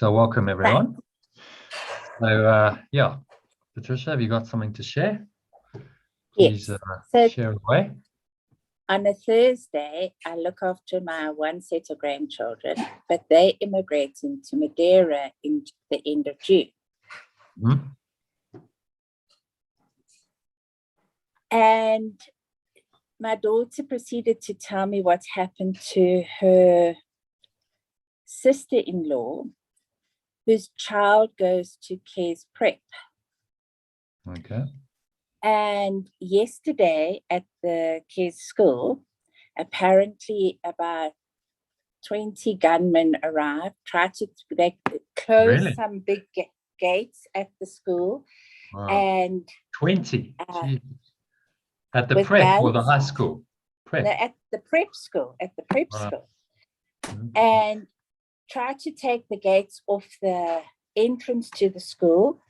So welcome everyone. So yeah, Patricia, have you got something to share? Please So share away. on a Thursday, I look after my one set of grandchildren, but they immigrate into Madeira in the end of June. Mm-hmm. And my daughter proceeded to tell me what's happened to her sister-in-law, whose child goes to Kes Prep. Okay. And yesterday at the Kes school, apparently about 20 gunmen arrived, they closed Really? some big gates at the school. Wow. And 20? At the with prep guns, or the high school? Prep. no, at the prep school, Wow. school. And tried to take the gates off the entrance to the school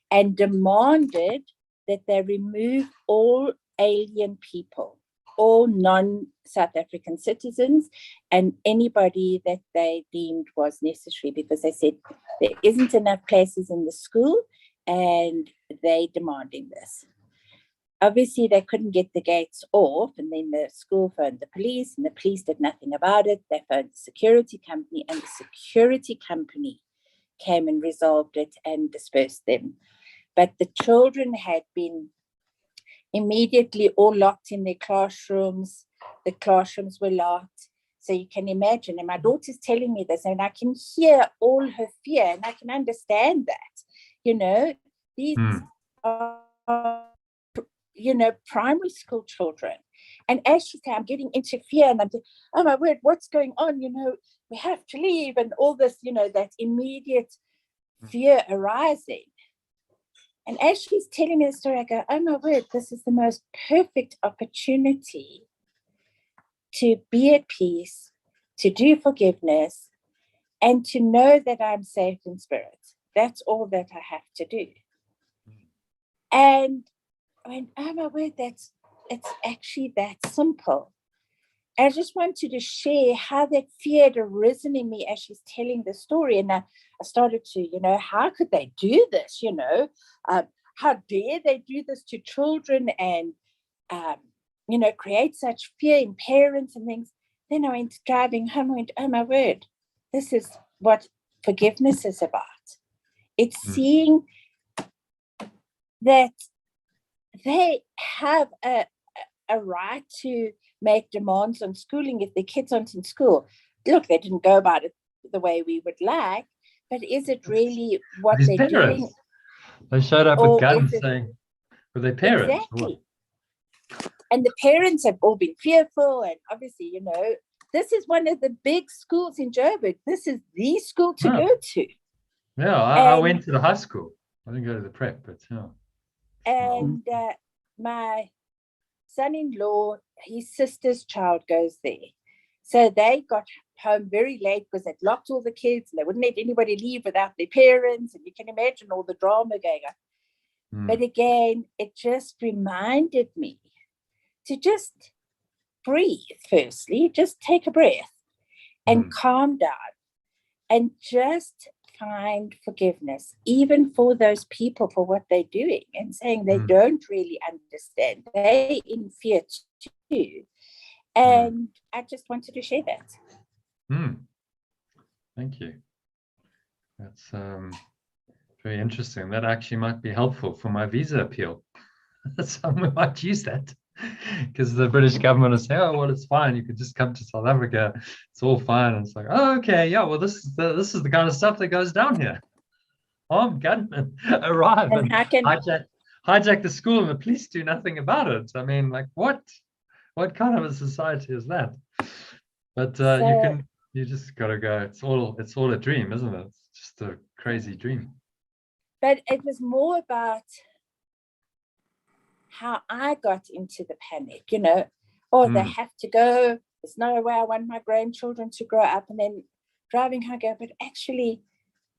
and demanded that they remove all alien people, all non-South African citizens, and anybody that they deemed was necessary, because they said there isn't enough places in the school and they demanding this. Obviously, they couldn't get the gates off, and then the school phoned the police, and the police did nothing about it. They phoned the security company, and the security company came and resolved it and dispersed them. But the children had been immediately all locked in their classrooms. The classrooms were locked. So you can imagine, and my daughter's telling me this, and I can hear all her fear, and I can understand that. You know, these are, primary school children. And as she said, I'm getting into fear, and I'm saying, oh my word, what's going on? We have to leave, and all this, that immediate fear arising. And as she's telling me the story, I go, oh my word, this is the most perfect opportunity to be at peace, to do forgiveness, and to know that I'm safe in spirit. That's all that I have to do. And I went, oh my word, it's actually that simple. I just wanted to share how that fear had arisen in me as she's telling the story. And I started to, how could they do this? How dare they do this to children and, create such fear in parents and things. Then I went driving home and went, oh my word, this is what forgiveness is about. It's seeing that they have a right to make demands on schooling if their kids aren't in school. Look, they didn't go about it the way we would like, but is it really what they're doing? They showed up with guns saying, were they parents? Exactly. And the parents have all been fearful, and obviously, this is one of the big schools in Joburg. This is the school to go to. Yeah, I went to the high school. I didn't go to the prep, but yeah. And my son-in-law, his sister's child goes there. So they got home very late because they'd locked all the kids and they wouldn't let anybody leave without their parents. And you can imagine all the drama going on. But again, it just reminded me to just breathe firstly, just take a breath and calm down and just find forgiveness, even for those people, for what they're doing and saying they don't really understand. They're in fear too. And I just wanted to share that. Thank you. That's very interesting. That actually might be helpful for my visa appeal. Someone might use that because the British government will say, oh, well, it's fine. You could just come to South Africa. It's all fine. And it's like, oh, okay. Yeah, well, this is the kind of stuff that goes down here. Armed gunmen arrive and hijack the school, and the police do nothing about it. I mean, like, what kind of a society is that? But you just gotta go. It's all a dream, isn't it? It's just a crazy dream. But it was more about how I got into the panic, they have to go. There's no way I want my grandchildren to grow up. And then driving home, but actually,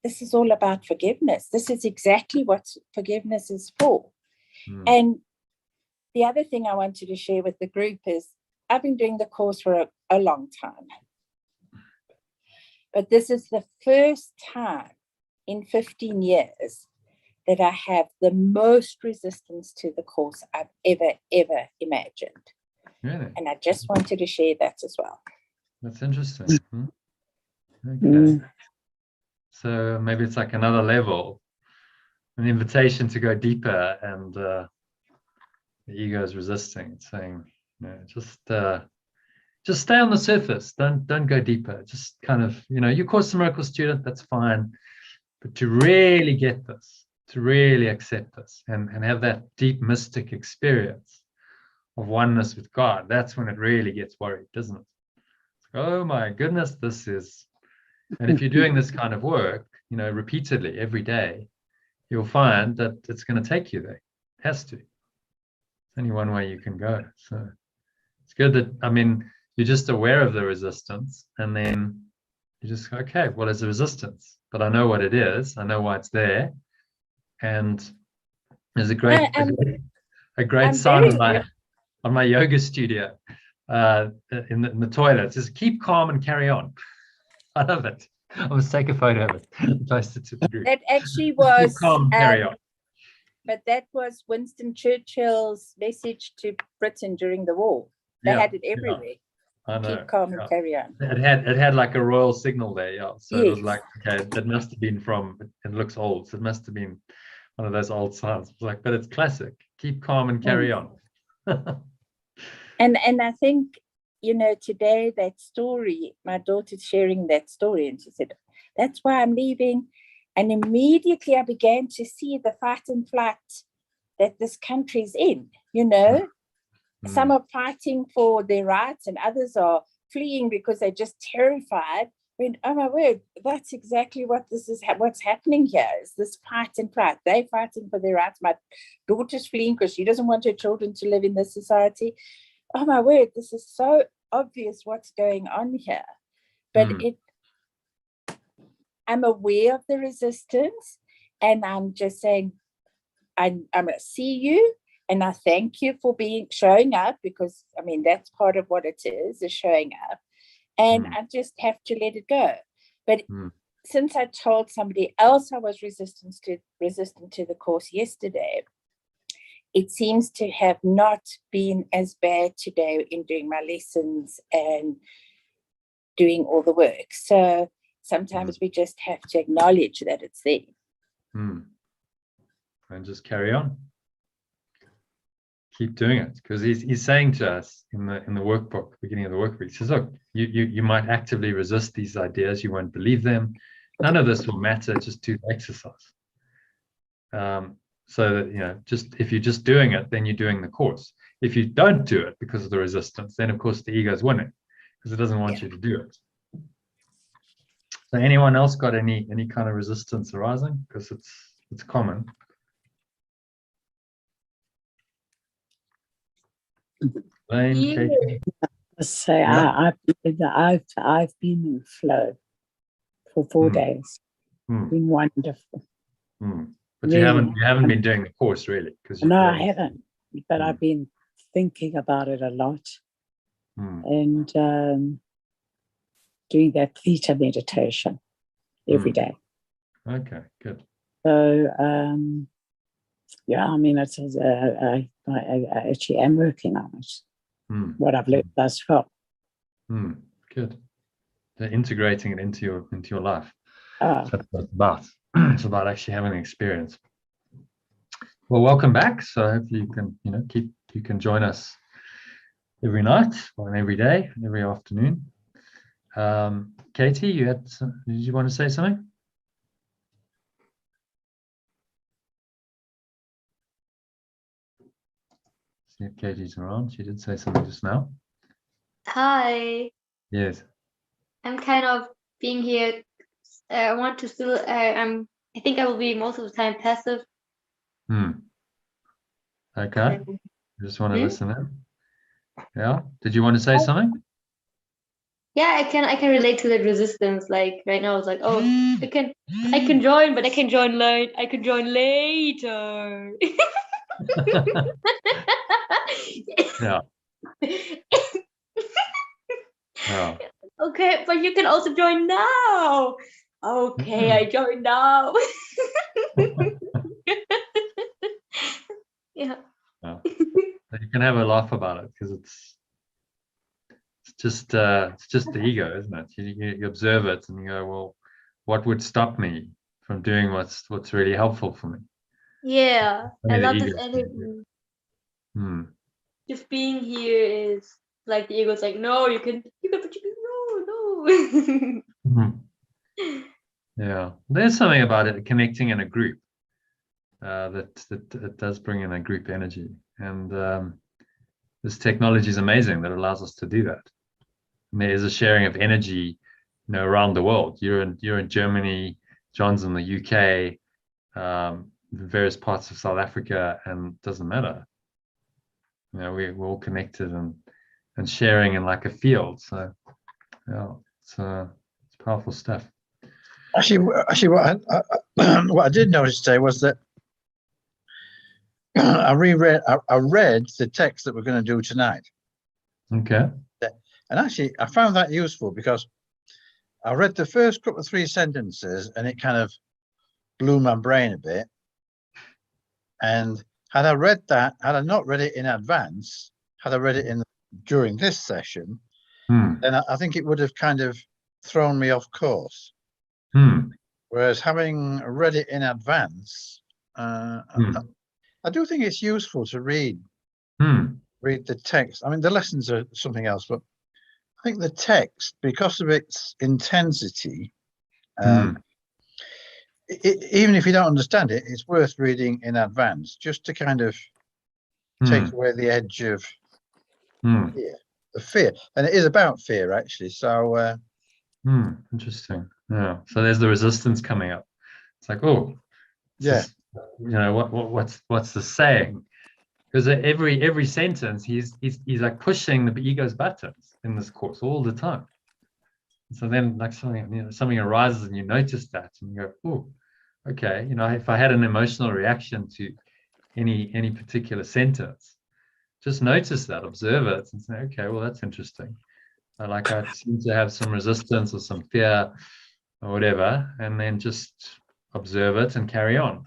this is all about forgiveness. This is exactly what forgiveness is for. And the other thing I wanted to share with the group is I've been doing the course for a long time. But this is the first time in 15 years that I have the most resistance to the course I've ever imagined. Really? And I just wanted to share that as well. That's interesting. Okay. So maybe it's like another level, an invitation to go deeper, and the ego is resisting. It's saying, just stay on the surface. Don't go deeper. Just kind of, you Course in Miracles student, that's fine. But to really get this, to really accept this and have that deep mystic experience of oneness with God, that's when it really gets worried, doesn't it? Oh my goodness, this is, and if you're doing this kind of work, repeatedly every day, you'll find that it's going to take you there. It has to. It's only one way you can go. So it's good that, you're just aware of the resistance, and then you just go, okay, well, there's a resistance, but I know what it is. I know why it's there. And there's a great sign on my yoga studio in the toilet. It says, keep calm and carry on. I love it. I must take a photo of it and post it to the group. That actually was keep calm and carry on. But that was Winston Churchill's message to Britain during the war. They had it everywhere. Yeah. I know. Keep calm and carry on. It had like a royal signal there, yeah. So yes. It was like, okay, that must have been it looks old. So it must have been one of those old signs. It's like, but it's classic. Keep calm and carry on. And I think, today that story, my daughter's sharing that story, and she said, that's why I'm leaving. And immediately I began to see the fight and flight that this country's in, Some are fighting for their rights and others are fleeing because they're just terrified. Oh my word, that's exactly what what's happening here is this fight and flight. They're fighting for their rights. My daughter's fleeing because she doesn't want her children to live in this society. Oh my word, this is so obvious what's going on here. But I'm aware of the resistance, and I'm just saying, I'm going to see you. And I thank you for showing up, because, that's part of what it is showing up. And I just have to let it go. But since I told somebody else I was resistant to the course yesterday, it seems to have not been as bad today in doing my lessons and doing all the work. So sometimes we just have to acknowledge that it's there. And just carry on. Keep doing it, because he's saying to us in the workbook, beginning of the workbook, he says, look, you might actively resist these ideas, you won't believe them, none of this will matter, just do the exercise. So that, just if you're just doing it, then you're doing the course. If you don't do it because of the resistance, then of course the ego is winning, because it doesn't want you to do it. So anyone else got any kind of resistance arising? Because it's common. Lane, Katie? Say, I've been in flow for 4 days. It's been wonderful. But really, you haven't been doing the course, really? No, I haven't. But I've been thinking about it a lot, and doing that theta meditation every day. Okay, good. So it's I actually am working on it. What I've learned thus far. Good. They're integrating it into your life. That's what it's about. It's about actually having an experience. Well, welcome back. So hopefully you can, you can join us every night, or every day, every afternoon. Katie, did you want to say something? See if Katie's around. She did say something just now. Hi. Yes. I'm kind of being here. I want to still. I think I will be most of the time passive. Okay. I just want to listen in. Yeah. Did you want to say something? Yeah, I can relate to that resistance. Like right now, it's like, oh, I can join, but I can join late. I can join later. Yeah. Yeah. Okay, but you can also join now. Okay, I joined now. Yeah. Yeah. You can have a laugh about it because it's just the ego, isn't it? You observe it and you go, well, what would stop me from doing what's really helpful for me? Yeah, I Only the love this ego. energy. Hmm. Just being here is like the ego's like, no, you can, but you can, no. Mhm. Yeah, there's something about it connecting in a group that it does bring in a group energy, and this technology is amazing that allows us to do that. And there is a sharing of energy, around the world. You're in Germany, John's in the UK, various parts of South Africa, and it doesn't matter. We're all connected and sharing in like a field. So yeah, it's powerful stuff. Actually, what I did notice today was that I read the text that we're going to do tonight. Okay. And actually, I found that useful because I read the first couple of 3 sentences and it kind of blew my brain a bit. And had I not read it in advance, had I read it during this session, then I think it would have kind of thrown me off course. Whereas having read it in advance, I do think it's useful to read the text. I mean, the lessons are something else, but I think the text, because of its intensity, even if you don't understand it, it's worth reading in advance just to kind of take away the edge of fear. And it is about fear, actually. So, interesting. Yeah. So there's the resistance coming up. It's like, oh, yeah. What's the saying? Because every sentence he's like pushing the ego's buttons in this course all the time. So then like something arises and you notice that and you go, oh, okay, if I had an emotional reaction to any particular sentence, just notice that, observe it, and say, okay, well, that's interesting. I seem to have some resistance or some fear or whatever, and then just observe it and carry on.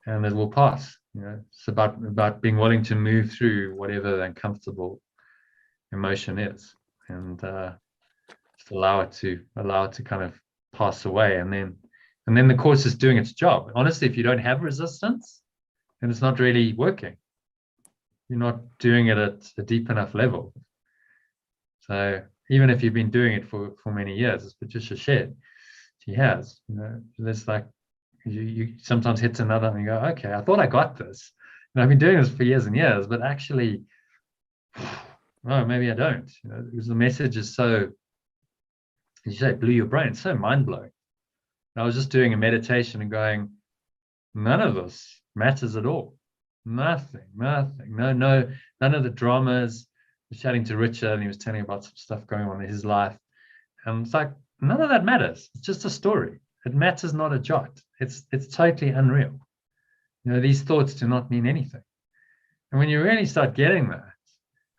And it will pass. It's about being willing to move through whatever the uncomfortable emotion is, and just allow it to kind of pass away, and then the course is doing its job. Honestly, if you don't have resistance, then it's not really working. You're not doing it at a deep enough level. So even if you've been doing it for many years, as Patricia shared, she has. There's like you sometimes hit another and you go, okay, I thought I got this. And I've been doing this for years and years, but actually, no, maybe I don't. Because the message is so, as you say, blew your brain, so mind blowing. I was just doing a meditation and going, none of this matters at all. Nothing. No, none of the dramas. I was chatting to Richard and he was telling about some stuff going on in his life. And it's like, none of that matters. It's just a story. It matters not a jot. It's totally unreal. These thoughts do not mean anything. And when you really start getting that,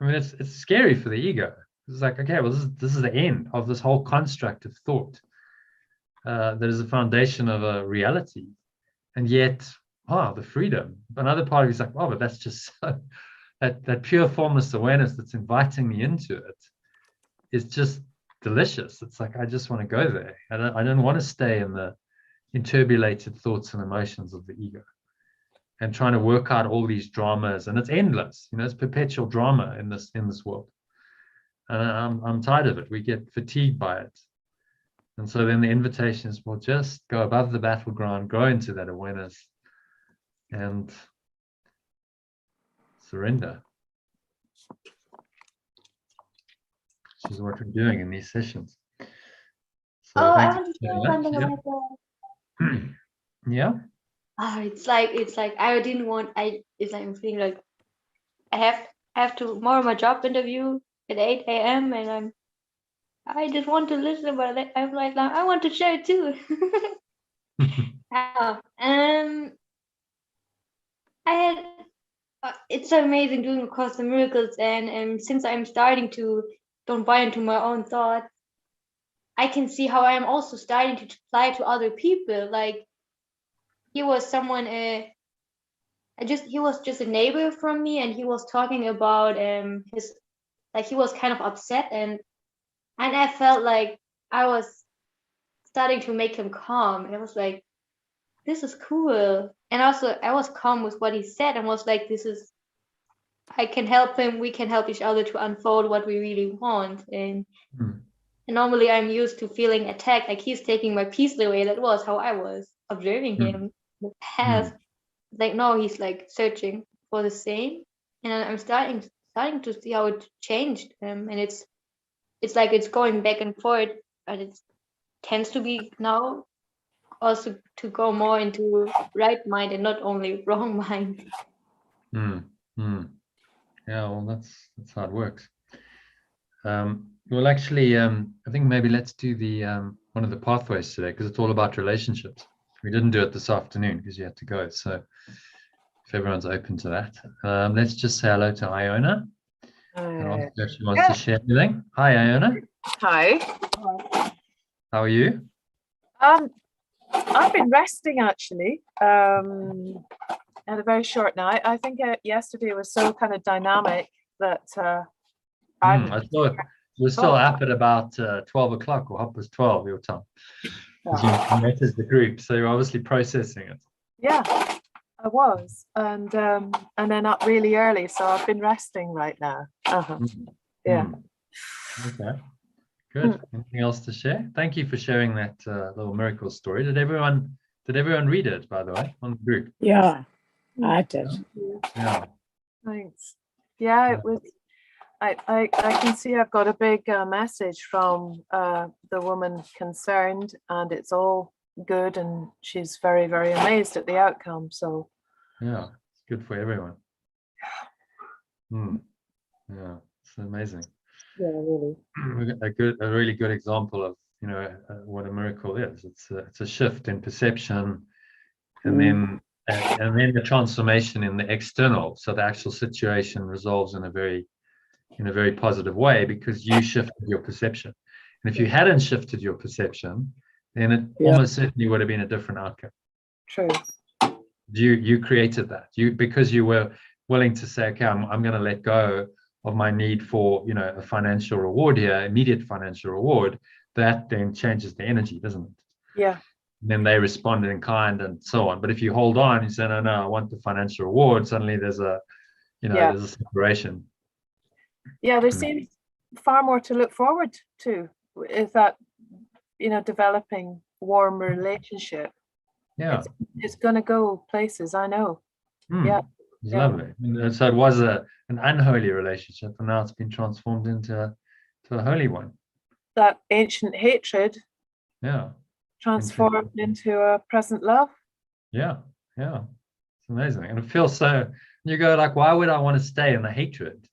I mean, it's scary for the ego. It's like, okay, well, this is the end of this whole construct of thought that is the foundation of a reality. And yet, the freedom. Another part of you is like, but that's just so, that pure formless awareness that's inviting me into it is just delicious. It's like, I just want to go there. I don't want to stay in the turbulated thoughts and emotions of the ego and trying to work out all these dramas, and it's endless. It's perpetual drama in this world, and I'm tired of it. We get fatigued by it, and so then the invitation is, well, just go above the battleground, grow into that awareness, and surrender. This is what we're doing in these sessions. So I want to say something yeah. about that. Yeah. It's like I didn't want. It's like I'm feeling like I have tomorrow my job interview at 8 a.m. and I just want to listen, but I'm like I want to share it too. I had. It's so amazing doing A Course in Miracles, and since I'm starting to don't buy into my own thoughts, I can see how I am also starting to apply to other people. Like he was someone, he was just a neighbor from me, and he was talking about his, like he was kind of upset, and I felt like I was starting to make him calm, and I was like, this is cool. And also I was calm with what he said and was like, this is, I can help him, we can help each other to unfold what we really want. And normally I'm used to feeling attacked, like he's taking my peace away. That was how I was observing him in the past. Like no, he's like searching for the same, and I'm starting to see how it changed. And it's like it's going back and forth, but it tends to be now also to go more into right mind and not only wrong mind. Yeah, well, that's how it works. Well, actually, I think maybe let's do the one of the pathways today, because it's all about relationships. We didn't do it this afternoon because you had to go. So if everyone's open to that, let's just say hello to Iona. And ask her if she wants to share anything. Hi, Iona. Hi. How are you? I've been resting actually. Had a very short night. I think yesterday was so kind of dynamic that I thought we're still up at about 12 o'clock or 12 your time. As you messaged the group, so you're obviously processing it. Yeah, I was, and then up really early, so I've been resting right now. Yeah. Okay. Good. Anything else to share? Thank you for sharing that little miracle story. Did everyone read it, by the way, on the group? Yeah, I did. Yeah. Thanks. Yeah, it was. I can see I've got a big message from the woman concerned, and it's all good, and she's very, very amazed at the outcome. So yeah, it's good for everyone. Yeah, it's amazing. Yeah, really. A really good example of what a miracle is. It's a shift in perception, and then the transformation in the external. So the actual situation resolves in a very positive way because you shifted your perception. And if you hadn't shifted your perception, then it almost certainly would have been a different outcome. True. You created that. Because you were willing to say, okay, I'm going to let go of my need for a financial reward here, immediate financial reward. That then changes the energy, doesn't it? Yeah. And then they respond in kind and so on. But if you hold on, you say, no, I want the financial reward. Suddenly there's a there's a separation. Yeah, there seems far more to look forward to. Is that developing warm relationship? Yeah, it's going to go places. I know. Yeah, it's lovely. And so it was an unholy relationship, and now it's been transformed into a holy one. That ancient hatred, transformed into a present love. Yeah, it's amazing, and it feels so. You go like, why would I want to stay in the hatred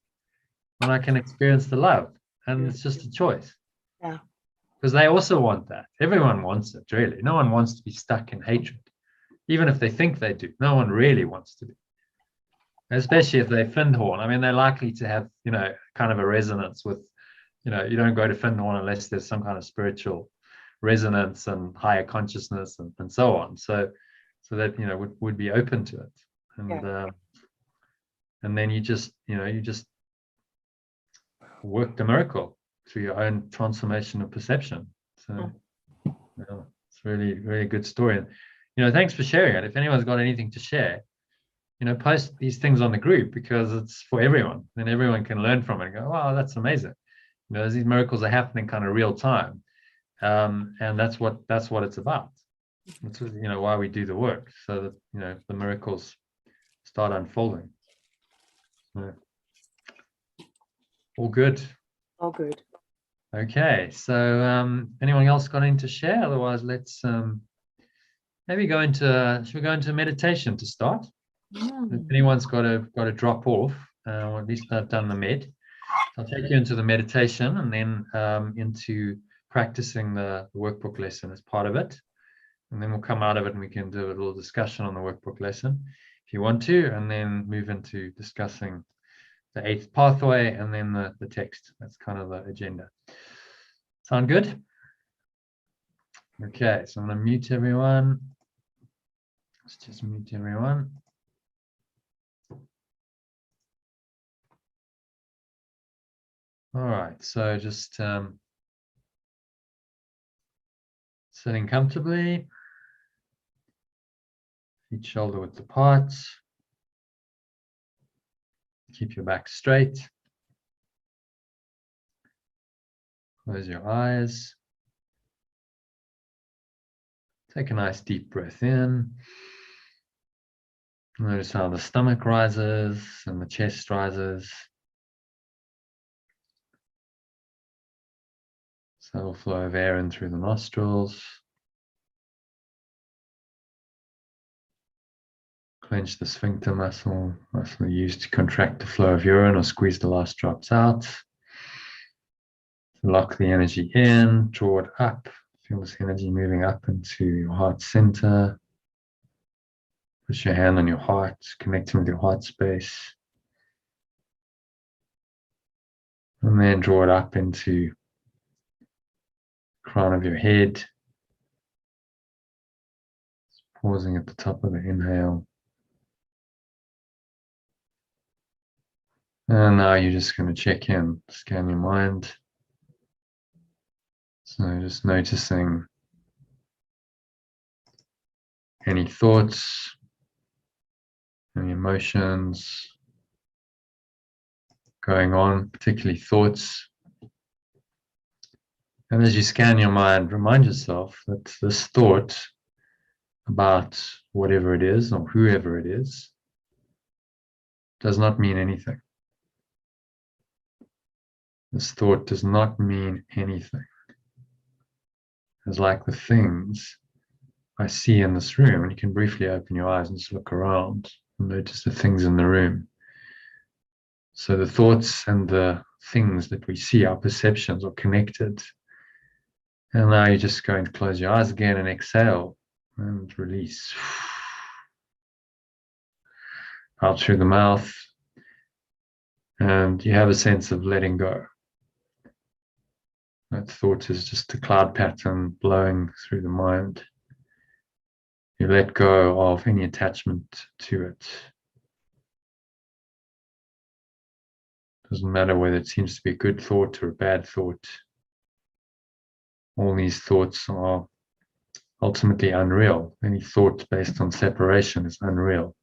when I can experience the love? And it's just a choice. Yeah. Because they also want that. Everyone wants it, really. No one wants to be stuck in hatred, even if they think they do. No one really wants to be, especially if they're Findhorn. I mean, they're likely to have, kind of a resonance with, you don't go to Findhorn unless there's some kind of spiritual resonance and higher consciousness and so on. So that, would be open to it. And then you just work the miracle through your own transformation of perception. So it's really, really good story. And thanks for sharing it. If anyone's got anything to share, post these things on the group, because it's for everyone. Then everyone can learn from it and go, wow, that's amazing. These miracles are happening kind of real time. And that's what it's about. That's why we do the work, so that the miracles start unfolding. All good. All good. Okay, so anyone else got anything to share? Otherwise, let's maybe should we go into meditation to start? If anyone's got to drop off, or at least I've done the med, I'll take you into the meditation and then into practicing the workbook lesson as part of it. And then we'll come out of it and we can do a little discussion on the workbook lesson if you want to, and then move into discussing the 8th pathway and then the text. That's kind of the agenda. Sound good? Okay, so I'm going to mute everyone. Let's just mute everyone. All right, so just sitting comfortably, feet shoulder width apart. Keep your back straight. Close your eyes. Take a nice deep breath in. Notice how the stomach rises and the chest rises. Subtle flow of air in through the nostrils. Clench the sphincter muscle used to contract the flow of urine or squeeze the last drops out. Lock the energy in, draw it up. Feel this energy moving up into your heart center. Put your hand on your heart, connecting with your heart space. And then draw it up into the crown of your head. Pausing at the top of the inhale. And now you're just going to check in, scan your mind. So just noticing any thoughts, any emotions going on, particularly thoughts. And as you scan your mind, remind yourself that this thought about whatever it is or whoever it is does not mean anything. This thought does not mean anything. It's like the things I see in this room, and you can briefly open your eyes and just look around and notice the things in the room. So the thoughts and the things that we see, our perceptions, are connected. And now you're just going to close your eyes again and exhale and release. Out through the mouth. And you have a sense of letting go. That thought is just a cloud pattern blowing through the mind. You let go of any attachment to it. Doesn't matter whether it seems to be a good thought or a bad thought. All these thoughts are ultimately unreal. Any thought based on separation is unreal.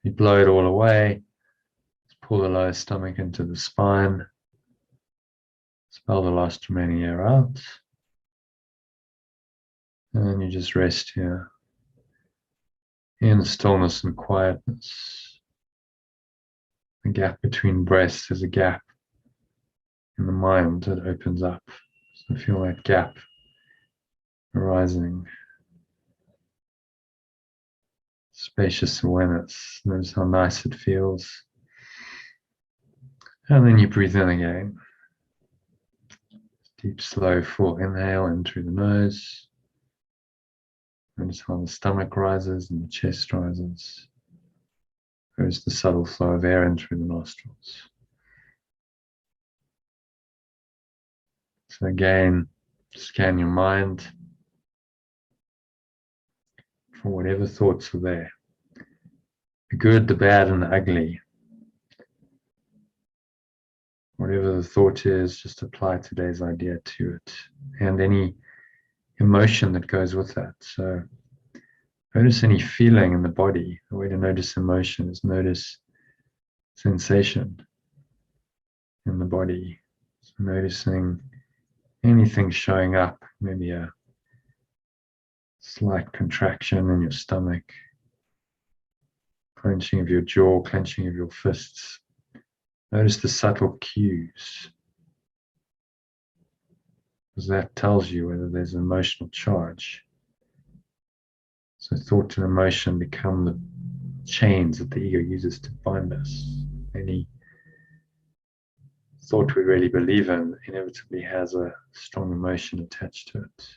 You blow it all away. Pull the lower stomach into the spine. Expel the last remaining air out. And you just rest here in stillness and quietness. The gap between breaths is a gap in the mind that opens up. So feel that gap arising. Spacious awareness. Notice how nice it feels. And then you breathe in again. Deep, slow, full inhale in through the nose. Notice how the stomach rises and the chest rises. There's the subtle flow of air in through the nostrils. So again, scan your mind for whatever thoughts are there. The good, the bad, and the ugly. Whatever the thought is, just apply today's idea to it. And any emotion that goes with that. So notice any feeling in the body. The way to notice emotion is notice sensation in the body. So noticing anything showing up, maybe a slight contraction in your stomach, clenching of your jaw, clenching of your fists. Notice the subtle cues, because that tells you whether there's an emotional charge. So thought and emotion become the chains that the ego uses to bind us. Any thought we really believe in inevitably has a strong emotion attached to it.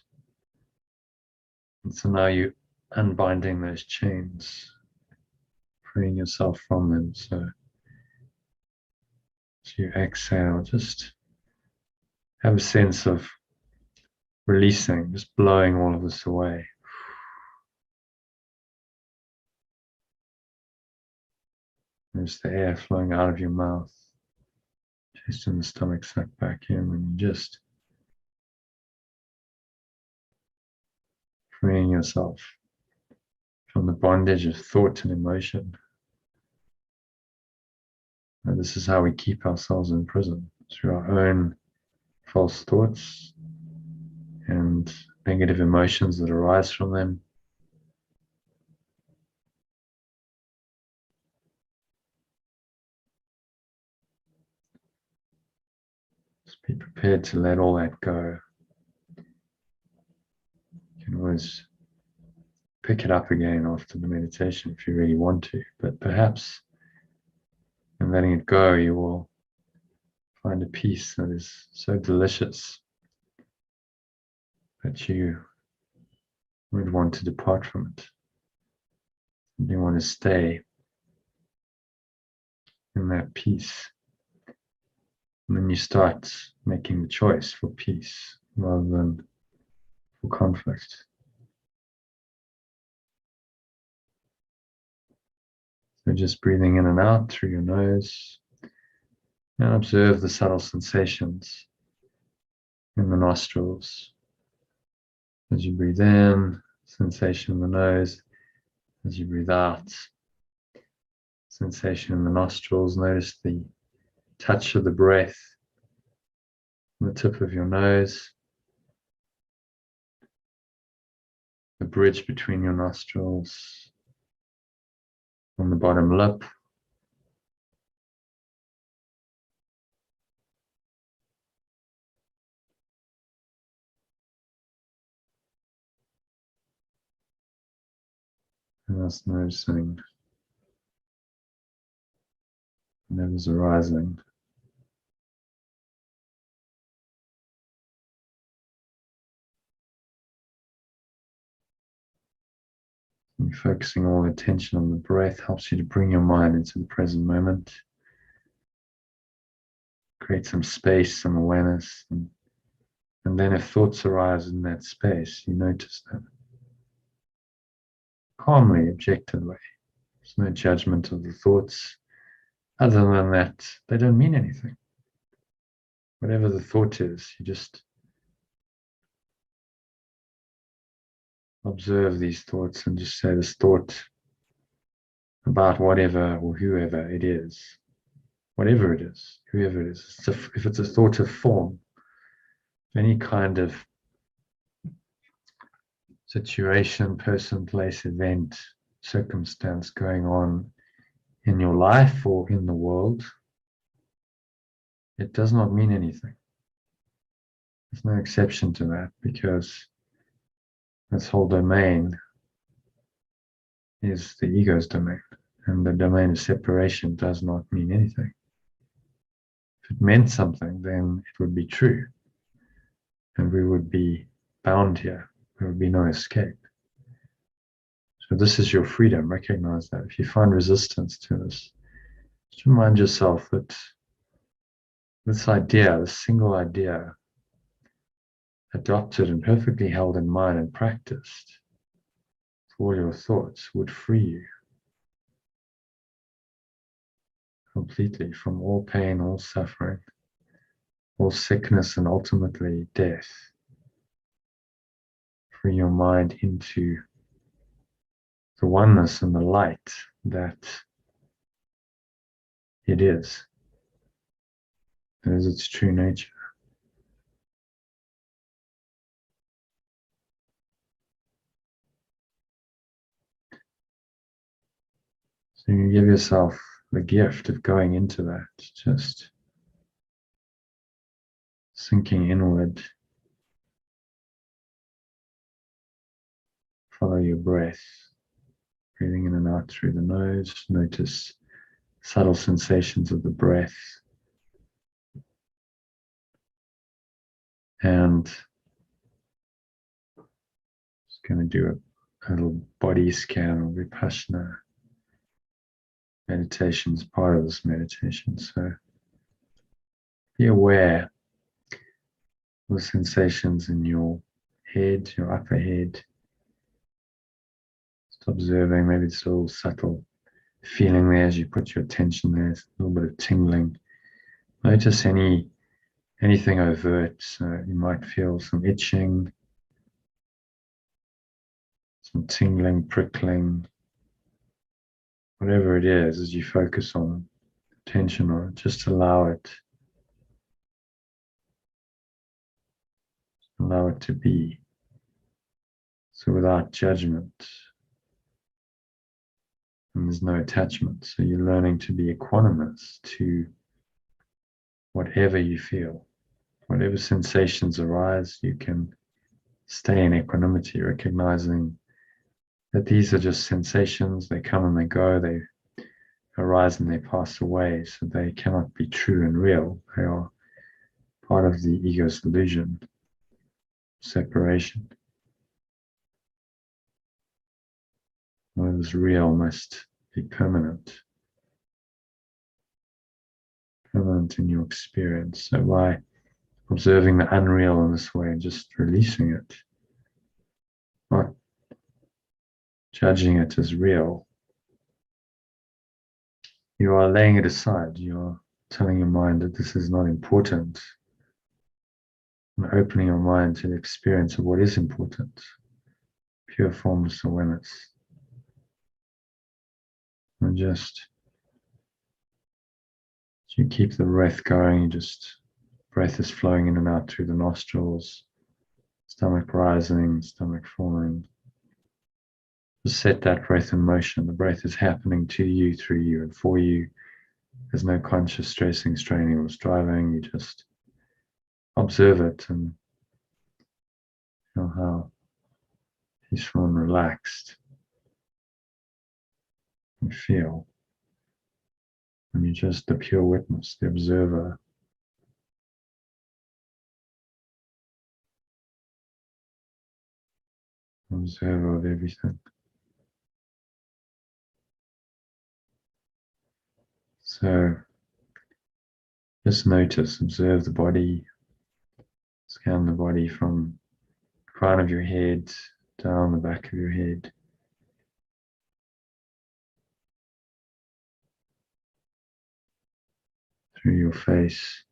And so now you're unbinding those chains, freeing yourself from them. So as you exhale, just have a sense of releasing, just blowing all of this away. There's the air flowing out of your mouth, chest and the stomach sucked back in, and just freeing yourself from the bondage of thought and emotion. And this is how we keep ourselves in prison, through our own false thoughts and negative emotions that arise from them. Just be prepared to let all that go. You can always pick it up again after the meditation if you really want to, but perhaps in letting it go, you will find a peace that is so delicious that you would want to depart from it. You want to stay in that peace. And then you start making the choice for peace rather than for conflict. So just breathing in and out through your nose, and observe the subtle sensations in the nostrils. As you breathe in, sensation in the nose. As you breathe out, sensation in the nostrils. Notice the touch of the breath on the tip of your nose, the bridge between your nostrils, on the bottom lip, and just noticing whatever's arising. And focusing all attention on the breath helps you to bring your mind into the present moment. Create some space, some awareness, and then if thoughts arise in that space, you notice them. Calmly, objectively. There's no judgment of the thoughts. Other than that, they don't mean anything. Whatever the thought is, you just observe these thoughts and just say this thought about whatever or whoever it is, whatever it is, whoever it is. If it's a thought of form, any kind of situation, person, place, event, circumstance going on in your life or in the world, it does not mean anything. There's no exception to that, because this whole domain is the ego's domain, and the domain of separation does not mean anything. If it meant something, then it would be true, and we would be bound here. There would be no escape. So this is your freedom. Recognize that. If you find resistance to this, just remind yourself that this idea, this single idea, adopted and perfectly held in mind and practiced for all your thoughts, would free you completely from all pain, all suffering, all sickness, and ultimately death. Free your mind into the oneness and the light that it is. That is its true nature. So you give yourself the gift of going into that, just sinking inward. Follow your breath, breathing in and out through the nose. Notice subtle sensations of the breath. And just going to do a little body scan or Vipassana meditation is part of this meditation. So be aware of the sensations in your head, your upper head. Just observing maybe this little subtle feeling there as you put your attention there, a little bit of tingling. Notice anything overt. So you might feel some itching, some tingling, prickling, whatever it is, as you focus on attention on it, just allow it. Allow it to be. So without judgment. And there's no attachment. So you're learning to be equanimous to whatever you feel. Whatever sensations arise, you can stay in equanimity, recognizing that these are just sensations. They come and they go. They arise and they pass away. So they cannot be true and real. They are part of the ego's illusion, separation. What is real must be permanent. Permanent in your experience. So by observing the unreal in this way and just releasing it, not judging it as real, you are laying it aside. You are telling your mind that this is not important, and opening your mind to the experience of what is important, pure formless awareness. And just as you keep the breath going, breath is flowing in and out through the nostrils, stomach rising, stomach falling. Just set that breath in motion. The breath is happening to you, through you, and for you. There's no conscious stressing, straining, or striving. You just observe it and feel how peaceful and relaxed you feel. And you're just the pure witness, the observer. Observer of everything. So just notice, observe the body, scan the body from the crown of your head down the back of your head. Through your face.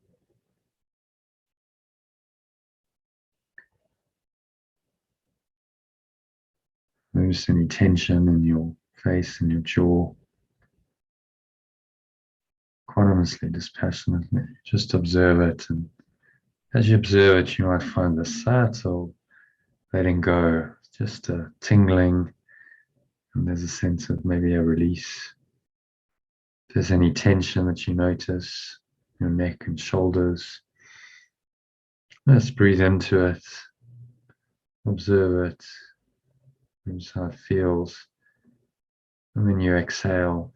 Notice any tension in your face and your jaw. Equanimously, dispassionately, just observe it. And as you observe it, you might find the subtle letting go, just a tingling, and there's a sense of maybe a release. If there's any tension that you notice, your neck and shoulders, just breathe into it, observe it, notice how it feels, and then you exhale.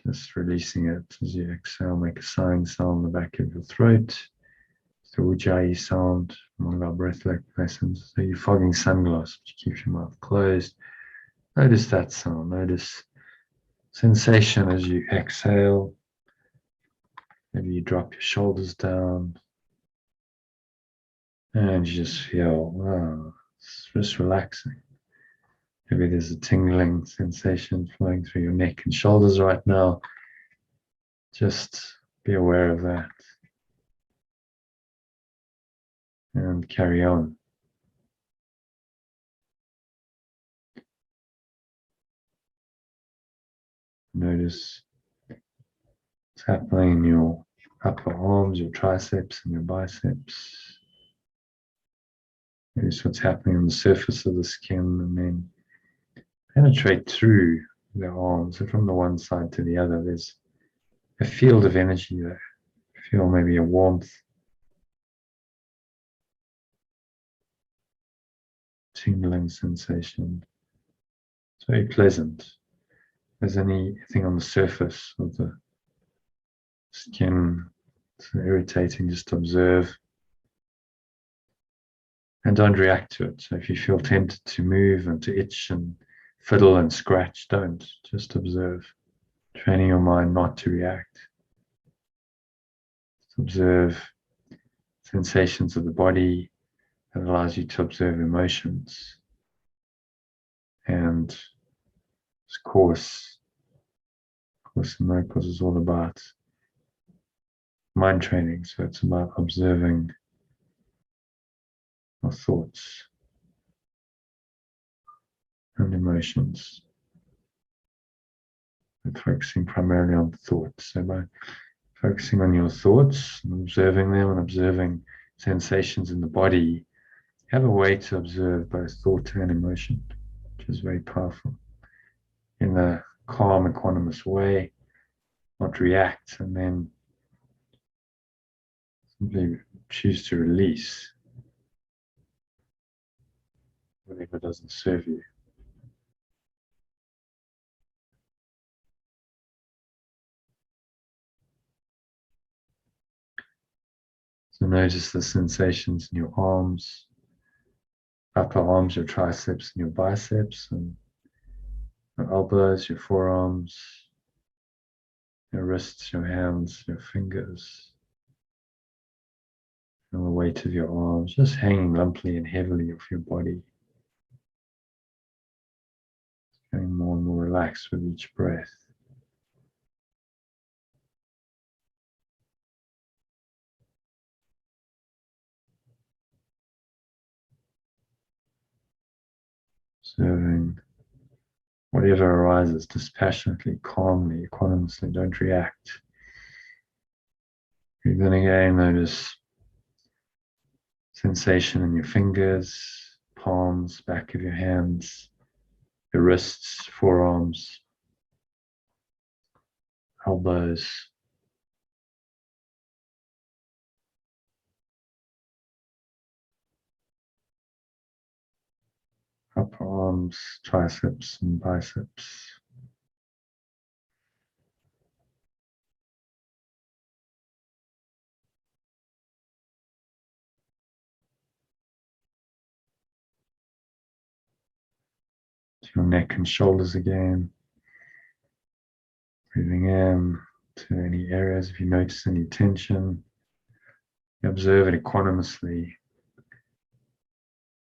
Just releasing it as you exhale, make a sighing sound in the back of your throat. It's the Ujjayi sound, one of our breathwork lessons. So you're fogging sunglasses, you keep your mouth closed. Notice that sound, notice sensation as you exhale. Maybe you drop your shoulders down. And you just feel, wow, it's just relaxing. Maybe there's a tingling sensation flowing through your neck and shoulders right now. Just be aware of that. And carry on. Notice what's happening in your upper arms, your triceps, and your biceps. Notice what's happening on the surface of the skin, and then penetrate through the arms. So from the one side to the other, there's a field of energy there. Feel maybe a warmth, tingling sensation. It's very pleasant. If there's anything on the surface of the skin that's irritating, just observe and don't react to it. So if you feel tempted to move and to itch and fiddle and scratch, don't. Just observe, training your mind not to react. to observe sensations of the body. That allows you to observe emotions. And this Course in Miracles is all about mind training. So it's about observing our thoughts and emotions. But focusing primarily on thoughts. So by focusing on your thoughts and observing them and observing sensations in the body, you have a way to observe both thought and emotion, which is very powerful. In a calm, equanimous way, not react, and then simply choose to release whatever doesn't serve you. So notice the sensations in your arms, upper arms, your triceps and your biceps, and your elbows, your forearms, your wrists, your hands, your fingers, and the weight of your arms, just hanging lumpily and heavily off your body. Getting more and more relaxed with each breath. Observing whatever arises dispassionately, calmly, equanimously, don't react. Breathe in again, notice sensation in your fingers, palms, back of your hands, your wrists, forearms, elbows. Upper arms, triceps and biceps. To your neck and shoulders again. Breathing in to any areas. If you notice any tension, you observe it equanimously.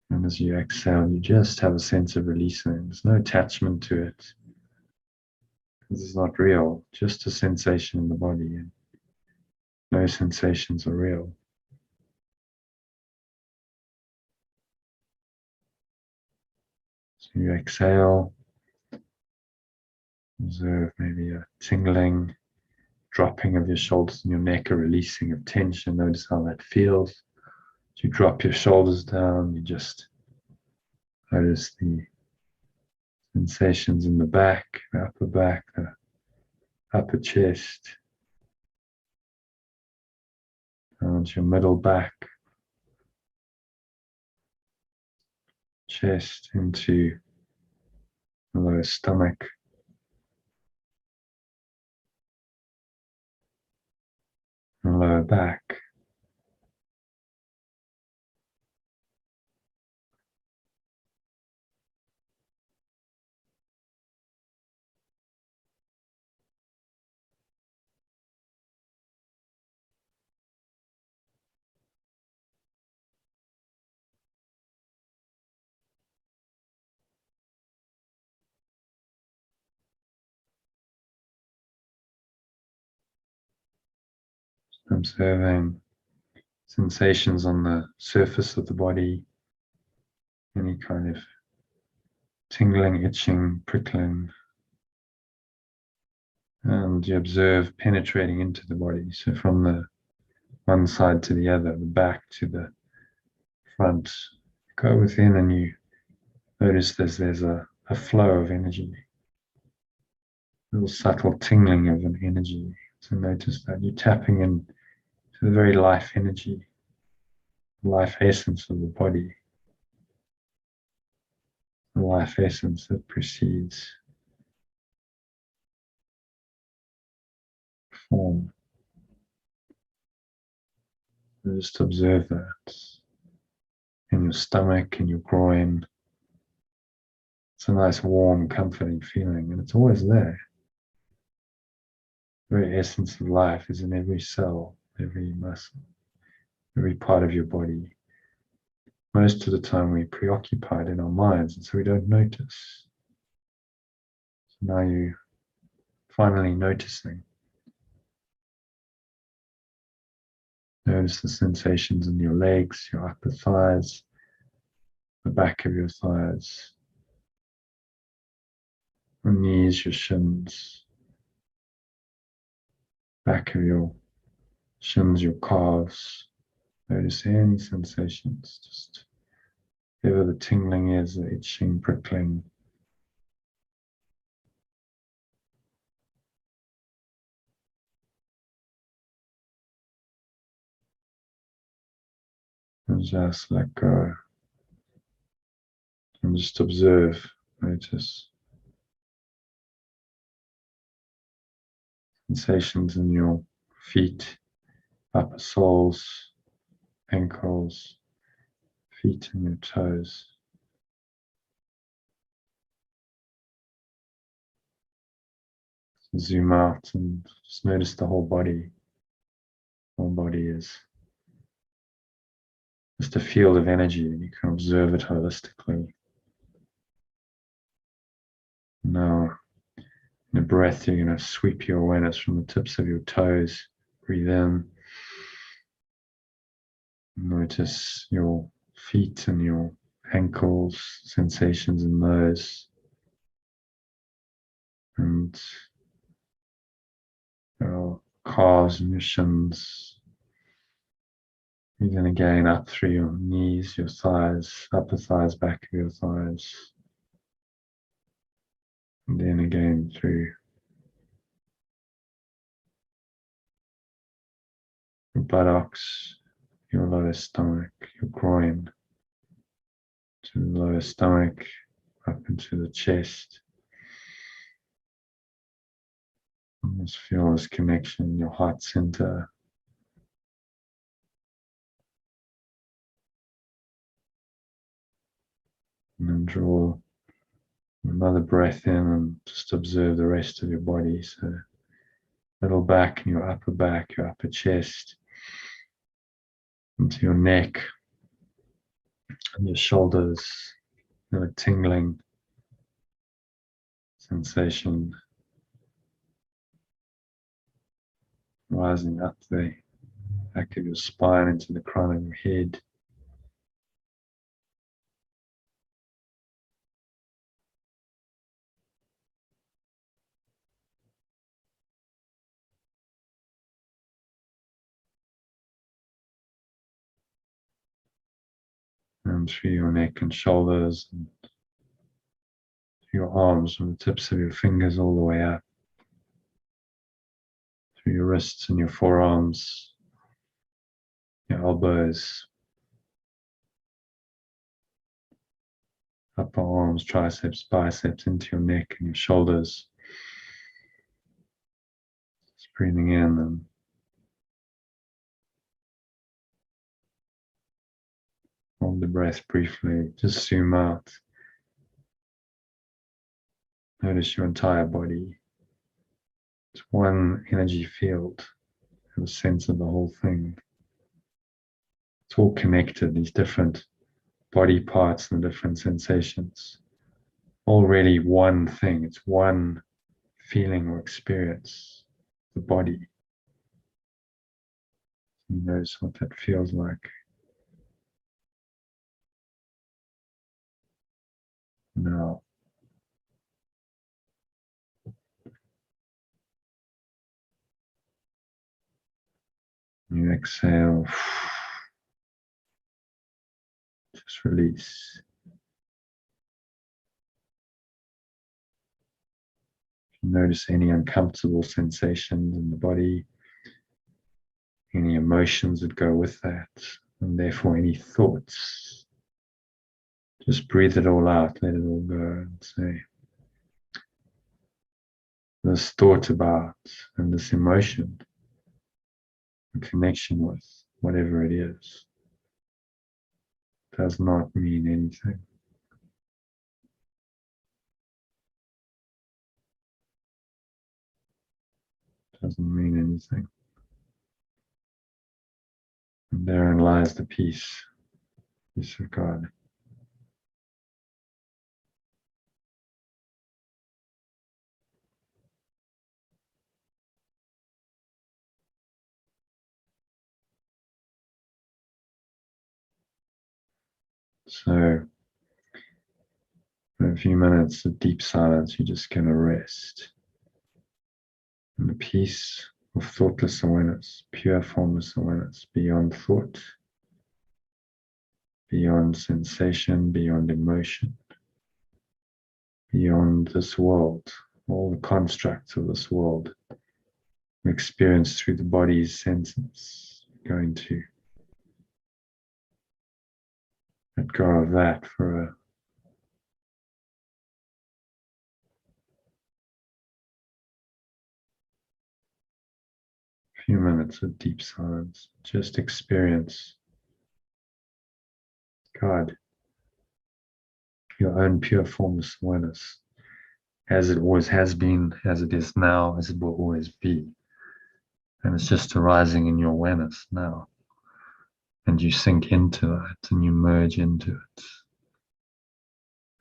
And as you exhale, you just have a sense of releasing. There's no attachment to it. This is not real, just a sensation in the body. And no sensations are real. So you exhale, observe maybe a tingling, dropping of your shoulders and your neck, a releasing of tension. Notice how that feels. As you drop your shoulders down, you just notice the sensations in the back, the upper chest, down to your middle back, chest into the lower stomach, and lower back. Observing sensations on the surface of the body, any kind of tingling, itching, prickling, and you observe penetrating into the body. So from the one side to the other, the back to the front, go within and you notice there's a flow of energy, a little subtle tingling of an energy. So notice that you're tapping in to the very life energy, life essence of the body, the life essence that precedes form. Just observe that in your stomach, in your groin. It's a nice, warm, comforting feeling, and it's always there. The very essence of life is in every cell, every muscle, every part of your body. Most of the time we're preoccupied in our minds, and so we don't notice. So now you're finally noticing. Notice the sensations in your legs, your upper thighs, the back of your thighs, your knees, your shins, back of your shins, your calves. Notice any sensations, just whatever the tingling is, the itching, prickling. And just let go. And just observe, notice sensations in your feet, upper soles, ankles, feet and your toes. Zoom out and just notice the whole body. Whole body is just a field of energy, and you can observe it holistically. Now, in the breath, you're going to sweep your awareness from the tips of your toes. Breathe in. Notice your feet and your ankles, sensations in those. And your calves and your shins. Breathe in again up through your knees, your thighs, upper thighs, back of your thighs. And then again through your buttocks, your lower stomach, your groin, to the lower stomach, up into the chest. And just feel this connection in your heart center. And then draw another breath in and just observe the rest of your body. So middle back and your upper chest, into your neck and your shoulders, a tingling sensation rising up the back of your spine into the crown of your head. And through your neck and shoulders, and through your arms, from the tips of your fingers all the way up, through your wrists and your forearms, your elbows, upper arms, triceps, biceps, into your neck and your shoulders. Just breathing in and hold the breath briefly, just zoom out. Notice your entire body. It's one energy field, have a sense of the whole thing. It's all connected, these different body parts and the different sensations. All really one thing, it's one feeling or experience, the body. You notice what that feels like. Now, you exhale, just release. Notice any uncomfortable sensations in the body, any emotions that go with that, and therefore any thoughts. Just breathe it all out, let it all go, and say, this thought about and this emotion, a connection with whatever it is, does not mean anything. Doesn't mean anything. Therein lies the peace of God. So, for a few minutes of deep silence, you're just going to rest in the peace of thoughtless awareness, pure formless awareness, beyond thought, beyond sensation, beyond emotion, beyond this world, all the constructs of this world experienced through the body's senses. Going to let go of that for a few minutes of deep silence. Just experience God, your own pure formless awareness, as it always has been, as it is now, as it will always be. And it's just arising in your awareness now. And you sink into it and you merge into it.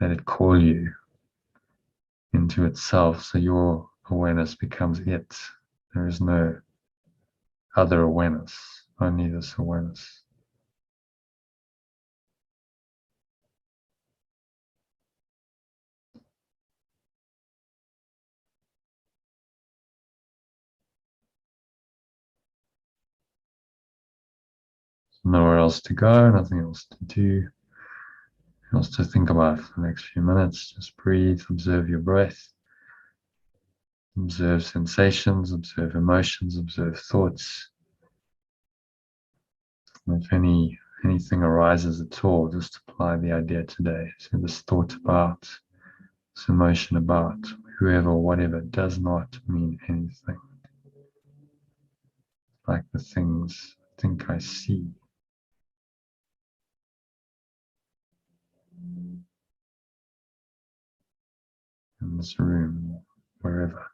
Let it call you into itself, so your awareness becomes it. There is no other awareness, only this awareness. Nowhere else to go, nothing else to do, nothing else to think about for the next few minutes. Just breathe, observe your breath, observe sensations, observe emotions, observe thoughts. And if anything arises at all, just apply the idea today. So this thought about, this emotion about, whoever, whatever, does not mean anything. Like the things I think I see. In this room, wherever.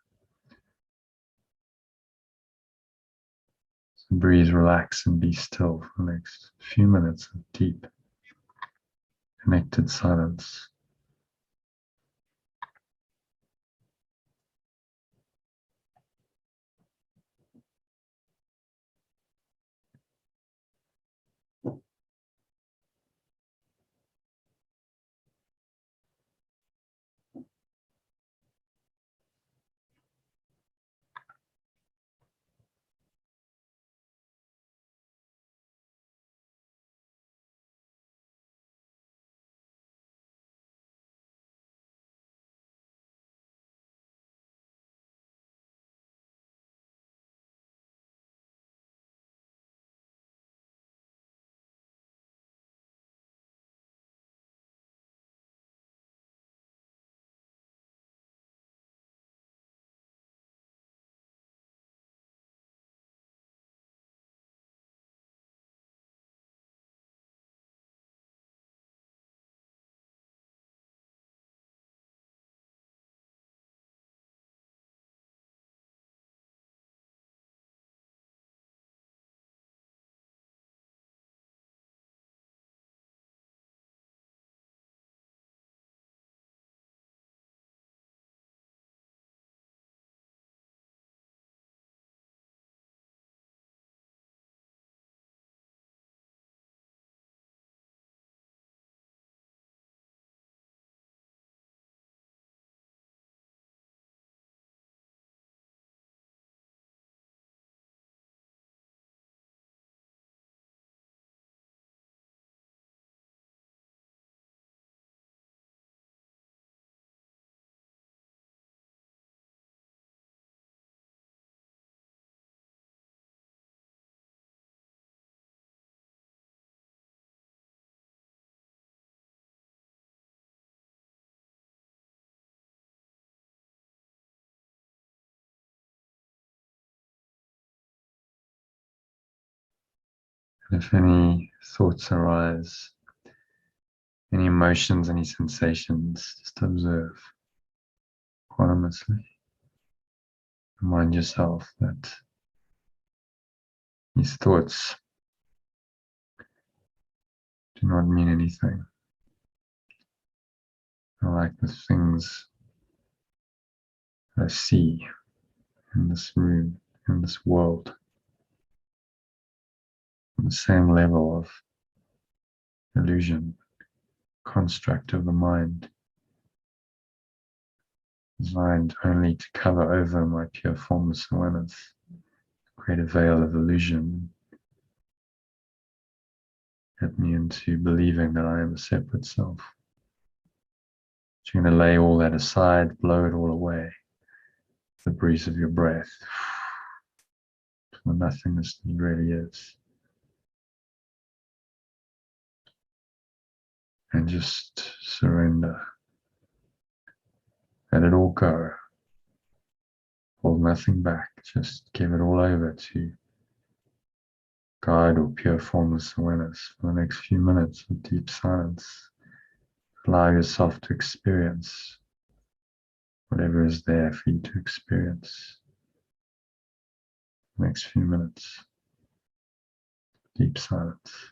So breathe, relax, and be still for the next few minutes of deep, connected silence. And if any thoughts arise, any emotions, any sensations, just observe autonomously. Remind yourself that these thoughts do not mean anything. I like the things I see in this room, in this world, on the same level of illusion, construct of the mind, designed only to cover over my pure formless awareness, create a veil of illusion, get me into believing that I am a separate self. You're going to lay all that aside, blow it all away, the breeze of your breath, the nothingness that really is. And just surrender. Let it all go. Hold nothing back. Just give it all over to God or pure formless awareness for the next few minutes of deep silence. Allow yourself to experience whatever is there for you to experience. Next few minutes, deep silence.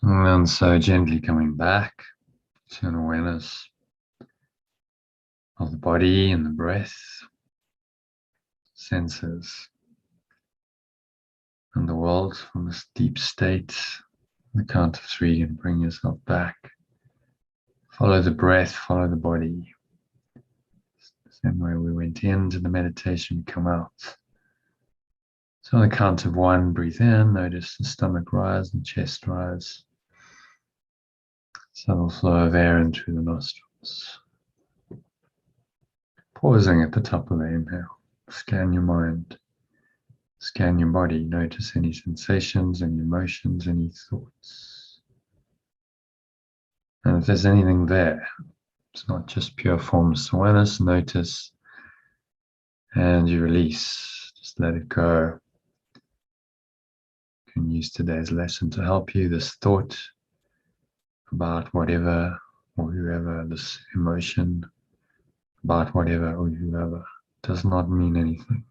And so gently coming back to an awareness of the body and the breath, senses, and the world from this deep state. On the count of 3, and bring yourself back. Follow the breath, follow the body. Same way we went into the meditation, come out. So on the count of 1, breathe in, notice the stomach rise and chest rise. Subtle flow of air in through the nostrils. Pausing at the top of the inhale. Scan your mind. Scan your body. Notice any sensations, any emotions, any thoughts. And if there's anything there, it's not just pure formless awareness, notice and you release. Just let it go. You can use today's lesson to help you. This thought about whatever or whoever, this emotion about whatever or whoever, does not mean anything.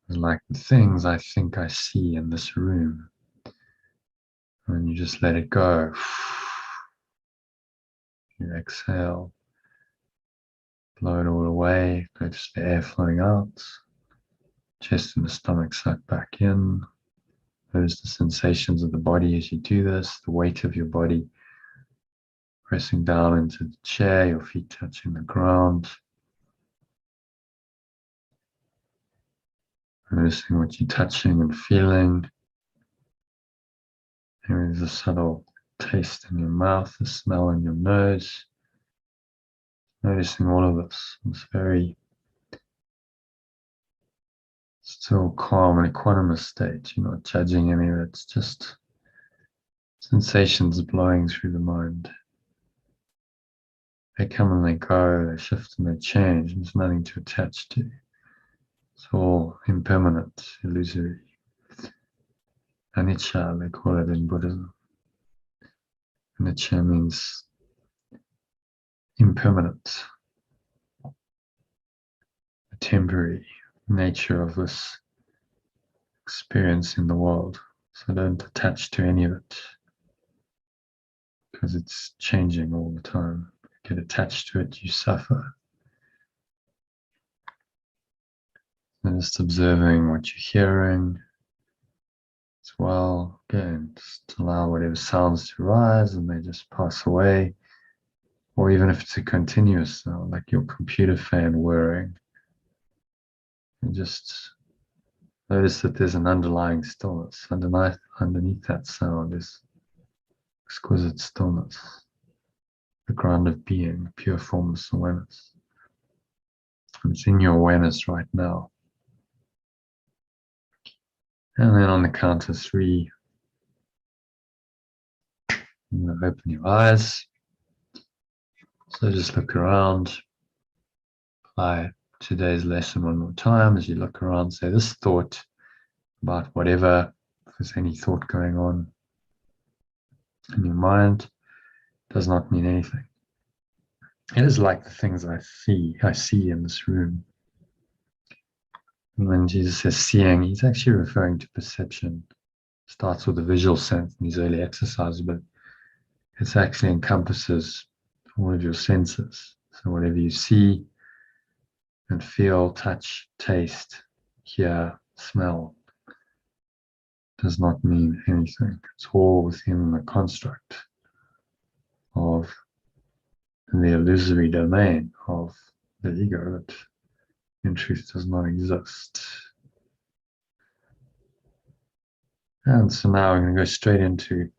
It's like the things I think I see in this room. And you just let it go. You exhale. Blow it all away. Notice the air flowing out. Chest and the stomach suck back in. Notice the sensations of the body as you do this. The weight of your body pressing down into the chair, your feet touching the ground. Noticing what you're touching and feeling. There is a subtle taste in your mouth, a smell in your nose. Noticing all of this. It's very still calm and equanimous state. You're not judging any of it. It's just sensations blowing through the mind. They come and they go, they shift and they change. There's nothing to attach to. It's all impermanent, illusory. Anicca, they call it in Buddhism. Anicca means impermanent, the temporary nature of this experience in the world. So don't attach to any of it, because it's changing all the time. If you get attached to it, you suffer. And just observing what you're hearing as well. Again, just allow whatever sounds to rise and they just pass away. Or even if it's a continuous sound, like your computer fan whirring, and just notice that there's an underlying stillness. Underneath that sound is exquisite stillness, the ground of being, pure formless awareness. And it's in your awareness right now. And then on the count of 3, you're going to open your eyes. So just look around, apply today's lesson one more time. As you look around, say this thought about whatever, if there's any thought going on in your mind, does not mean anything. It is like the things I see in this room. And when Jesus says seeing, he's actually referring to perception. Starts with the visual sense in these early exercises, but it actually encompasses all of your senses. So whatever you see and feel, touch, taste, hear, smell, does not mean anything. It's all within the construct of the illusory domain of the ego that in truth does not exist. And so now we're going to go straight into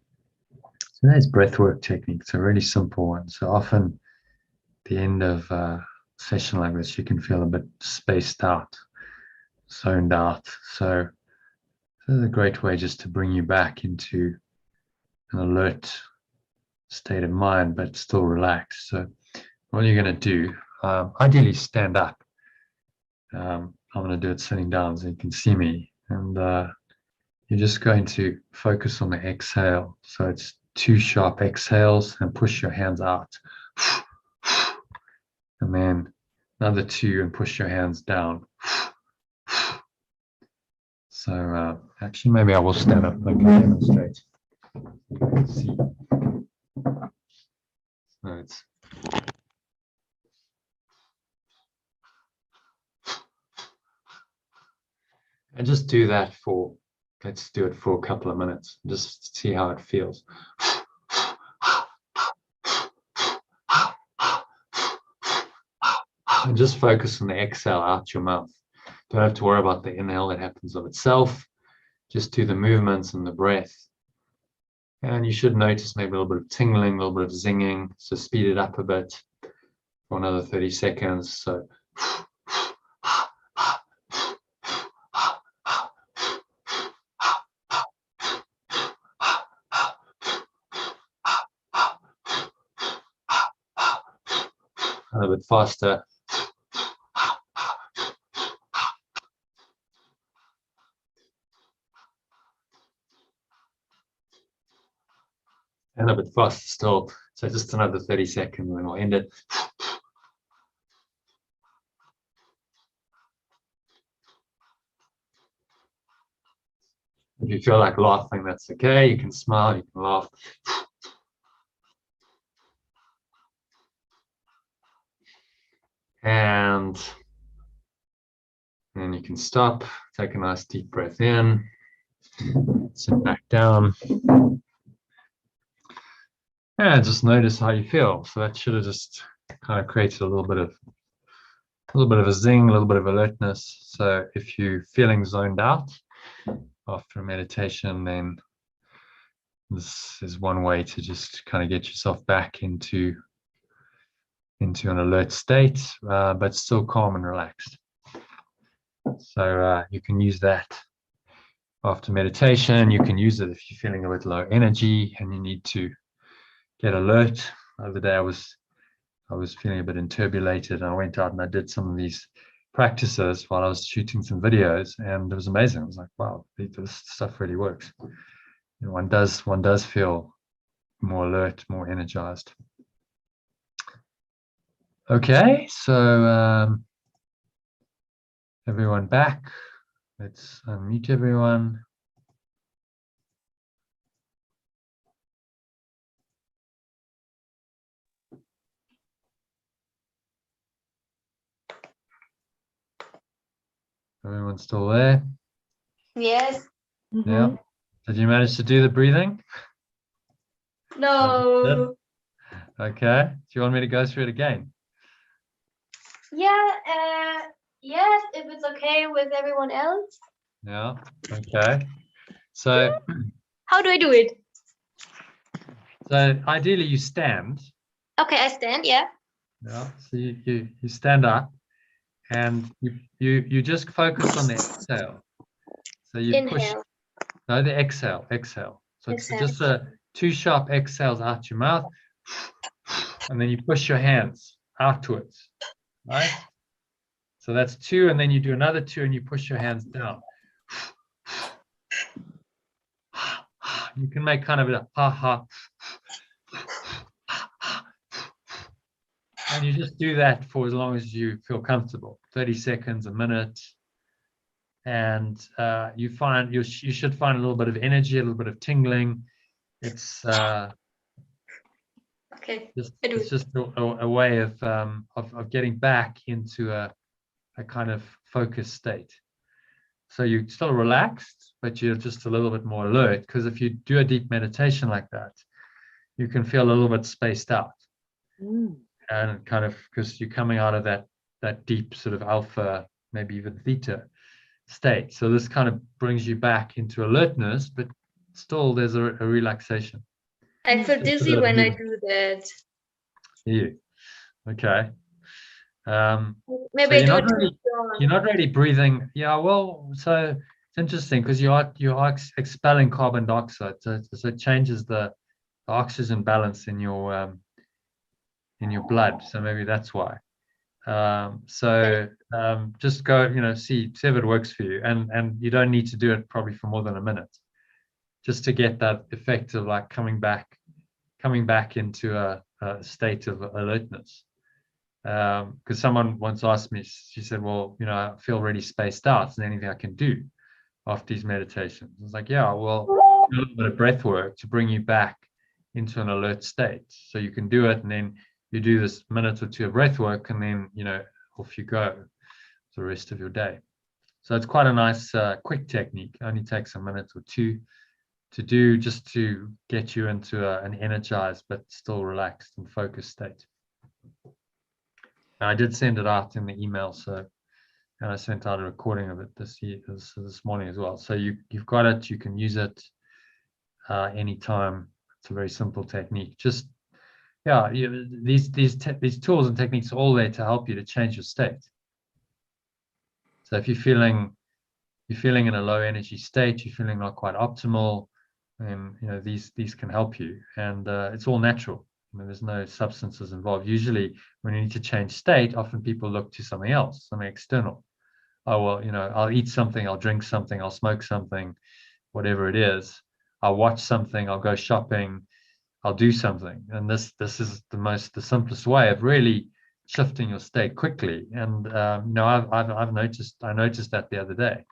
today's breathwork technique. It's a really simple one. So often at the end of a session like this, you can feel a bit spaced out, zoned out. So this is a great way just to bring you back into an alert state of mind, but still relaxed. So what you're going to do, ideally stand up. I'm going to do it sitting down so you can see me. And you're just going to focus on the exhale. So it's 2 sharp exhales and push your hands out. And then another 2 and push your hands down. So actually, maybe I will stand up and demonstrate. Let's see. So it's and just do that for, let's do it for a couple of minutes, just see how it feels. And just focus on the exhale out your mouth. Don't have to worry about the inhale that happens of itself. Just do the movements and the breath. And you should notice maybe a little bit of tingling, a little bit of zinging. So speed it up a bit for another 30 seconds. So a little bit faster. And a bit faster still. So just another 30 seconds and then we'll end it. If you feel like laughing, that's okay. You can smile, you can laugh. And then you can stop, take a nice deep breath in, sit back down. And just notice how you feel. So that should have just kind of created a little bit of a zing, a little bit of alertness. So if you're feeling zoned out after a meditation, then this is one way to just kind of get yourself back into an alert state, but still calm and relaxed. So you can use that after meditation. You can use it if you're feeling a bit low energy and you need to get alert. The other day I was feeling a bit inturbulated, and I went out and I did some of these practices while I was shooting some videos, and it was amazing. I was like, wow, this stuff really works. You know, one does feel more alert, more energized. Okay, so everyone back. Let's unmute everyone. Everyone's still there? Yes. Yeah. Did you manage to do the breathing? No. Okay. Do you want me to go through it again? Yeah. Yes, if it's okay with everyone else. Yeah. Okay. So How do I do it? ideally you stand. Okay, I stand. Yeah. Yeah. So you stand up and you just focus on the exhale. So you push. Inhale. No, the exhale. So it's Exhale. just two sharp exhales out your mouth, and then you push your hands outwards, right? So that's two, and then you do another two, and you push your hands down. You can make kind of a ha-ha. And you just do that for as long as you feel comfortable, 30 seconds, a minute. And you find you should find a little bit of energy, a little bit of tingling. It's Okay. it's just a way of getting back into a kind of focused state. So you're still relaxed, but you're just a little bit more alert, because if you do a deep meditation like that, you can feel a little bit spaced out. And kind of, because you're coming out of that deep sort of alpha, maybe even theta state. So this kind of brings you back into alertness, but still there's a relaxation. I feel Just a dizzy bit of when I movement. do that. Yeah. Okay. Maybe So I do it too you're strong. not really breathing. Yeah, well, so it's interesting because you are expelling carbon dioxide, so it changes the oxygen balance in your blood. So maybe that's why. Just go, see if it works for you, and you don't need to do it probably for more than a minute, just to get that effect of like coming back into a state of alertness. Because someone once asked me, she said, well, I feel really spaced out. Is there anything I can do after these meditations. It's like, yeah, well, do a little bit of breath work to bring you back into an alert state. So you can do it, and then you do this minute or two of breath work, and then, you know, off you go for the rest of your day. So it's quite a nice, quick technique. It only takes a minute or two to do, just to get you into an energized but still relaxed and focused state. And I did send it out in the email, so, and I sent out a recording of it this morning as well. So you've got it. You can use it anytime. It's a very simple technique. Just, yeah, these tools and techniques are all there to help you to change your state. So if you're feeling in a low energy state, you're feeling not quite optimal, and you know, these can help you. And it's all natural. I mean, there's no substances involved. Usually when you need to change state, often people look to something else, something external. Oh, well, you know, I'll eat something, I'll drink something, I'll smoke something, whatever it is. I'll watch something, I'll go shopping, I'll do something. And this is the simplest way of really shifting your state quickly. And you know, I noticed that the other day,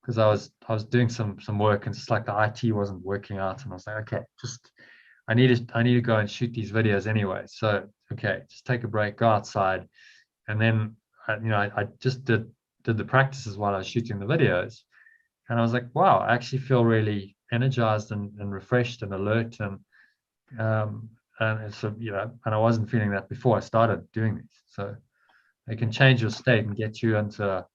because I was doing some work, and it's like the IT wasn't working out, and I was like, okay, I need to go and shoot these videos anyway. So okay, just take a break, go outside, and then I just did the practices while I was shooting the videos, and I was like, wow, I actually feel really energized and refreshed and alert, and so, you know, and I wasn't feeling that before I started doing these. So they can change your state and get you into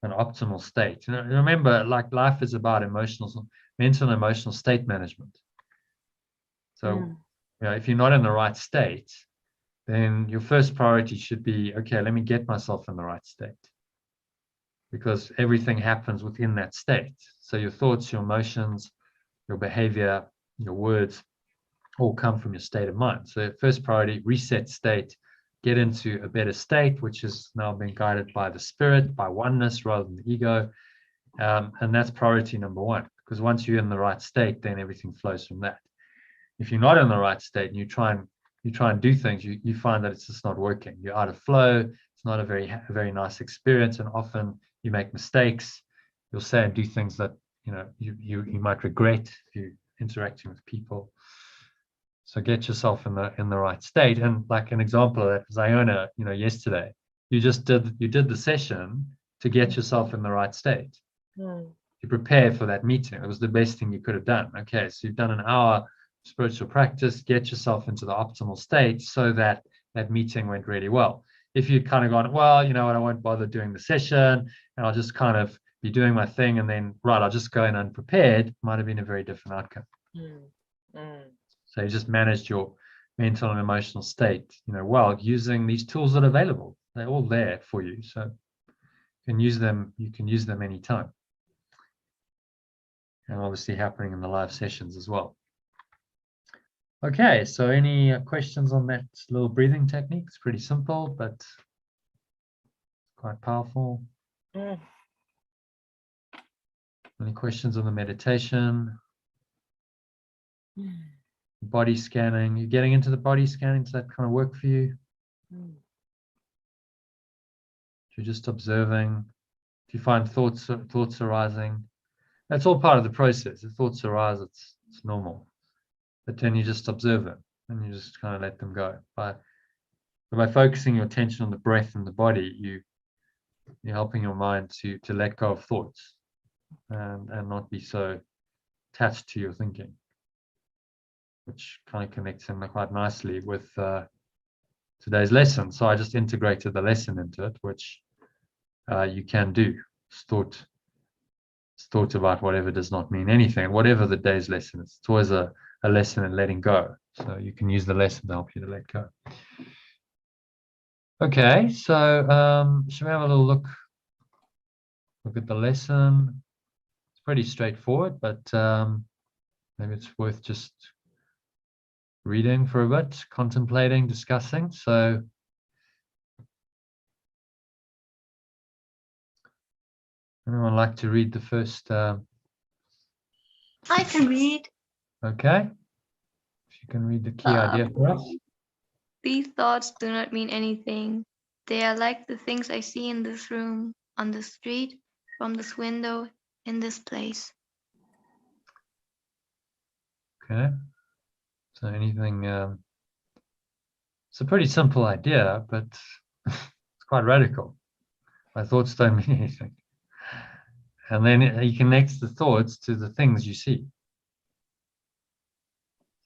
an optimal state. You know, remember, like, life is about mental and emotional state management. So, you know, if you're not in the right state, then your first priority should be, okay, let me get myself in the right state, because everything happens within that state. So your thoughts, your emotions, your behavior, your words all come from your state of mind. So first priority, reset state, get into a better state, which is now being guided by the spirit, by oneness rather than the ego. And that's priority number one, because once you're in the right state, then everything flows from that. If you're not in the right state and you try and do things, you find that it's just not working. You're out of flow. It's not a very nice experience, and often you make mistakes. You'll say and do things that, you know, you might regret if you're interacting with people. So get yourself in the right state. And like an example of that is Iona, you know, yesterday, you did the session to get yourself in the right state. You prepare for that meeting. It was the best thing you could have done. Okay, so you've done an hour spiritual practice, get yourself into the optimal state so that meeting went really well. If you'd kind of gone, well, you know what, I won't bother doing the session, and I'll just kind of be doing my thing, and then, right, I'll just go in unprepared, might have been a very different outcome. So you just managed your mental and emotional state, you know, well, using these tools that are available. They're all there for you, so you can use them anytime. And obviously happening in the live sessions as well. Okay, so any questions on that little breathing technique? It's pretty simple, but quite powerful. Any questions on the meditation? Body scanning. You're getting into the body scanning. Does that kind of work for you? You're just observing. If you find thoughts arising, that's all part of the process. If thoughts arise, it's normal. But then you just observe them, and you just kind of let them go. By focusing your attention on the breath and the body, you're helping your mind to let go of thoughts and not be so attached to your thinking, which kind of connects in quite nicely with today's lesson. So I just integrated the lesson into it, which you can do. It's thought about whatever does not mean anything. Whatever the day's lesson is, it's always a lesson in letting go. So you can use the lesson to help you to let go. Okay, so should we have a little look at the lesson? It's pretty straightforward, but maybe it's worth just reading for a bit, contemplating, discussing. So anyone like to read the first? I can read. Okay. If you can read the key idea for us. These thoughts do not mean anything. They are like the things I see in this room, on the street, from this window, in this place. Okay. So anything, it's a pretty simple idea, but it's quite radical. My thoughts don't mean anything. And then he connects the thoughts to the things you see.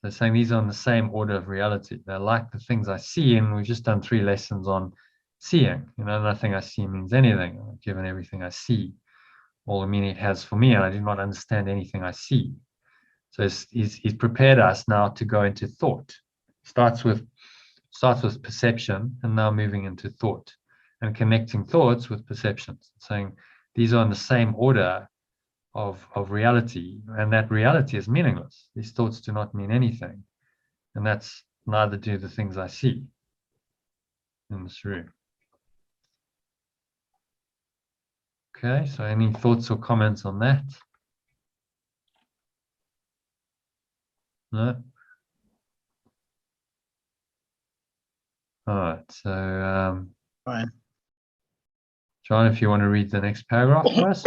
So saying these are in the same order of reality. They're like the things I see, and we've just done 3 lessons on seeing. You know, nothing I see means anything, given everything I see, all the meaning it has for me, and I do not understand anything I see. So he's prepared us now to go into thought. Starts with perception, and now moving into thought, and connecting thoughts with perceptions, saying these are in the same order of reality, and that reality is meaningless. These thoughts do not mean anything, and that's neither do the things I see in this room. Okay, so any thoughts or comments on that? No? All right, so Fine. John, if you want to read the next paragraph for us.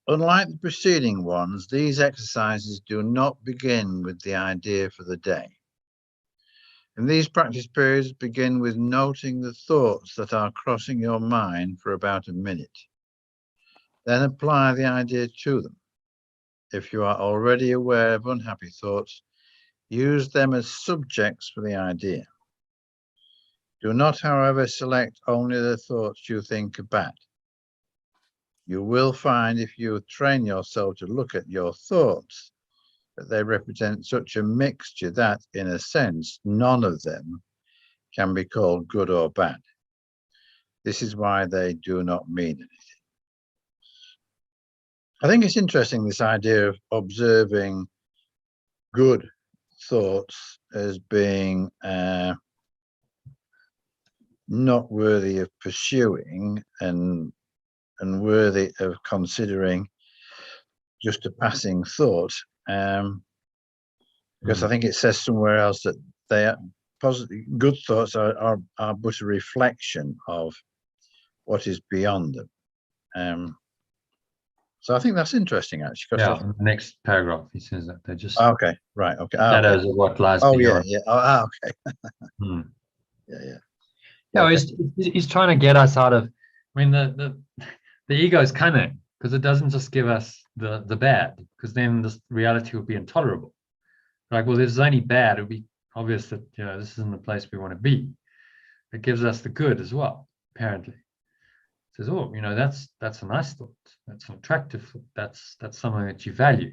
Unlike the preceding ones, these exercises do not begin with the idea for the day. In these practice periods, begin with noting the thoughts that are crossing your mind for about a minute. Then apply the idea to them. If you are already aware of unhappy thoughts, use them as subjects for the idea. Do not, however, select only the thoughts you think are bad. You will find, if you train yourself to look at your thoughts, that they represent such a mixture that, in a sense, none of them can be called good or bad. This is why they do not mean anything. I think it's interesting, this idea of observing good thoughts as being not worthy of pursuing and worthy of considering just a passing thought, because I think it says somewhere else that they are positive, good thoughts are but a reflection of what is beyond them. So I think that's interesting, actually. Yeah, in the next paragraph he says that they're just Okay, right, okay. shadows of what lies Oh beyond. yeah. Okay. Hmm. Yeah. Yeah, Okay. he's trying to get us out of. I mean, the ego is cunning, because it doesn't just give us the bad, because then this reality would be intolerable. Like, well, there's only bad. It would be obvious that, you know, this isn't the place we want to be. It gives us the good as well. Apparently, it says, oh, you know, that's a nice thought. That's an attractive thought. That's something that you value,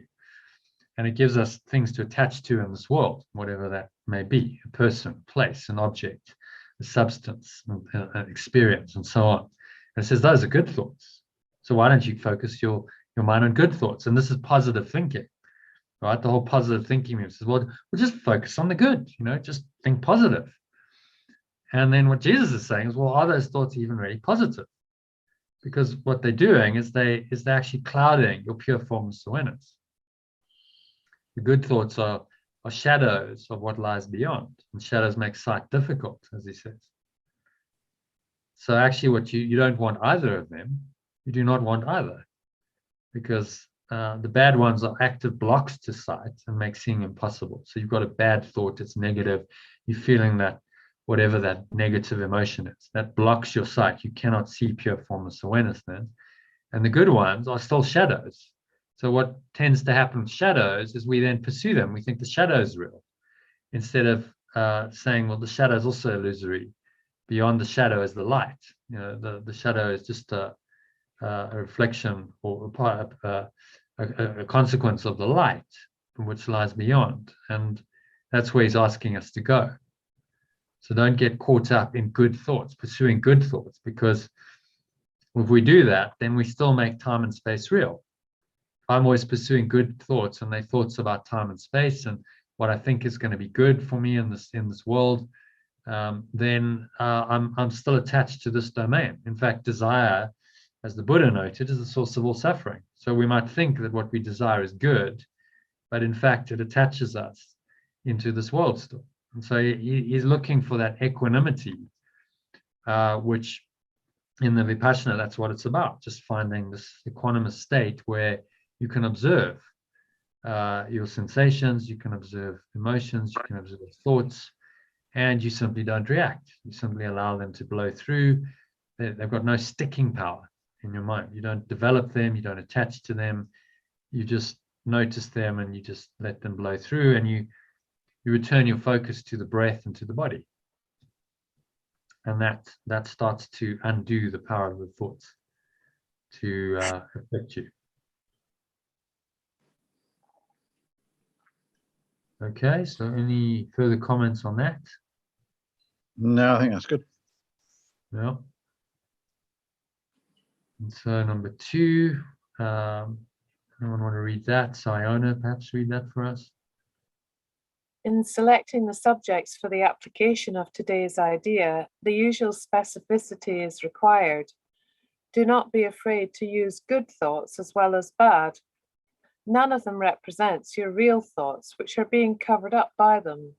and it gives us things to attach to in this world, whatever that may be: a person, place, an object, a substance, an experience, and so on. And it says those are good thoughts. So why don't you focus your mind on good thoughts? And this is positive thinking, right? The whole positive thinking means, well, we'll just focus on the good, you know, just think positive. And then what Jesus is saying is, well, are those thoughts even really positive? Because what they're doing is they're actually clouding your pure formless awareness. The good thoughts are shadows of what lies beyond, and shadows make sight difficult, as he says. So actually, what you don't want either of them. You do not want either, because the bad ones are active blocks to sight and make seeing impossible. So you've got a bad thought, it's negative. You're feeling that whatever that negative emotion is, that blocks your sight. You cannot see pure formless awareness then. And the good ones are still shadows. So what tends to happen with shadows is we then pursue them. We think the shadow is real, instead of saying, well, the shadow is also illusory. Beyond the shadow is the light. You know, the shadow is just a reflection or a consequence of the light from which lies beyond. And that's where he's asking us to go. So don't get caught up in good thoughts, pursuing good thoughts, because if we do that, then we still make time and space real. If I'm always pursuing good thoughts, and they're thoughts about time and space and what I think is going to be good for me in this world, then I'm still attached to this domain. In fact, desire, as the Buddha noted, is the source of all suffering. So we might think that what we desire is good, but in fact, it attaches us into this world still. And so he's looking for that equanimity, which in the Vipassana, that's what it's about, just finding this equanimous state where you can observe your sensations, you can observe emotions, you can observe thoughts, and you simply don't react. You simply allow them to blow through. They've got no sticking power in your mind. You don't develop them, you don't attach to them, you just notice them and you just let them blow through, and you return your focus to the breath and to the body. And that starts to undo the power of the thoughts to affect you. Okay, so any further comments on that? No, I think that's good. Yeah. And so number 2, anyone want to read that? So Iona, perhaps read that for us. In selecting the subjects for the application of today's idea, the usual specificity is required. Do not be afraid to use good thoughts as well as bad. None of them represents your real thoughts, which are being covered up by them.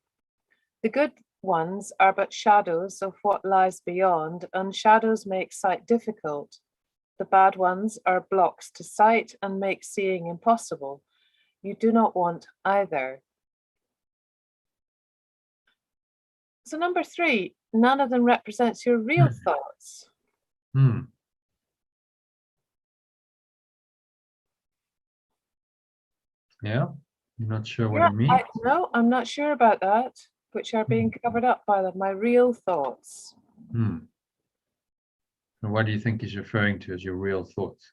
The good ones are but shadows of what lies beyond, and shadows make sight difficult. The bad ones are blocks to sight and make seeing impossible. You do not want either. So number 3, none of them represents your real thoughts. Yeah, you're not sure what you mean? No, I'm not sure about that, which are being covered up by my real thoughts. And what do you think is referring to as your real thoughts?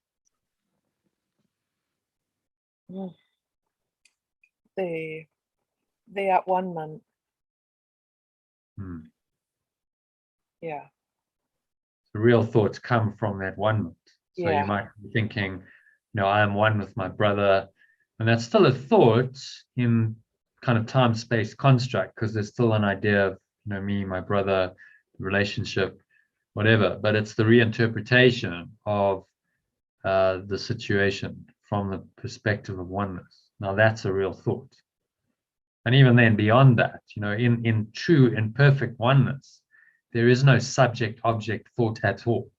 The at-one-ment. Yeah. The real thoughts come from that one-ment. So Yeah. you might be thinking, I am one with my brother. And that's still a thought in kind of time-space construct, because there's still an idea of, me, my brother, relationship, whatever. But it's the reinterpretation of the situation from the perspective of oneness. Now that's a real thought. And even then, beyond that, in true and perfect oneness, there is no subject-object thought at all.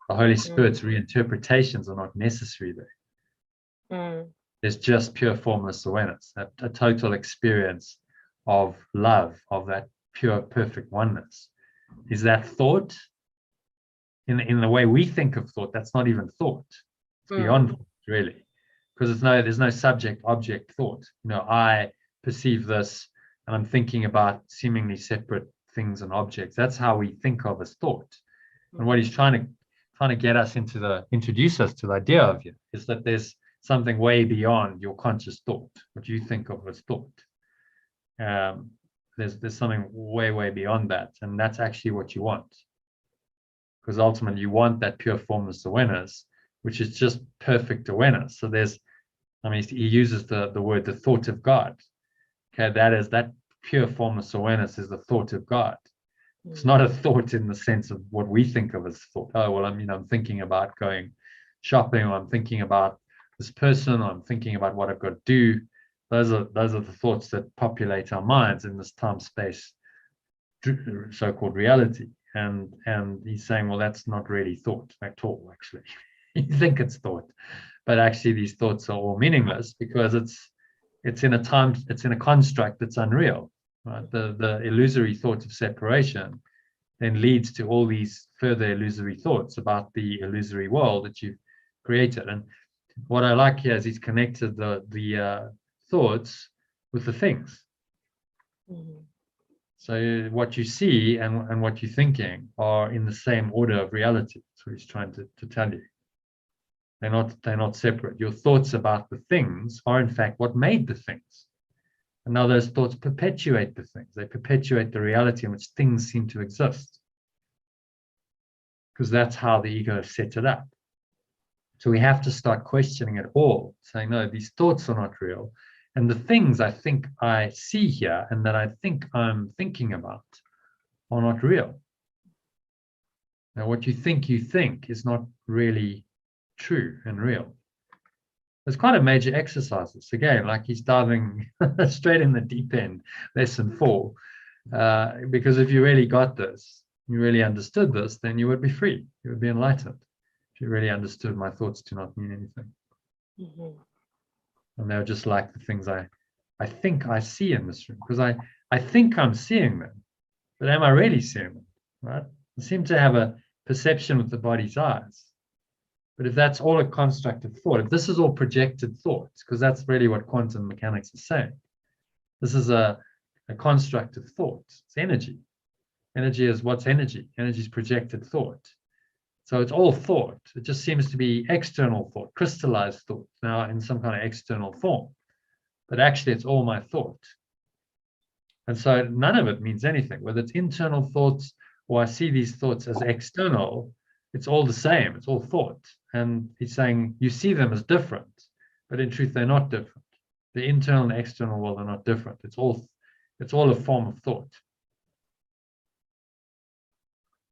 The Holy Spirit's reinterpretations are not necessary there. There's just pure formless awareness, a total experience of love, of that pure, perfect oneness. Is that thought? In the way we think of thought, that's not even thought. It's beyond thought, really. Because there's no subject-object thought. I perceive this, and I'm thinking about seemingly separate things and objects. That's how we think of as thought. And what he's trying to get us introduce us to the idea of here is that there's something way beyond your conscious thought, what you think of as thought. There's something way beyond that, and that's actually what you want. Because ultimately you want that pure formless awareness, which is just perfect awareness. So he uses the word, the thought of God. Okay, that pure formless awareness is the thought of God. It's not a thought in the sense of what we think of as thought. Oh, well, I'm thinking about going shopping, or I'm thinking about this person, or I'm thinking about what I've got to do. Those are the thoughts that populate our minds in this time-space so-called reality. And he's saying, well, that's not really thought at all, actually. You think it's thought, but actually these thoughts are all meaningless, because it's in a construct that's unreal. Right? The illusory thought of separation then leads to all these further illusory thoughts about the illusory world that you've created. And what I like here is he's connected the thoughts with the things. So what you see and what you're thinking are in the same order of reality. That's what he's trying to tell you. They're not separate. Your thoughts about the things are in fact what made the things. And now those thoughts perpetuate the things. They perpetuate the reality in which things seem to exist. Because that's how the ego set it up. So we have to start questioning it all, saying, no, these thoughts are not real. And the things I think I see here and that I think I'm thinking about are not real. Now, what you think is not really true and real. It's quite a major exercise. It's again like he's diving straight in the deep end, lesson 4. Because if you really got this, you really understood this, then you would be free. You would be enlightened. If you really understood my thoughts do not mean anything. Mhm. And they're just like the things I think I see in this room, because I think I'm seeing them, but am I really seeing them? Right? I seem to have a perception with the body's eyes. But if that's all a construct of thought, if this is all projected thoughts, because that's really what quantum mechanics is saying, this is a construct of thought. It's energy. Energy is what's energy? Energy is projected thought. So it's all thought. It just seems to be external thought, crystallized thought, now in some kind of external form. But actually, it's all my thought. And so none of it means anything, whether it's internal thoughts or I see these thoughts as external, it's all the same. It's all thought. And he's saying you see them as different, but in truth, they're not different. The internal and external world are not different. It's all a form of thought.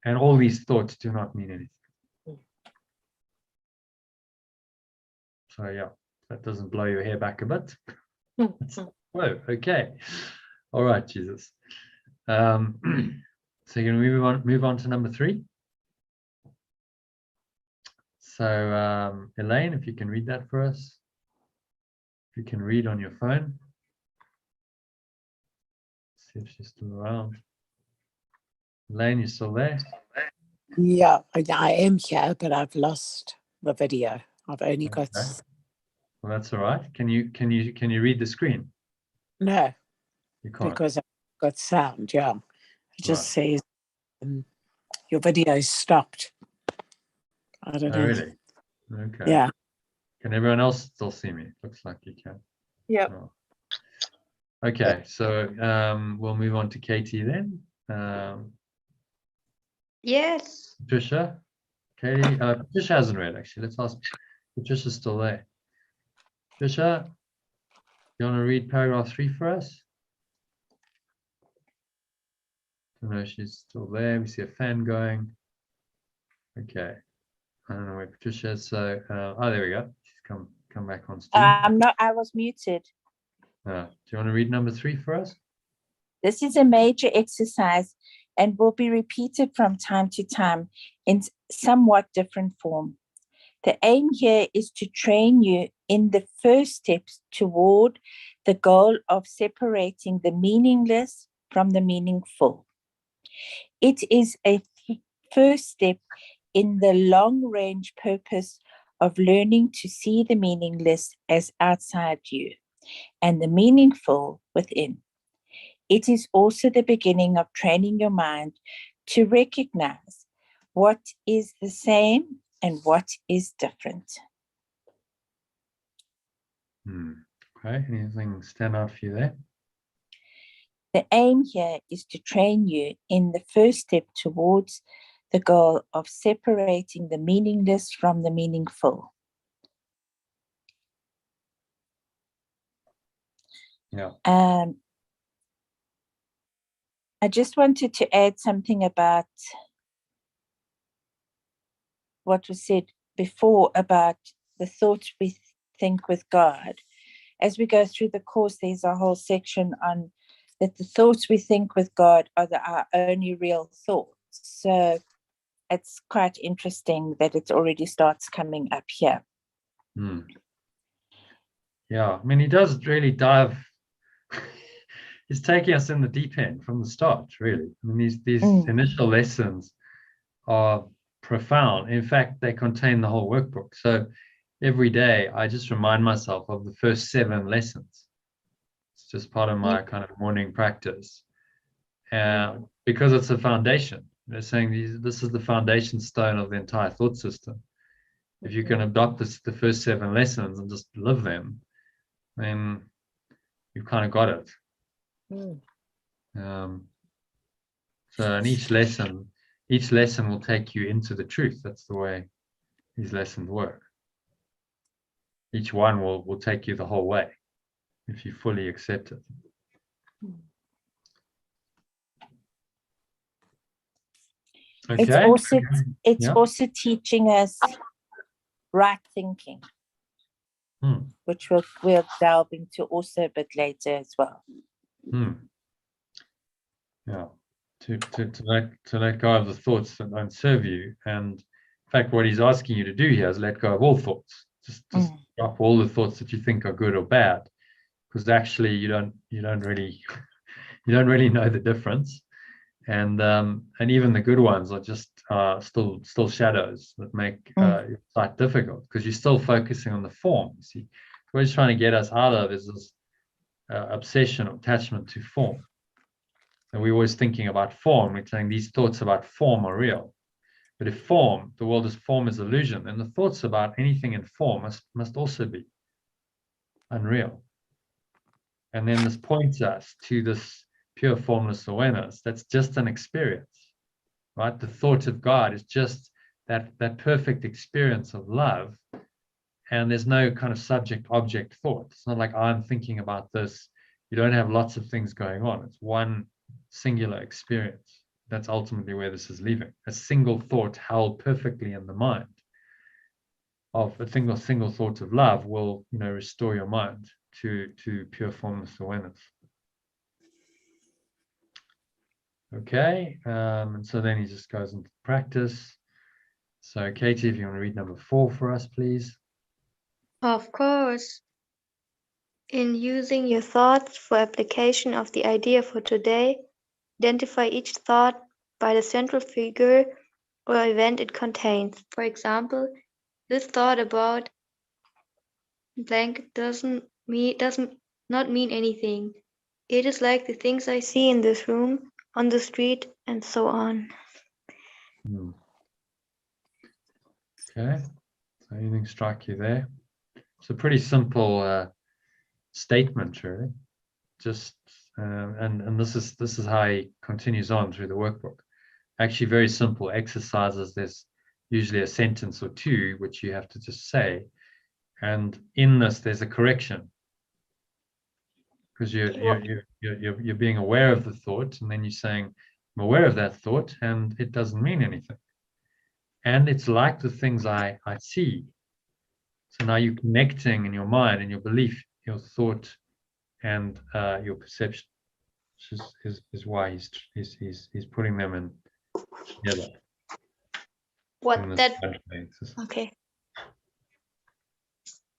And all these thoughts do not mean anything. So yeah, that doesn't blow your hair back a bit. Whoa, okay. All right, Jesus. So you're going to move on to number 3. So Elaine, if you can read that for us. If you can read on your phone. See if she's still around. Elaine, you still there? Yeah, I am here, but I've lost the video. I've only got Okay. Well, that's all right. Can you read the screen? no, You can't. because I've got sound. Yeah, it just Right. says your video stopped. I don't Oh, know. really? Okay. Yeah. Can everyone else still see me? Looks like you can. Yep. Oh. Okay, so we'll move on to Katie then. Yes. Patricia, Katie, Patricia hasn't read actually. Let's ask. Patricia's still there. Patricia, you want to read paragraph 3 for us? I don't know if she's still there. We see a fan going. Okay. I don't know where Patricia is. So, oh, there we go. She's come back on stream. I was muted. Do you want to read number 3 for us? This is a major exercise and will be repeated from time to time in somewhat different form. The aim here is to train you in the first steps toward the goal of separating the meaningless from the meaningful. It is a first step in the long-range purpose of learning to see the meaningless as outside you and the meaningful within. It is also the beginning of training your mind to recognize what is the same and what is different. Okay, anything stand out for you there? The aim here is to train you in the first step towards the goal of separating the meaningless from the meaningful. Yeah. I just wanted to add something about what was said before about the thoughts we think with God. As we go through the course, there's a whole section on that the thoughts we think with God are our only real thoughts. So it's quite interesting that it already starts coming up here. Yeah, I mean, he does really dive. He's taking us in the deep end from the start, really. I mean, these initial lessons are profound. In fact, they contain the whole workbook. So every day, I just remind myself of the first 7 lessons. It's just part of my kind of morning practice. Because it's a foundation. They're saying this is the foundation stone of the entire thought system. If you can adopt the first 7 lessons and just live them, then you've kind of got it. So in each lesson will take you into the truth. That's the way these lessons work. Each one will take you the whole way if you fully accept it. Okay. It's also teaching us right thinking, which we'll delve into also a bit later as well. Yeah. to let go of the thoughts that don't serve you. And in fact, what he's asking you to do here is let go of all thoughts. Just drop all the thoughts that you think are good or bad, because actually you don't really know the difference. And even the good ones are just still shadows that make your sight difficult, because you're still focusing on the form. You see, what he's trying to get us out of is this obsession or attachment to form. And we're always thinking about form. We're saying these thoughts about form are real. But if form, the world is form is illusion, then the thoughts about anything in form must also be unreal. And then this points us to this pure formless awareness. That's just an experience, right? The thought of God is just that perfect experience of love. And there's no kind of subject-object thought. It's not like I'm thinking about this. You don't have lots of things going on. It's one singular experience. That's ultimately where this is leaving. A single thought held perfectly in the mind of a single thought of love will, restore your mind to pure formless awareness. Okay, and so then he just goes into practice. So Katie, if you want to read number 4 for us, please. Of course. In using your thoughts for application of the idea for today, identify each thought by the central figure or event it contains. For example, this thought about blank does not mean anything. It is like the things I see in this room, on the street, and so on. Okay, so anything strike you there? It's a pretty simple statement, really. Just and this is how he continues on through the workbook. Actually, very simple exercises. There's usually a sentence or two which you have to just say, and in this there's a correction, because you're being aware of the thought, and then you're saying, I'm aware of that thought, and it doesn't mean anything, and it's like the things I see. So now you're connecting in your mind and your belief, your thought, and your perception, which is why he's putting them in together. Okay.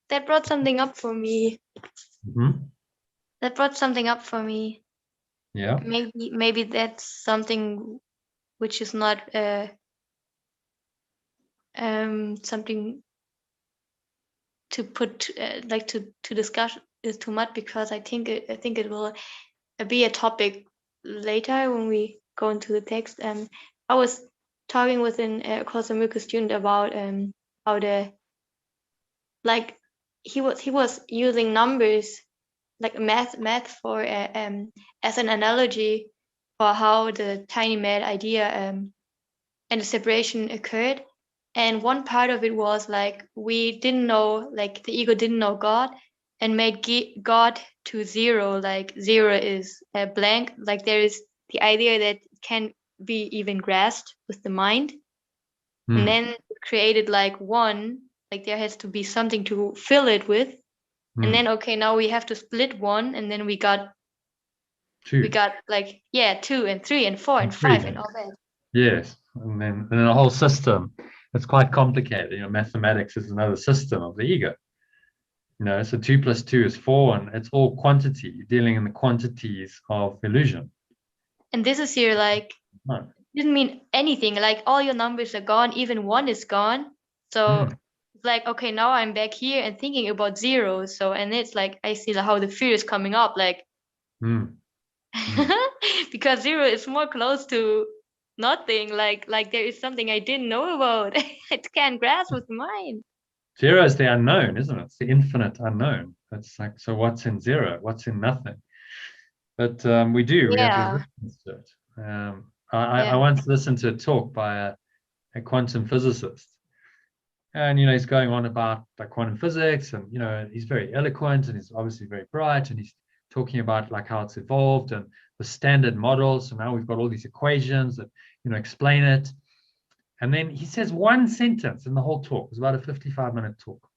That brought something up for me. That brought something up for me. Yeah. Maybe that's something which is not something to put like to discuss is too much, because I think it will be a topic later when we go into the text. I was talking with a Course in Miracles student about how he was using numbers, like math for as an analogy for how the tiny mad idea and the separation occurred. And one part of it was like we didn't know, like the ego didn't know God and made God to 0, like 0 is a blank, like there is the idea that can be even grasped with the mind. And then created like 1, like there has to be something to fill it with. And then okay, now we have to split 1, and then we got 2. We got like 2 and 3 and 4 and 5 and all that. Yes, and then a whole system. It's quite complicated. Mathematics is another system of the ego. So 2 plus 2 is 4, and it's all quantity. You're dealing in the quantities of illusion. And this is here like didn't mean anything. Like all your numbers are gone, even 1 is gone. So it's like, okay, now I'm back here and thinking about 0. So and it's like I see how the fear is coming up, like because 0 is more close to nothing, like there is something I didn't know about. It can't grasp with mine. 0 is the unknown, isn't it? It's the infinite unknown. It's like, so what's in 0? What's in nothing? But we have resistance to it. I once listened to a talk by a quantum physicist, and he's going on about like quantum physics, and he's very eloquent, and he's obviously very bright, and he's talking about like how it's evolved and the standard models. So now we've got all these equations that explain it. And then he says one sentence in the whole talk. It was about a 55-minute talk.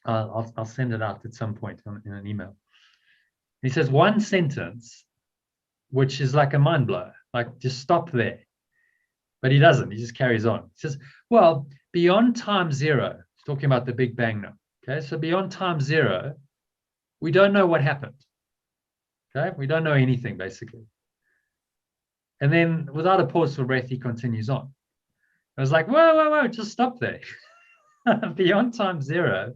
I'll send it out at some point in an email. He says one sentence, which is like a mind blower. like just stop there. But he doesn't. He just carries on. He says, well, beyond time zero, he's talking about the Big Bang now. Okay, so beyond time zero, we don't know what happened. Okay, we don't know anything basically. And then without a pause for breath, he continues on. I was like, whoa, just stop there. Beyond time zero,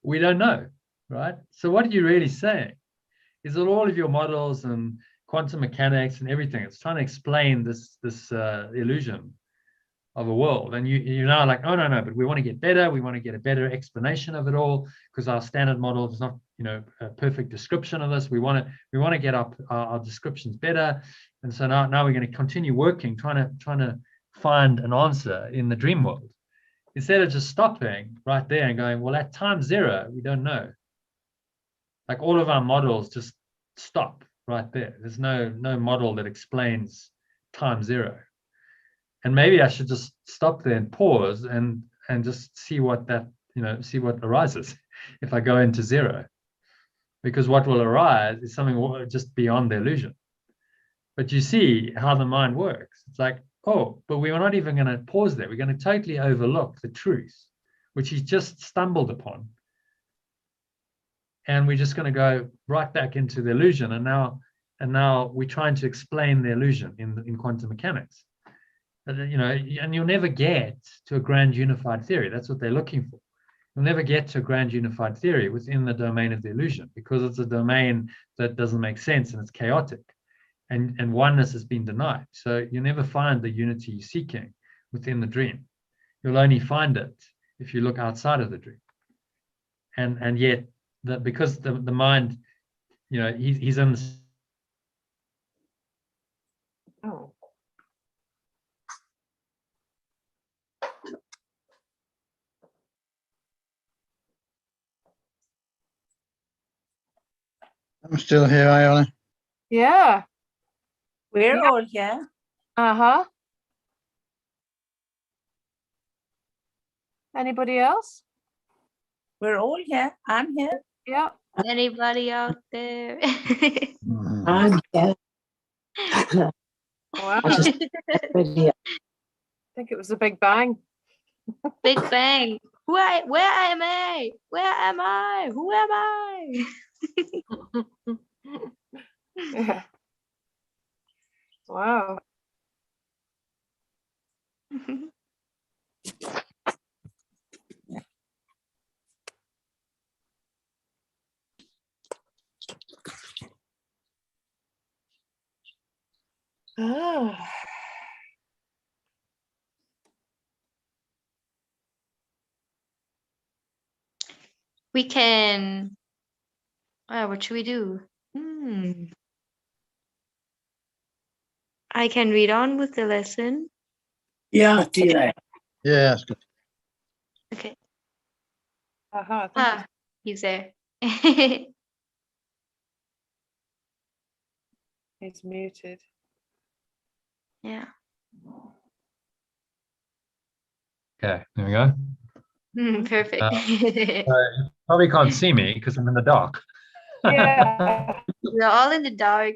we don't know, right? So what are you really saying is that all of your models and quantum mechanics and everything, it's trying to explain this illusion of a world. And you're now like, oh, no, but we want to get better. We want to get a better explanation of it all because our standard model is not, a perfect description of this. We want to get our descriptions better. And so now we're going to continue working, trying to find an answer in the dream world. Instead of just stopping right there and going, well, at time zero, we don't know. Like all of our models just stop right there. There's no model that explains time zero. And maybe I should just stop there and pause and just see what see what arises if I go into zero. Because what will arise is something just beyond the illusion. But you see how the mind works. It's like, oh, but we're not even going to pause there. We're going to totally overlook the truth, which he's just stumbled upon. And we're just going to go right back into the illusion. And now we're trying to explain the illusion in quantum mechanics. And you'll never get to a grand unified theory. That's what they're looking for. You'll never get to a grand unified theory within the domain of the illusion because it's a domain that doesn't make sense and it's chaotic. And oneness has been denied. So you never find the unity you're seeking within the dream. You'll only find it if you look outside of the dream. And yet, because the mind, he's in this. Oh. I'm still here, Iona. Yeah. We're Yeah. all here. Uh-huh. Anybody else? We're all here. I'm here. Yeah. Anybody out there? Mhm. I'm here. Wow. I just really, I think it was a Big Bang. Big Bang. Where am I? Where am I? Who am I? Yeah. Wow. Ah. We can. What should we do? I can read on with the lesson. yeah, do that. Yeah, that's good. Okay. Uh-huh. I think He's there. he's muted. Yeah. Okay, there we go. Perfect. You probably can't see me because I'm in the dark. Yeah. We're all in the dark.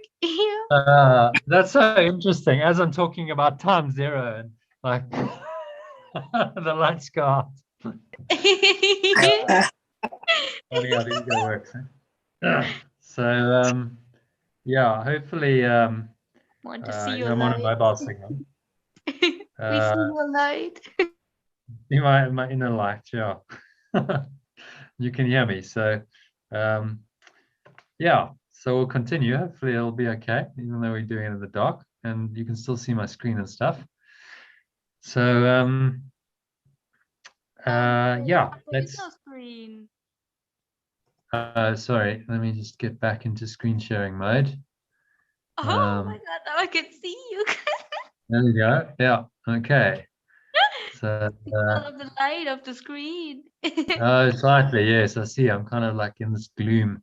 That's so interesting. As I'm talking about time zero and like the lights go out. Funny how the ego works. So yeah, hopefully Want to see your I'm on a light. mobile signal. We see your light. See my inner light, yeah. You can hear me. So yeah, so we'll continue. Hopefully it'll be okay, even though we're doing it in the dark and you can still see my screen and stuff. So yeah, let's Screen. sorry, let me just get back into screen sharing mode. Oh my god, now I can see you. There we go. Yeah, okay. So All of the light of the screen. oh, slightly, yes, I see. I'm kind of like in this gloom.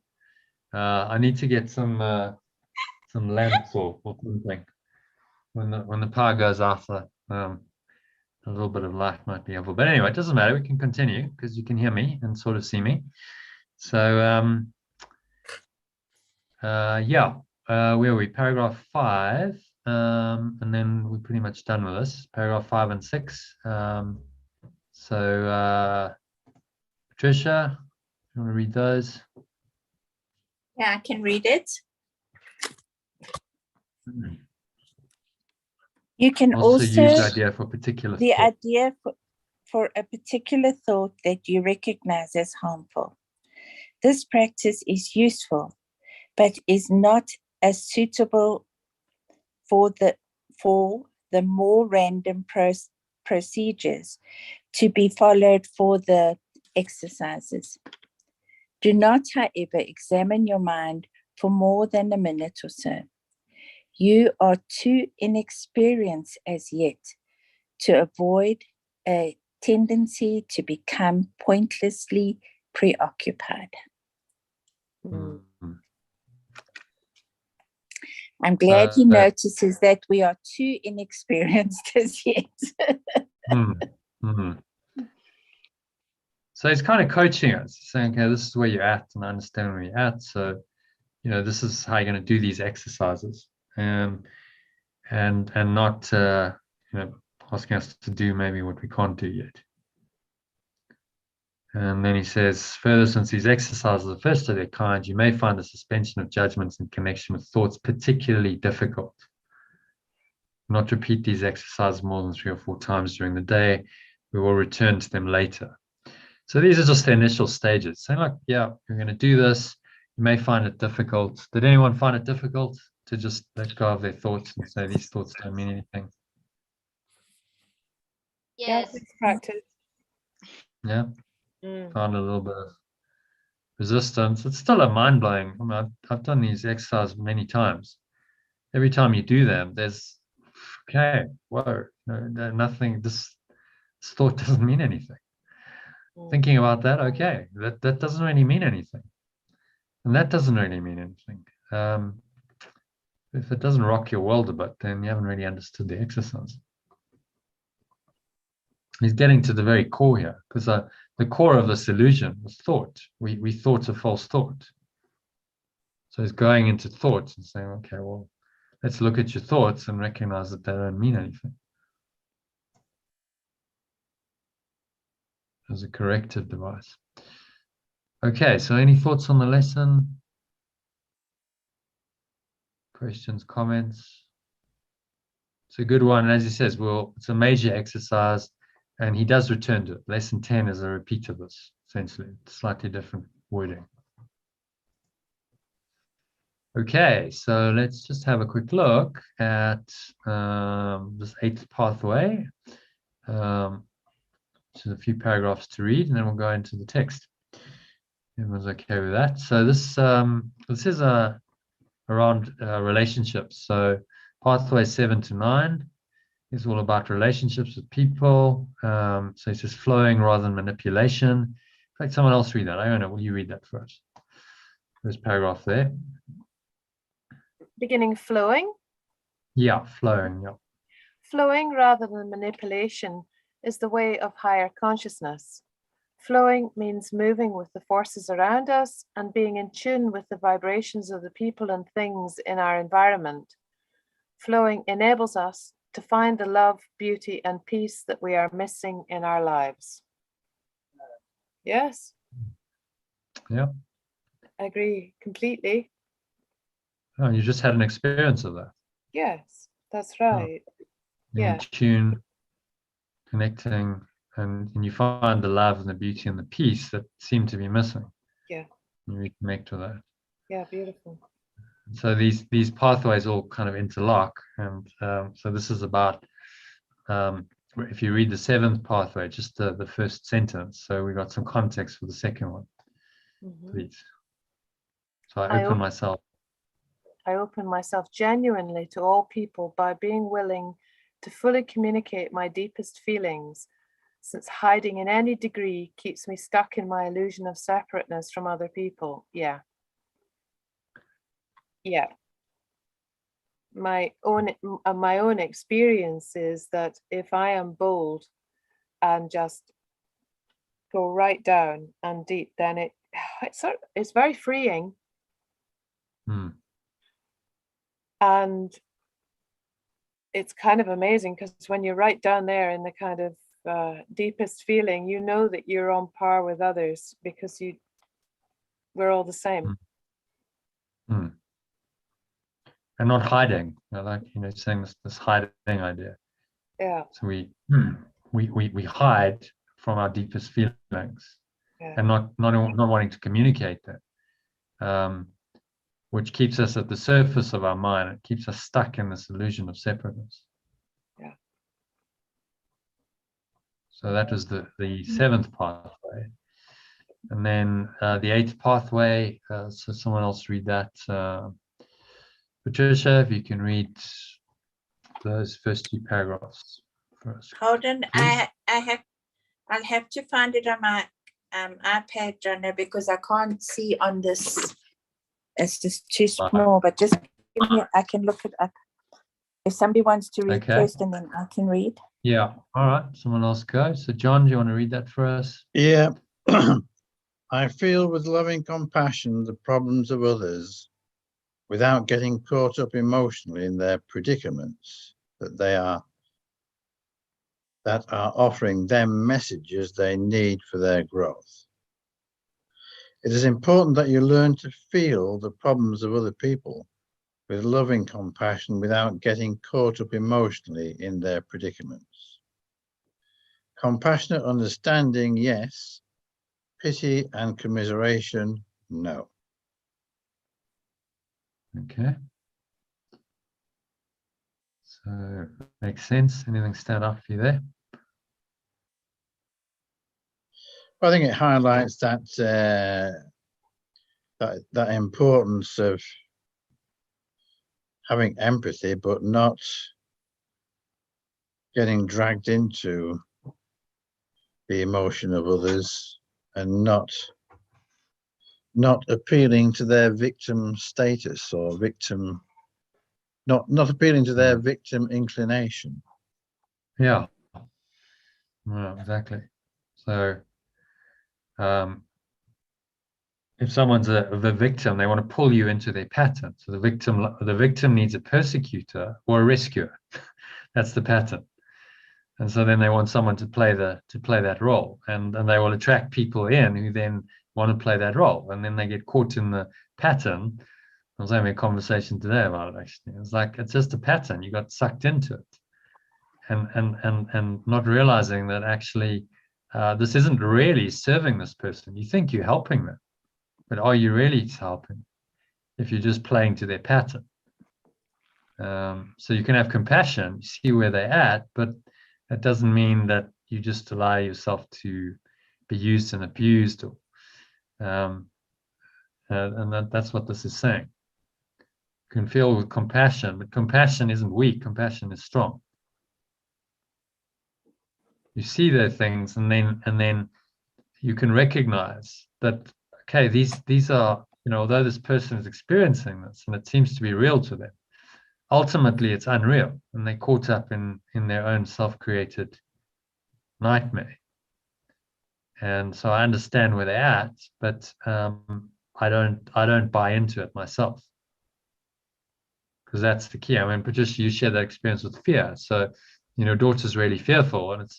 I need to get some lamps or something. When the power goes off, a little bit of light might be helpful. But anyway, it doesn't matter. We can continue because you can hear me and sort of see me. So yeah, where are we? Paragraph 5. and then we're pretty much done with this. Paragraph 5 and 6. So Patricia, you want to read those? Yeah, I can read it. You can Also use the also idea for particular the thought. idea for a particular thought that you recognize as harmful. This practice is useful, but is not as suitable for the more random procedures to be followed for the exercises. Do not, however, examine your mind for more than a minute or so. You are too inexperienced as yet to avoid a tendency to become pointlessly preoccupied. Mm. Mm. I'm glad he notices that we are too inexperienced as yet. So he's kind of coaching us, saying, okay, this is where you're at, and I understand where you're at. So, you know, this is how you're going to do these exercises, and not, you know, asking us to do maybe what we can't do yet. And then he says, further, since these exercises are first of their kind, you may find the suspension of judgments in connection with thoughts particularly difficult. Not repeat these exercises more than 3 or 4 times during the day. We will return to them later. So these are just the initial stages. Saying like, yeah, you're going to do this. You may find it difficult. Did anyone find it difficult to just let go of their thoughts and say these thoughts don't mean anything? Yes. It's practice. Yeah, Mm. found a little bit of resistance. It's still a mind-blowing. I mean, I've done these exercises many times. Every time you do them, there's, okay, whoa, no, nothing, this thought doesn't mean anything. Thinking about that, okay, that doesn't really mean anything. And that doesn't really mean anything. If it doesn't rock your world a bit, then you haven't really understood the exercise. He's getting to the very core here, because the core of this illusion was thought. We thought a false thought. So he's going into thoughts and saying, okay, well, let's look at your thoughts and recognize that they don't mean anything. As a corrective device. Okay, so any thoughts on the lesson? Questions, comments? It's a good one. And as he says, well, it's a major exercise, and he does return to it. Lesson 10 is a repeat of this, essentially. Slightly different wording. Okay, so let's just have a quick look at this 8th pathway. Just a few paragraphs to read, and then we'll go into the text. Everyone's okay with that? So this is around relationships. So pathway 7 to 9 is all about relationships with people. So it's just flowing rather than manipulation. In fact, someone else read that. I don't know. Will you read that for us? There's paragraph there. Beginning flowing. Yeah, flowing. Yeah. Flowing rather than manipulation is the way of higher consciousness. Flowing means moving with the forces around us and being in tune with the vibrations of the people and things in our environment. Flowing enables us to find the love, beauty, and peace that we are missing in our lives. Yes. Yeah. I agree completely. Oh, you just had an experience of that. Yes, that's right. Being Yeah. in tune, connecting, and you find the love and the beauty and the peace that seem to be missing. Yeah. You reconnect with that. Yeah, beautiful. So these pathways all kind of interlock, and so this is about if you read the 7th pathway, just the first sentence. So we got some context for the second one, please. So I open myself. I open myself genuinely to all people by being willing to fully communicate my deepest feelings, since hiding in any degree keeps me stuck in my illusion of separateness from other people. Yeah. Yeah. My own experience is that if I am bold and just go right down and deep, then it's very freeing. And it's kind of amazing, because when you're right down there in the kind of deepest feeling, you know that you're on par with others, because we're all the same. And not hiding. I like, saying this hiding idea. Yeah. So we hide from our deepest feelings, and not wanting to communicate that, which keeps us at the surface of our mind. It keeps us stuck in this illusion of separateness. Yeah. So that was the seventh pathway. And then the eighth pathway, so someone else read that. Patricia, if you can read those first 2 paragraphs for us. Hold on, please. I'll have to find it on my iPad, Johnny, because I can't see on this. It's just too small, but just give me, I can look it up. If somebody wants to read first, and then I can read. Yeah, all right, someone else go. So John, do you want to read that for us? Yeah. I feel with loving compassion the problems of others without getting caught up emotionally in their predicaments that are offering them messages they need for their growth. It is important that you learn to feel the problems of other people with loving compassion without getting caught up emotionally in their predicaments. Compassionate understanding, yes. Pity and commiseration, no. Okay. So makes sense. Anything stand out for you there? I think it highlights that that importance of having empathy, but not getting dragged into the emotion of others, and not appealing to their victim status, or not appealing to their victim inclination. Yeah. No, exactly. So if someone's the victim, they want to pull you into their pattern. So the victim needs a persecutor or a rescuer. That's the pattern. And so then they want someone to play that role, and they will attract people in who then want to play that role, and then they get caught in the pattern. I was having a conversation today about it, actually. It's like, it's just a pattern. You got sucked into it, and not realizing that actually this isn't really serving this person. You think you're helping them, but are you really helping if you're just playing to their pattern? So you can have compassion, see where they're at, but that doesn't mean that you just allow yourself to be used and abused, or, and that's what this is saying. You can feel with compassion, but compassion isn't weak. Compassion is strong. You see their things, and then you can recognize that, okay, these are, although this person is experiencing this and it seems to be real to them, ultimately it's unreal, and they're caught up in their own self-created nightmare. And so I understand where they're at, but I don't buy into it myself, because that's the key. I mean, Patricia, you shared that experience with fear. So, daughter's really fearful, and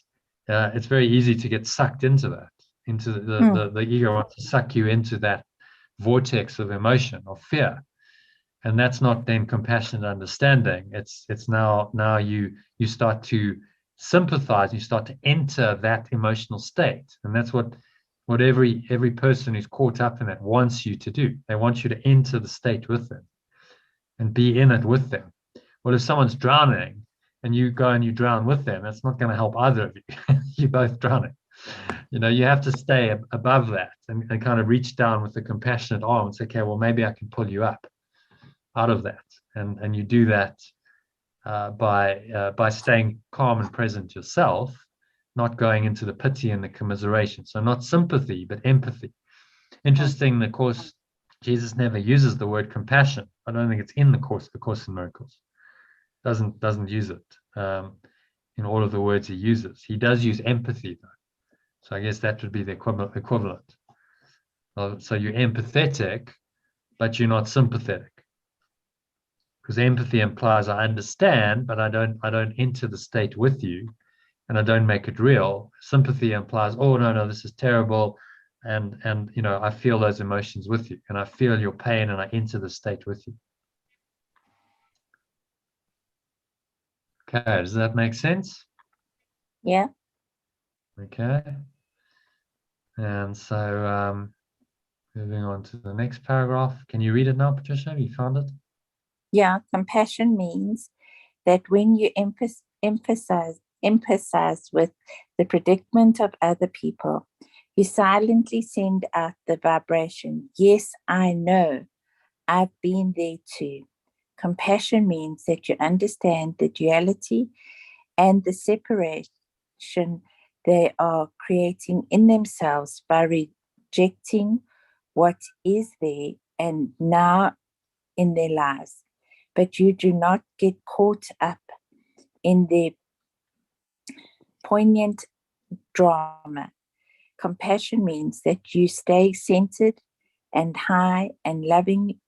it's very easy to get sucked into that, into the ego wants to suck you into that vortex of emotion, of fear. And that's not then compassionate understanding. It's now you start to sympathize, you start to enter that emotional state. And that's what every person who's caught up in that wants you to do. They want you to enter the state with them and be in it with them. Well, if someone's drowning and you go and you drown with them, that's not going to help either of you. You're both drowning. You have to stay above that and kind of reach down with a compassionate arm and say, okay, well, maybe I can pull you up out of that. And you do that by staying calm and present yourself, not going into the pity and the commiseration. So not sympathy, but empathy. Interesting, the Course, Jesus never uses the word compassion. I don't think it's in the Course in Miracles. Doesn't use it in all of the words he uses. He does use empathy, though. So I guess that would be the equivalent. So you're empathetic, but you're not sympathetic. because empathy implies I understand, but I don't enter the state with you, and I don't make it real. Sympathy implies, oh no, this is terrible, and I feel those emotions with you, and I feel your pain, and I enter the state with you. Okay, does that make sense? Yeah. Okay. And so moving on to the next paragraph. Can you read it now, Patricia? Have you found it? Yeah. Compassion means that when you emphasize with the predicament of other people, you silently send out the vibration. Yes, I know. I've been there too. Compassion means that you understand the duality and the separation they are creating in themselves by rejecting what is there and now in their lives. But you do not get caught up in their poignant drama. Compassion means that you stay centered and high and loving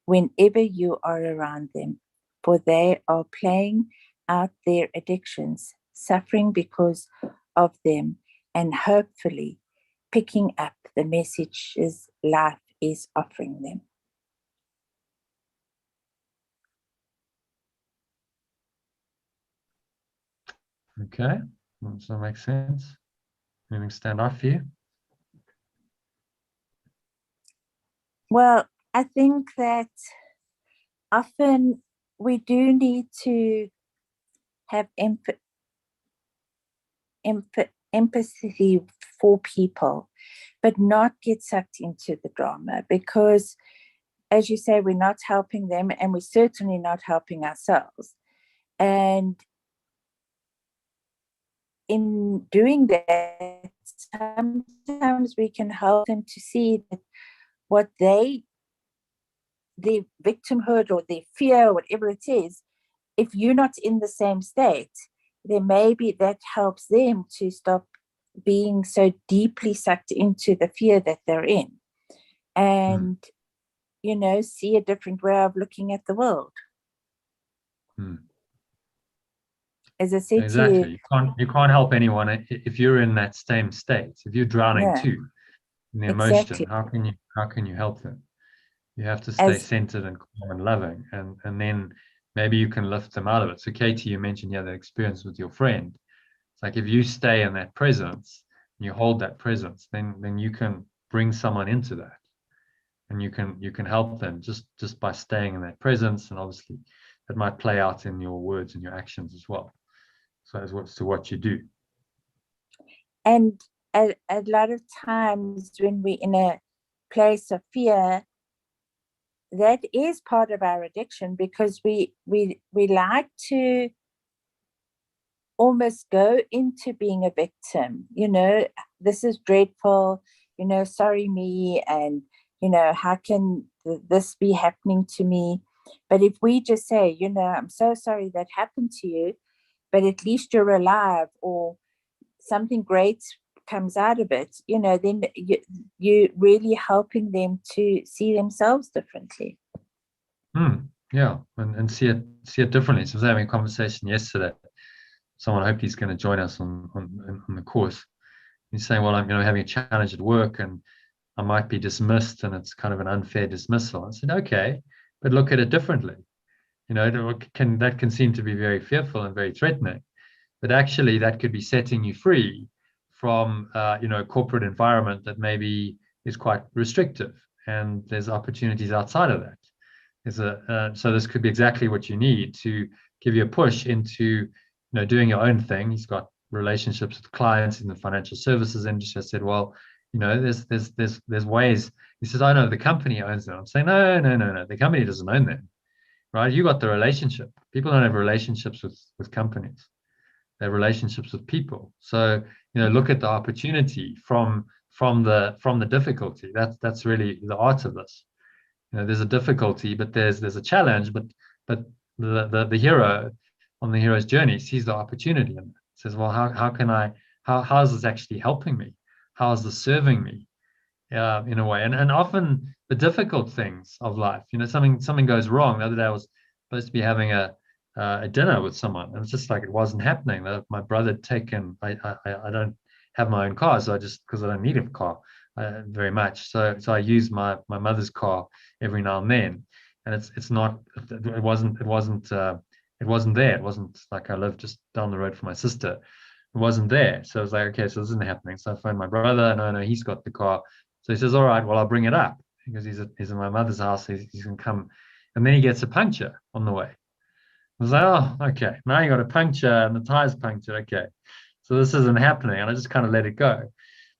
whenever you are around them, for they are playing out their addictions, suffering because of them, and hopefully picking up the messages life is offering them. Okay, does that make sense? Anything stand out for you? Well, I think that often we do need to have empathy for people, but not get sucked into the drama, because, as you say, we're not helping them, and we're certainly not helping ourselves. And in doing that, sometimes we can help them to see that what their victimhood or their fear, or whatever it is, if you're not in the same state, then maybe that helps them to stop being so deeply sucked into the fear that they're in, and see a different way of looking at the world. As I said Exactly. to You can't help anyone if you're in that same state. If you're drowning Yeah, too in the exactly. emotion, how can you help them? You have to stay centered and calm and loving, and then maybe you can lift them out of it. So Katie, you mentioned you had that experience with your friend. It's like if you stay in that presence and you hold that presence, then you can bring someone into that, and you can help them just by staying in that presence. And obviously that might play out in your words and your actions as well. So as to what you do. And a lot of times when we're in a place of fear, that is part of our addiction, because we like to almost go into being a victim. This is dreadful, sorry me, and how can this be happening to me? But if we just say, I'm so sorry that happened to you, but at least you're alive, or something great comes out of it, then you're really helping them to see themselves differently. Yeah, and see it differently. So I was having a conversation yesterday. Someone, hopefully, is going to join us on the course. He's saying, well, I'm having a challenge at work, and I might be dismissed, and it's kind of an unfair dismissal. I said, okay, but look at it differently. That can seem to be very fearful and very threatening, but actually that could be setting you free from a corporate environment that maybe is quite restrictive, and there's opportunities outside of that. So this could be exactly what you need to give you a push into doing your own thing. He's got relationships with clients in the financial services industry. I said, well, there's ways. He says, I know the company owns them. I'm saying, no, the company doesn't own them, right? You got the relationship. People don't have relationships with companies. They have relationships with people. So look at the opportunity from the difficulty. That's really the art of this. There's a difficulty, but there's a challenge, but the hero on the hero's journey sees the opportunity and says, well, how is this actually helping me? How is this serving me in a way? And often the difficult things of life. You know, something goes wrong. The other day I was supposed to be having a dinner with someone, and it's just like it wasn't happening. My brother had taken. I don't have my own car, so I just, because I don't need a car very much. So I use my mother's car every now and then, and it's not. It wasn't there. It wasn't like I live just down the road from my sister. It wasn't there. So I was like, okay, so this isn't happening. So I phoned my brother. No, he's got the car. So he says, all right, well, I'll bring it up, because he's in my mother's house. He's gonna come, and then he gets a puncture on the way. I was like, oh, okay. Now you got a puncture and the tire's punctured. Okay, so this isn't happening, and I just kind of let it go.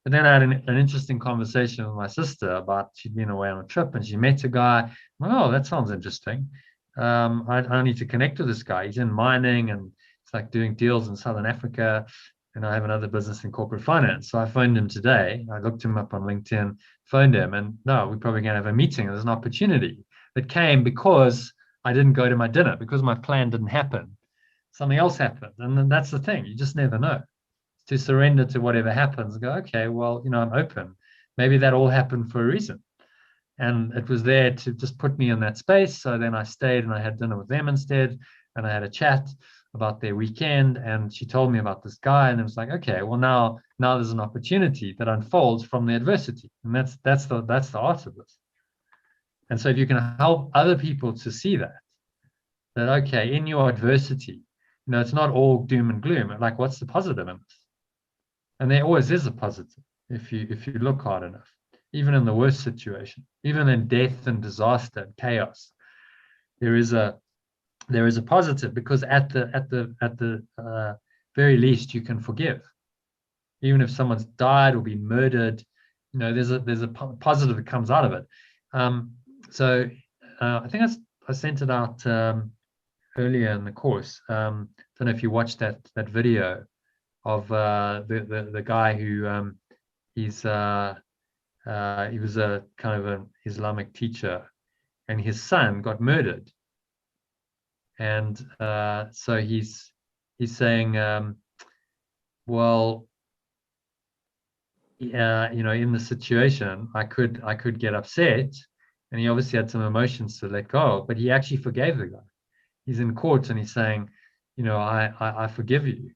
But then I had an interesting conversation with my sister about, she'd been away on a trip and she met a guy. Oh, that sounds interesting. I need to connect with this guy. He's in mining and it's like doing deals in Southern Africa. And I have another business in corporate finance. So I phoned him today. I looked him up on LinkedIn, phoned him, and no, we're probably going to have a meeting. There's an opportunity that came because I didn't go to my dinner, because my plan didn't happen. Something else happened. And then that's the thing. You just never know. To surrender to whatever happens and go, okay, well, you know, I'm open. Maybe that all happened for a reason. And it was there to just put me in that space. So then I stayed and I had dinner with them instead. And I had a chat about their weekend. And she told me about this guy. And it was like, okay, well, now there's an opportunity that unfolds from the adversity. And that's the art of this. And so if you can help other people to see that okay, in your adversity, you know, it's not all doom and gloom. Like, what's the positive in this? And there always is a positive if you look hard enough, even in the worst situation, even in death and disaster and chaos, there is a positive, because at the very least you can forgive, even if someone's died or been murdered. You know, there's a positive that comes out of it. So I think I sent it out earlier in the course. Don't know if you watched that video of the guy who he was a kind of an Islamic teacher, and his son got murdered, and so he's saying, well, you know, in the situation, I could get upset, and he obviously had some emotions to let go, but he actually forgave the guy. He's in court and he's saying, you know, I forgive you.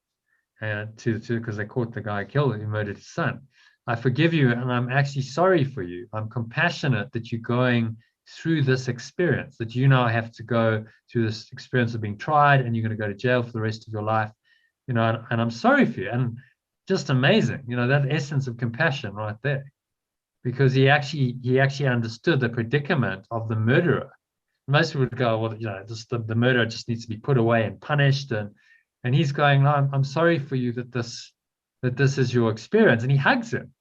Because they caught the guy who murdered his son. I forgive you, and I'm actually sorry for you. I'm compassionate that you're going through this experience, that you now have to go through this experience of being tried, and you're going to go to jail for the rest of your life. You know, and I'm sorry for you. And just amazing, you know, that essence of compassion right there, because he actually understood the predicament of the murderer. Most people would go, well, you know, just the murderer just needs to be put away and punished, and he's going, no, I'm sorry for you that this is your experience. And he hugs him.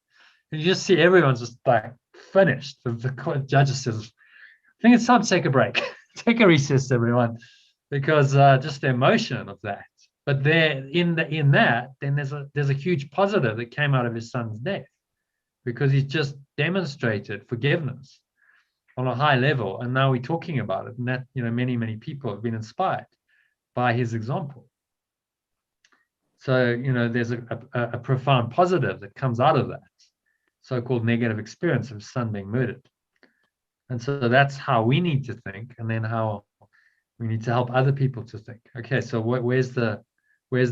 And you just see everyone's just like finished. The judge says, I think it's time to take a break. Take a recess, everyone. Because just the emotion of that. But there in that, then there's a huge positive that came out of his son's death. Because he's just demonstrated forgiveness on a high level. And now we're talking about it. And that, you know, many, many people have been inspired by his example. So, you know, there's a profound positive that comes out of that so-called negative experience of his son being murdered. And so that's how we need to think, and then how we need to help other people to think. Okay, so where's the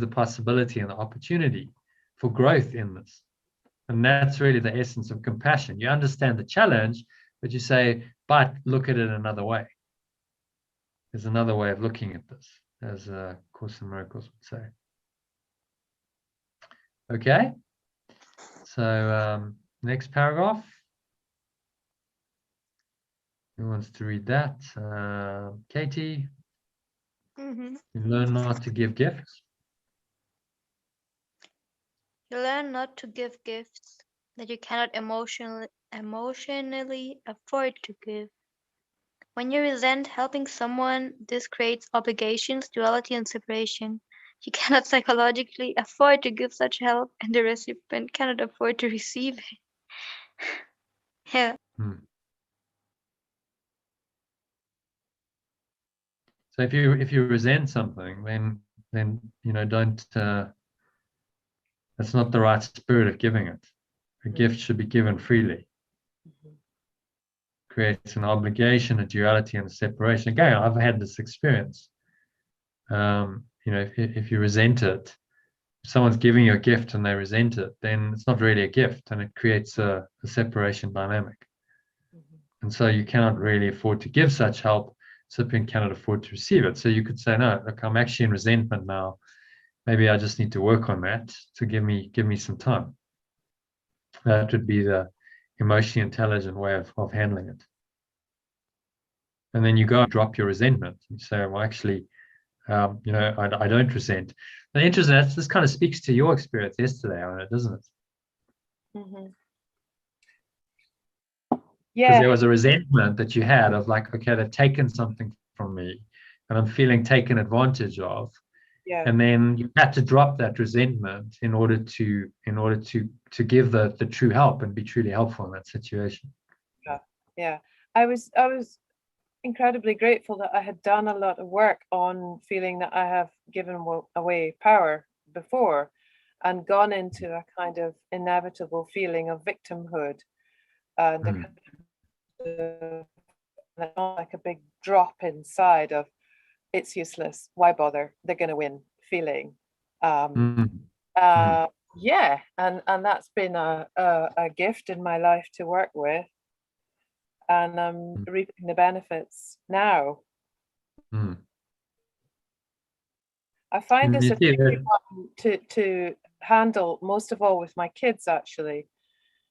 possibility and the opportunity for growth in this? And that's really the essence of compassion. You understand the challenge, but you say, but look at it another way. There's another way of looking at this, as Course in Miracles would say. Okay, so next paragraph. Who wants to read that? Katie, Mm-hmm. you learn not to give gifts. You learn not to give gifts that you cannot emotionally afford to give. When you resent helping someone, this creates obligations, duality, and separation. You cannot psychologically afford to give such help, and the recipient cannot afford to receive it. Yeah. So if you resent something, then you know, don't. That's not the right spirit of giving it. A gift should be given freely. creates an obligation, a duality, and a separation. Again, I've had this experience. You know, if you resent it, if someone's giving you a gift and they resent it, then it's not really a gift, and it creates a separation dynamic. And so you cannot really afford to give such help. Recipient cannot afford to receive it. So you could say, no, look, I'm actually in resentment now. Maybe I just need to work on that to give me some time. That would be the emotionally intelligent way of handling it. And then you go and drop your resentment. You say, well, actually, you know, I don't resent. And interesting, this kind of speaks to your experience yesterday on it, doesn't it? Mhm. Because Yeah, there was a resentment that you had of like, okay, they've taken something from me and I'm feeling taken advantage of. yeah, And then you had to drop that resentment in order to give the true help and be truly helpful in that situation. yeah. I was incredibly grateful that I had done a lot of work on feeling that I have given away power before and gone into a kind of inevitable feeling of victimhood and a Mm. kind of like a big drop inside of it's useless, why bother, they're going to win feeling. Mm. Yeah, and that's been a gift in my life to work with, and I'm reaping the benefits now. Mm. I find And this you a see tricky that, one to handle, most of all with my kids, actually.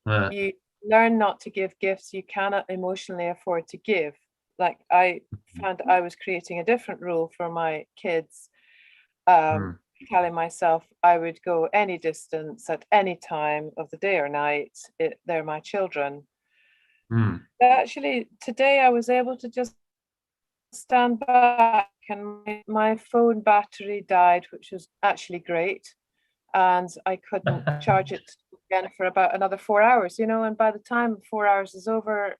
You learn not to give gifts you cannot emotionally afford to give. Like I found I was creating a different rule for my kids, telling myself I would go any distance at any time of the day or night. They're my children. mm. Actually, today I was able to just stand back, and my phone battery died, which was actually great. And I couldn't charge it again for about another 4 hours, you know, and by the time 4 hours is over,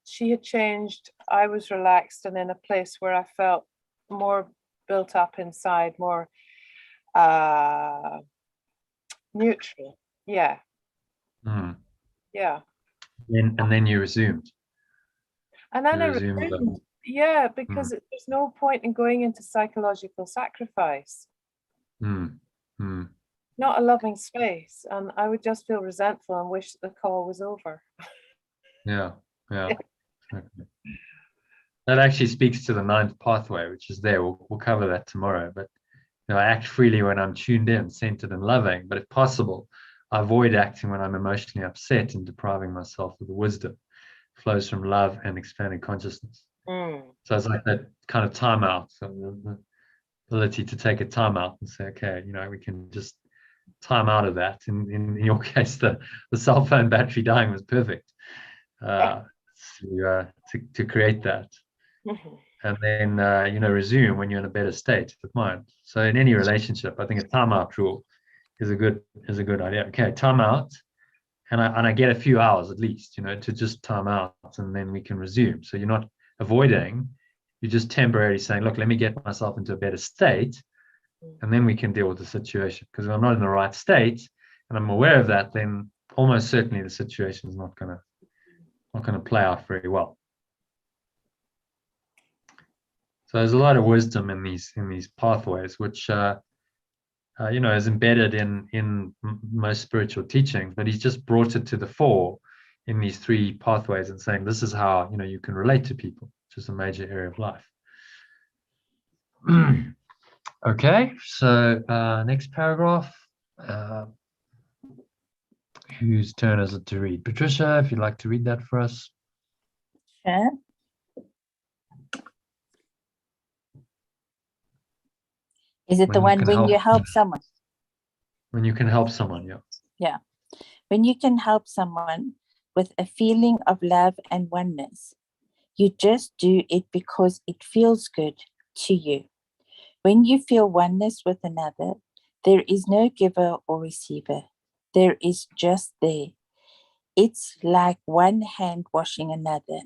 she had changed. I was relaxed and in a place where I felt more built up inside, more neutral. Yeah. Mm. Yeah. And then you resumed. And then You I resumed resumed, yeah, because there's no point in going into psychological sacrifice. Not a loving space. And I would just feel resentful and wish the call was over. Yeah, yeah. Okay. That actually speaks to the ninth pathway, which is there. We'll cover that tomorrow. But you know, I act freely when I'm tuned in, centered, and loving. But if possible, I avoid acting when I'm emotionally upset and depriving myself of the wisdom that flows from love and expanding consciousness. So it's like that kind of timeout, so the ability to take a timeout and say, okay, you know, we can just time out of that. In your case, the cell phone battery dying was perfect to create that. And then you know, resume when you're in a better state of mind. So in any relationship, I think a timeout rule is a good idea. Okay, timeout, and I get a few hours at least, you know, to just time out, and then we can resume. So you're not avoiding, you're just temporarily saying, look, let me get myself into a better state, and then we can deal with the situation. Because if I'm not in the right state and I'm aware of that, then almost certainly the situation is not gonna play out very well. So there's a lot of wisdom in these pathways, which you know, is embedded in most spiritual teachings. But he's just brought it to the fore in these three pathways and saying this is how, you know, you can relate to people, which is a major area of life. Okay, so next paragraph. Whose turn is it to read? Patricia, if you'd like to read that for us. Sure. Is it the one when you help someone? When you can help someone, yeah. Yeah. When you can help someone with a feeling of love and oneness, you just do it because it feels good to you. When you feel oneness with another, there is no giver or receiver. There is just there. It's like one hand washing another.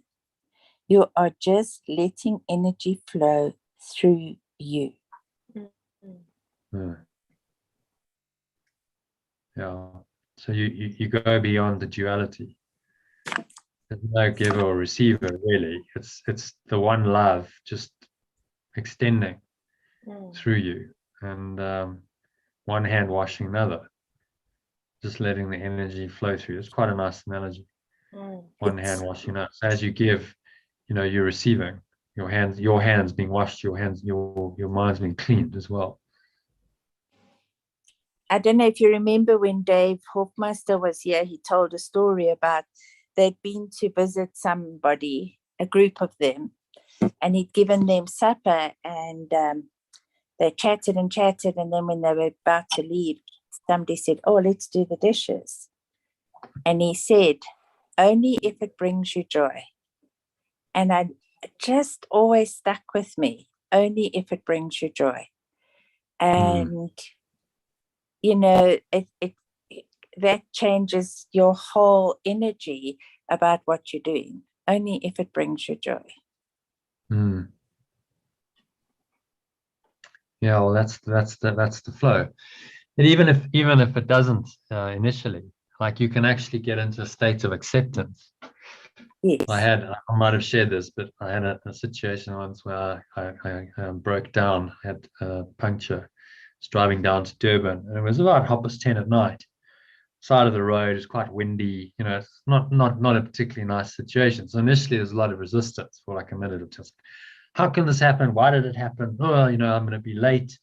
You are just letting energy flow through you. Yeah. So you go beyond the duality. There's no giver or receiver really. It's the one love just extending through you, and one hand washing another, just letting the energy flow through. It's quite a nice analogy. One hand washing another. So as you give, you're receiving. Your hands being washed, your mind's being cleaned as well. I don't know if you remember when Dave Hofmeister was here, he told a story about they'd been to visit somebody, a group of them, and he'd given them supper, and they chatted and chatted, and then when they were about to leave, somebody said, "Oh, let's do the dishes." And he said, "Only if it brings you joy." And I just always stuck with me, only if it brings you joy. And that changes your whole energy about what you're doing, only if it brings you joy. Yeah, well, that's the flow. And even if it doesn't initially, like, you can actually get into a state of acceptance. Yes. I might have shared this, but I had a situation once where I broke down. I had a puncture. I was driving down to Durban, and it was about 10:30 at night. Side of the road is quite windy. It's not a particularly nice situation. So initially, there's a lot of resistance for like a minute or two. How can this happen? Why did it happen? Oh, I'm going to be late.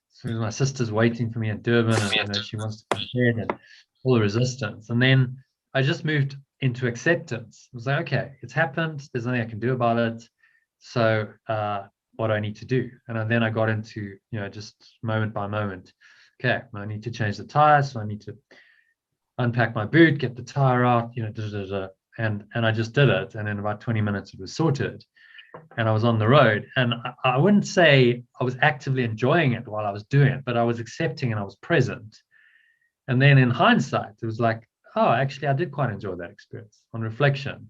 So my sister's waiting for me in Durban, and she wants to be there, and all the resistance. And then I just moved into acceptance. I was like, okay, it's happened. There's nothing I can do about it. So what do I need to do? And then I got into, just moment by moment. Okay, I need to change the tires. So I need to unpack my boot, get the tire out, and I just did it. And in about 20 minutes, it was sorted. And I was on the road, and I wouldn't say I was actively enjoying it while I was doing it, but I was accepting and I was present. And then in hindsight, it was like, oh, actually, I did quite enjoy that experience. On reflection,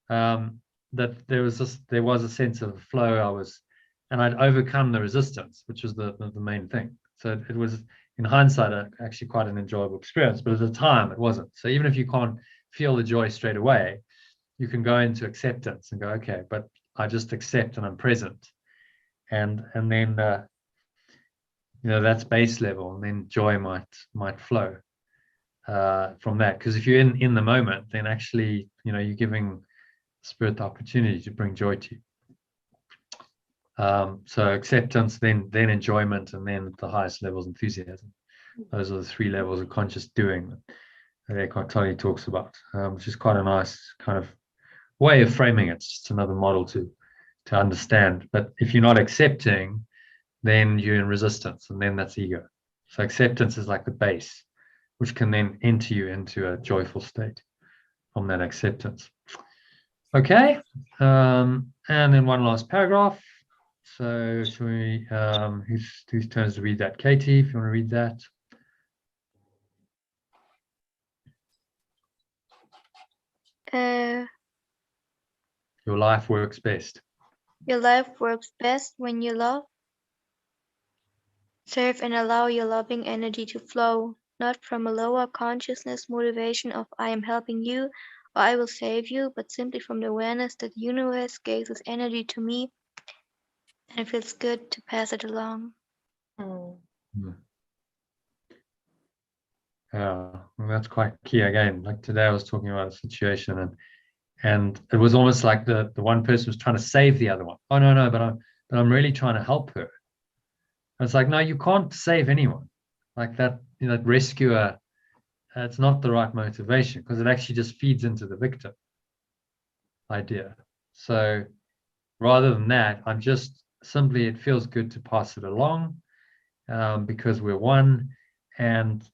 that there was a sense of flow. And I'd overcome the resistance, which was the main thing. So it was, in hindsight, actually quite an enjoyable experience, but at the time it wasn't. So even if you can't feel the joy straight away, you can go into acceptance and go, okay, but I just accept and I'm present. And then that's base level, and then joy might flow from that. Because if you're in the moment, then actually, you're giving Spirit the opportunity to bring joy to you. So acceptance, then enjoyment, and then at the highest levels, enthusiasm. Those are the 3 levels of conscious doing that Eckhart Tolle talks about, which is quite a nice kind of way of framing it. It's just another model to understand. But if you're not accepting, then you're in resistance, and then that's ego. So acceptance is like the base, which can then enter you into a joyful state from that acceptance. Okay, and then one last paragraph. So should we, whose turn to read that? Katie, if you want to read that. Your life works best. Your life works best when you love. Serve and allow your loving energy to flow, not from a lower consciousness motivation of I am helping you or I will save you, but simply from the awareness that the universe gives its energy to me and it feels good to pass it along. Yeah, well, that's quite key. Again, like today I was talking about a situation, and it was almost like the one person was trying to save the other one. Oh no, but I'm really trying to help her. And it's like, no, you can't save anyone. Like that, that rescuer, it's not the right motivation, because it actually just feeds into the victim idea. So rather than that, I'm just simply, it feels good to pass it along, because we're one. And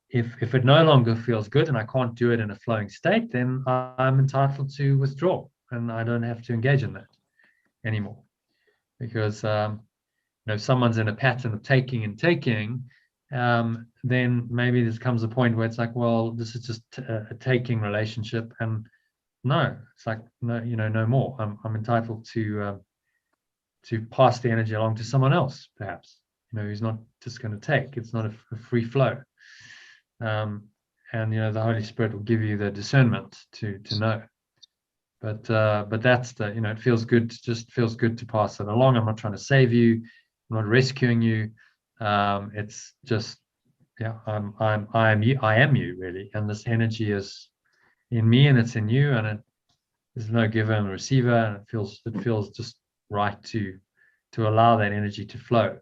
if it no longer feels good and I can't do it in a flowing state, then I'm entitled to withdraw, and I don't have to engage in that anymore. Because if someone's in a pattern of taking and taking, then maybe there comes a point where it's like, well, this is just a taking relationship, and no, it's like, no, no more. I'm entitled to pass the energy along to someone else, perhaps, who's not just going to take. It's not a free flow. And the Holy Spirit will give you the discernment to know But that's the, it feels good. Just feels good to pass it along. I'm not trying to save you. I'm not rescuing you. It's just, yeah, I am you really, and this energy is in me and it's in you, and there's no giver and receiver, and it feels just right to allow that energy to flow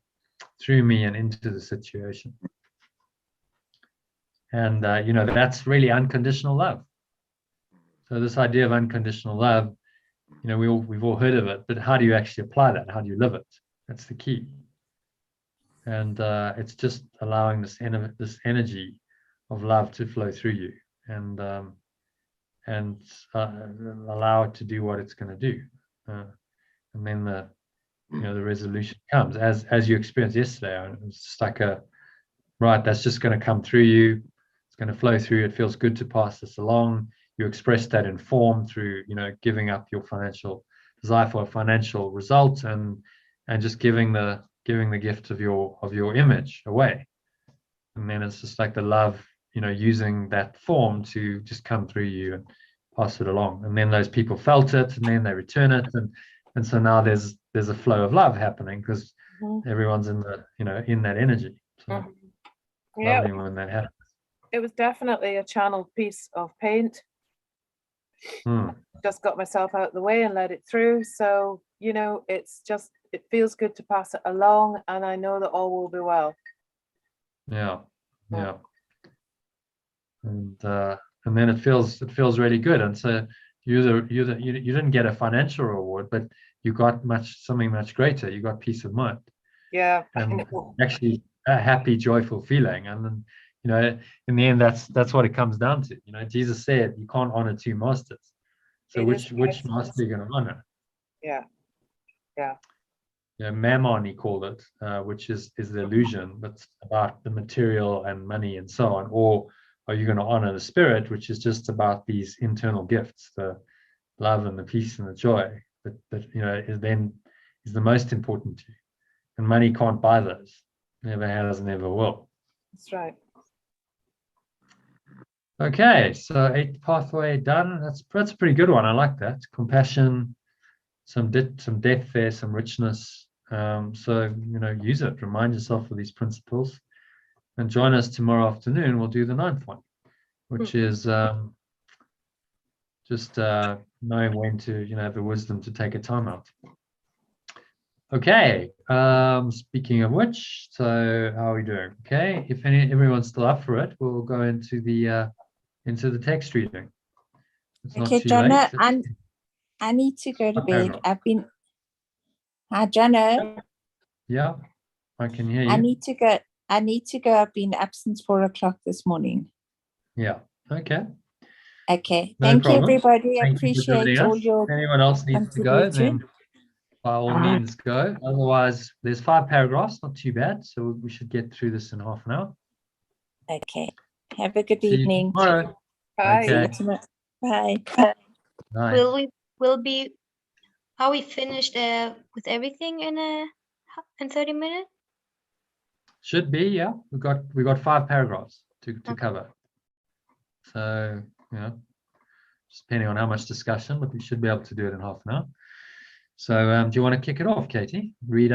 through me and into the situation. And that's really unconditional love. So this idea of unconditional love, we've all heard of it, but how do you actually apply that? How do you live it? That's the key. And it's just allowing this energy of love to flow through you, and allow it to do what it's going to do, and then the resolution comes as you experienced yesterday. It's just like that's just going to come through you. It's going to flow through. It feels good to pass this along. You express that in form through giving up your financial desire for a financial result, and just giving the gift of your image away. And then it's just like the love, using that form to just come through you and pass it along. And then those people felt it, and then they return it, and so now there's a flow of love happening, because everyone's in in that energy. So Yeah, lovely when that happens. it was definitely a channeled piece of paint. Just got myself out of the way and let it through. So it feels good to pass it along, and I know that all will be well. Yeah. And then it feels really good. And so you didn't get a financial reward, but you got something much greater. You got peace of mind. Yeah. And actually a happy, joyful feeling. And then in the end, that's what it comes down to. Jesus said you can't honor two masters. So which master are you going to honor? Yeah. Mammon, he called it, which is the illusion, but about the material and money and so on. Or are you going to honor the spirit, which is just about these internal gifts, the love and the peace and the joy that is the most important to you. And money can't buy those. Never has, never will. That's right. Okay, so 8th pathway done. That's a pretty good one. I like that. Compassion, some depth there, some richness. So use it. Remind yourself of these principles, and join us tomorrow afternoon. We'll do the 9th one, which is just knowing when to have the wisdom to take a time out. Okay. Speaking of which, so how are we doing? Okay. If everyone's still up for it, we'll go into the text reading. It's Okay, not too Jono, late. I need to go to Okay, bed. Hi, Jono. Yeah, I can hear you. I need to go. I've been up since 4 o'clock this morning. Yeah. Okay. Okay. No Thank you, problem. everybody. I Thank you for joining appreciate all us. your If anyone else needs to go, then by all means go. Otherwise, there's 5 paragraphs, not too bad. So we should get through this in half an hour. Okay. Have a good See you evening. tomorrow. Bye. Okay. Bye. Bye. Are we finished with everything in 30 minutes? Should be, yeah. We got 5 paragraphs to Okay. cover. So just depending on how much discussion, but we should be able to do it in half an hour. So do you want to kick it off, Katie? Read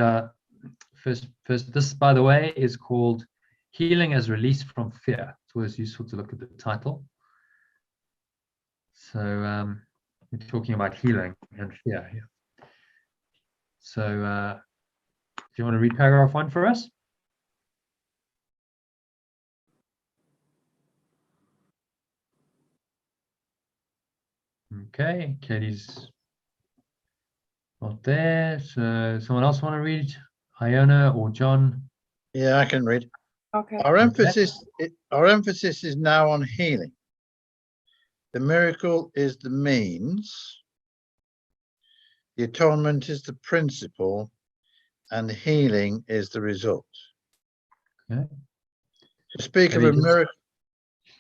first. This, by the way, is called Healing as Release from Fear. It's always useful to look at the title. So we're talking about healing and fear here. So do you want to read paragraph 1 for us? Okay, Katie's not there. So someone else want to read? Iona or John? Yeah, I can read. Okay. Our emphasis is now on healing. The miracle is the means. The atonement is the principle, and healing is the result. Okay. To speak of Maybe a just miracle.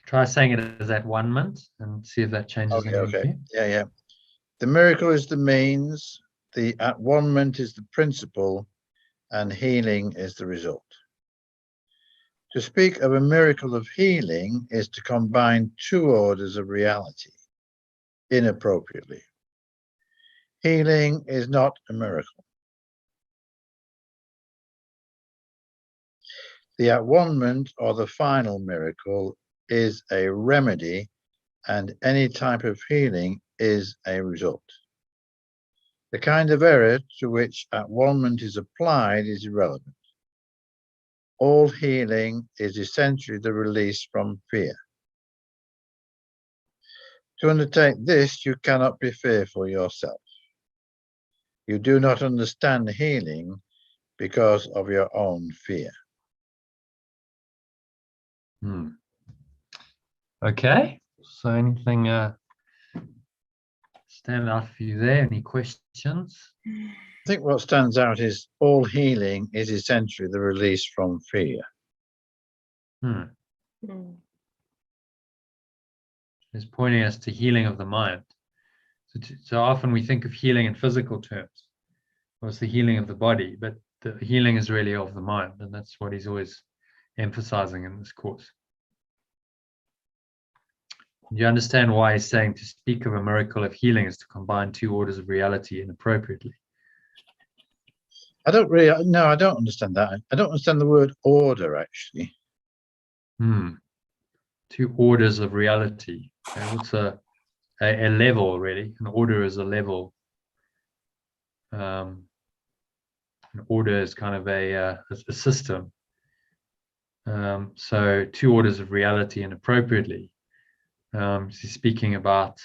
Try saying it as at 1 month and see if that changes anything for Okay. you. Yeah. The miracle is the means. The at-one-ment is the principle, and healing is the result. To speak of a miracle of healing is to combine 2 orders of reality inappropriately. Healing is not a miracle. The at-one-ment or the final miracle is a remedy, and any type of healing is a result. The kind of error to which at-one-ment is applied is irrelevant. All healing is essentially the release from fear. To undertake this, you cannot be fearful yourself. You do not understand healing because of your own fear. Okay, so anything stand out for you there? Any questions? I think what stands out is all healing is essentially the release from fear. It's pointing us to healing of the mind. So often we think of healing in physical terms, or it's the healing of the body, but the healing is really of the mind, and that's what he's always emphasizing in this course. Do you understand why he's saying to speak of a miracle of healing is to combine two orders of reality inappropriately? I don't really, no, I don't understand that. I don't understand the word order, actually. Two orders of reality. Okay, what's a level, really? An order is a level. An order is kind of a system. So two orders of reality inappropriately. He's speaking about,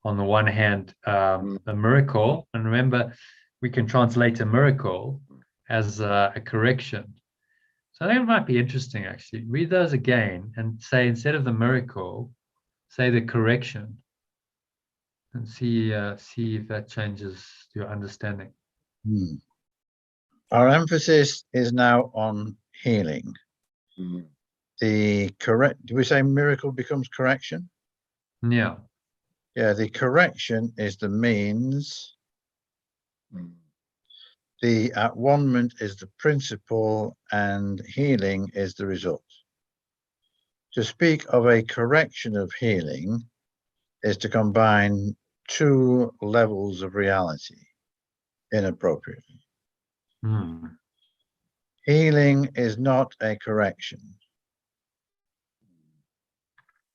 on the one hand, a miracle, and remember, we can translate a miracle as a correction. So I think it might be interesting, actually. Read those again and say, instead of the miracle, say the correction, and see if that changes your understanding. Our emphasis is now on healing. The do we say miracle becomes correction? Yeah. Yeah, the correction is the means. The at-one-ment is the principle, and healing is the result. To speak of a correction of healing is to combine two levels of reality inappropriately. Healing is not a correction.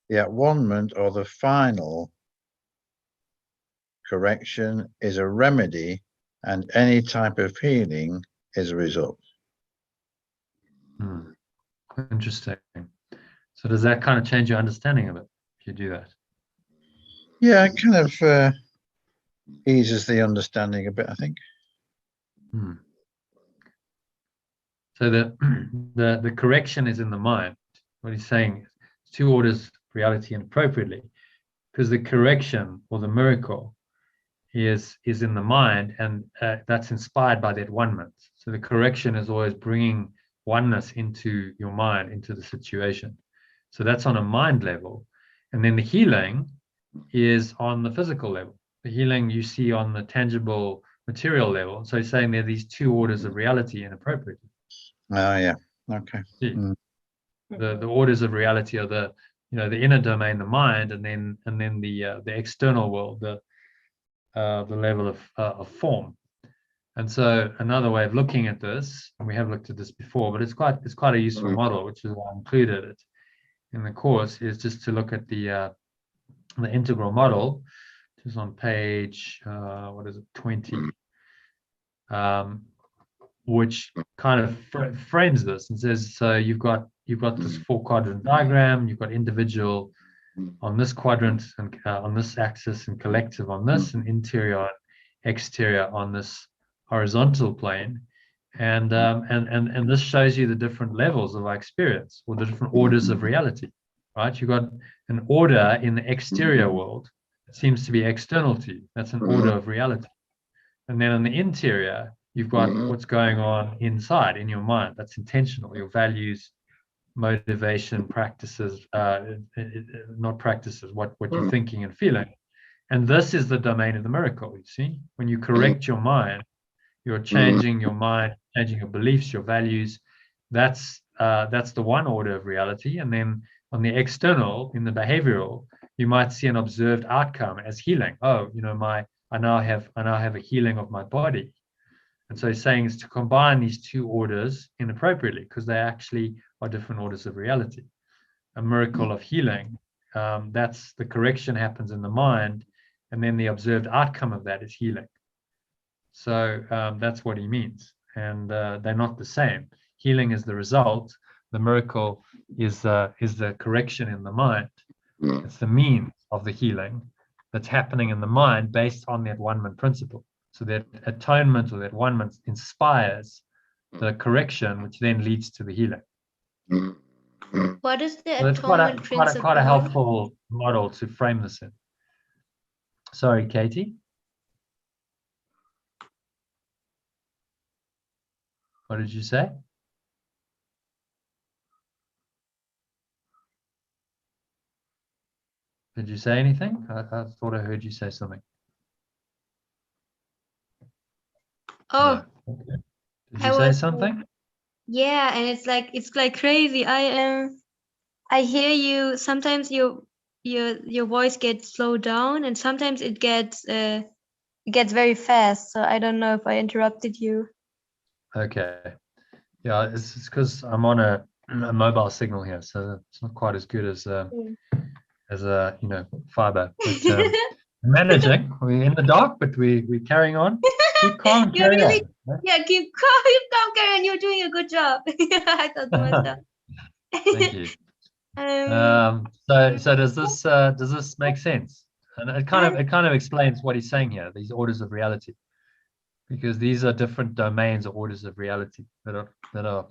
The at-one-ment or the final correction is a remedy, and any type of healing is a result. Interesting. So does that kind of change your understanding of it if you do that? Yeah, it kind of eases the understanding a bit, I think. So the correction is in the mind. What he's saying is two orders of reality inappropriately, because the correction or the miracle is in the mind, and that's inspired by that oneness. So the correction is always bringing oneness into your mind, into the situation. So that's on a mind level. And then the healing is on the physical level. The healing you see on the tangible material level. So he's saying there are these two orders of reality inappropriately. Oh, yeah. Okay. The orders of reality are the inner domain, the mind, and then the external world, the level of form. And so another way of looking at this, and we have looked at this before, but it's quite a useful model, which is why I included it in the course, is just to look at the integral model, which is on page 20, which kind of frames this and says, so you've got this 4-quadrant diagram, you've got individual on this quadrant and on this axis, and collective on this, and interior and exterior on this horizontal plane, and this shows you the different levels of our experience, or the different orders of reality, right? You've got an order in the exterior world that seems to be external to you. That's an order of reality. And then in the interior, you've got what's going on inside in your mind. That's intentional, your values, motivation, practices, not practices, what you're thinking and feeling. And this is the domain of the miracle. You see, when you correct your mind, you're changing your mind, changing your beliefs, your values. That's the one order of reality. And then on the external, in the behavioral, you might see an observed outcome as healing. Oh, I now have a healing of my body. And so he's saying is to combine these two orders inappropriately, because they actually are different orders of reality. A miracle of healing, that's the correction happens in the mind, and then the observed outcome of that is healing. So that's what he means. And they're not the same. Healing is the result. The miracle is the correction in the mind. It's the means of the healing that's happening in the mind based on that one-ment principle. So that atonement or that one-ment inspires the correction, which then leads to the healing. What is the So it's atonement principle? quite a helpful model to frame this in. Sorry, Katie. What did you say? Did you say anything? I thought I heard you say something. Oh, No. Okay. Did I you say was, something? yeah, and it's like crazy. I hear you. Sometimes your voice gets slowed down, and sometimes it gets very fast. So I don't know if I interrupted you. Okay. Yeah, it's because I'm on a mobile signal here, so it's not quite as good as fiber. But managing, we're in the dark, but we're carrying on. Keep calm, You're carry really, on. yeah, keep calm, Karen. You're doing a good job. I thought to myself. Thank you. So does this make sense? And it kind of explains what he's saying here, these orders of reality, because these are different domains or orders of reality that are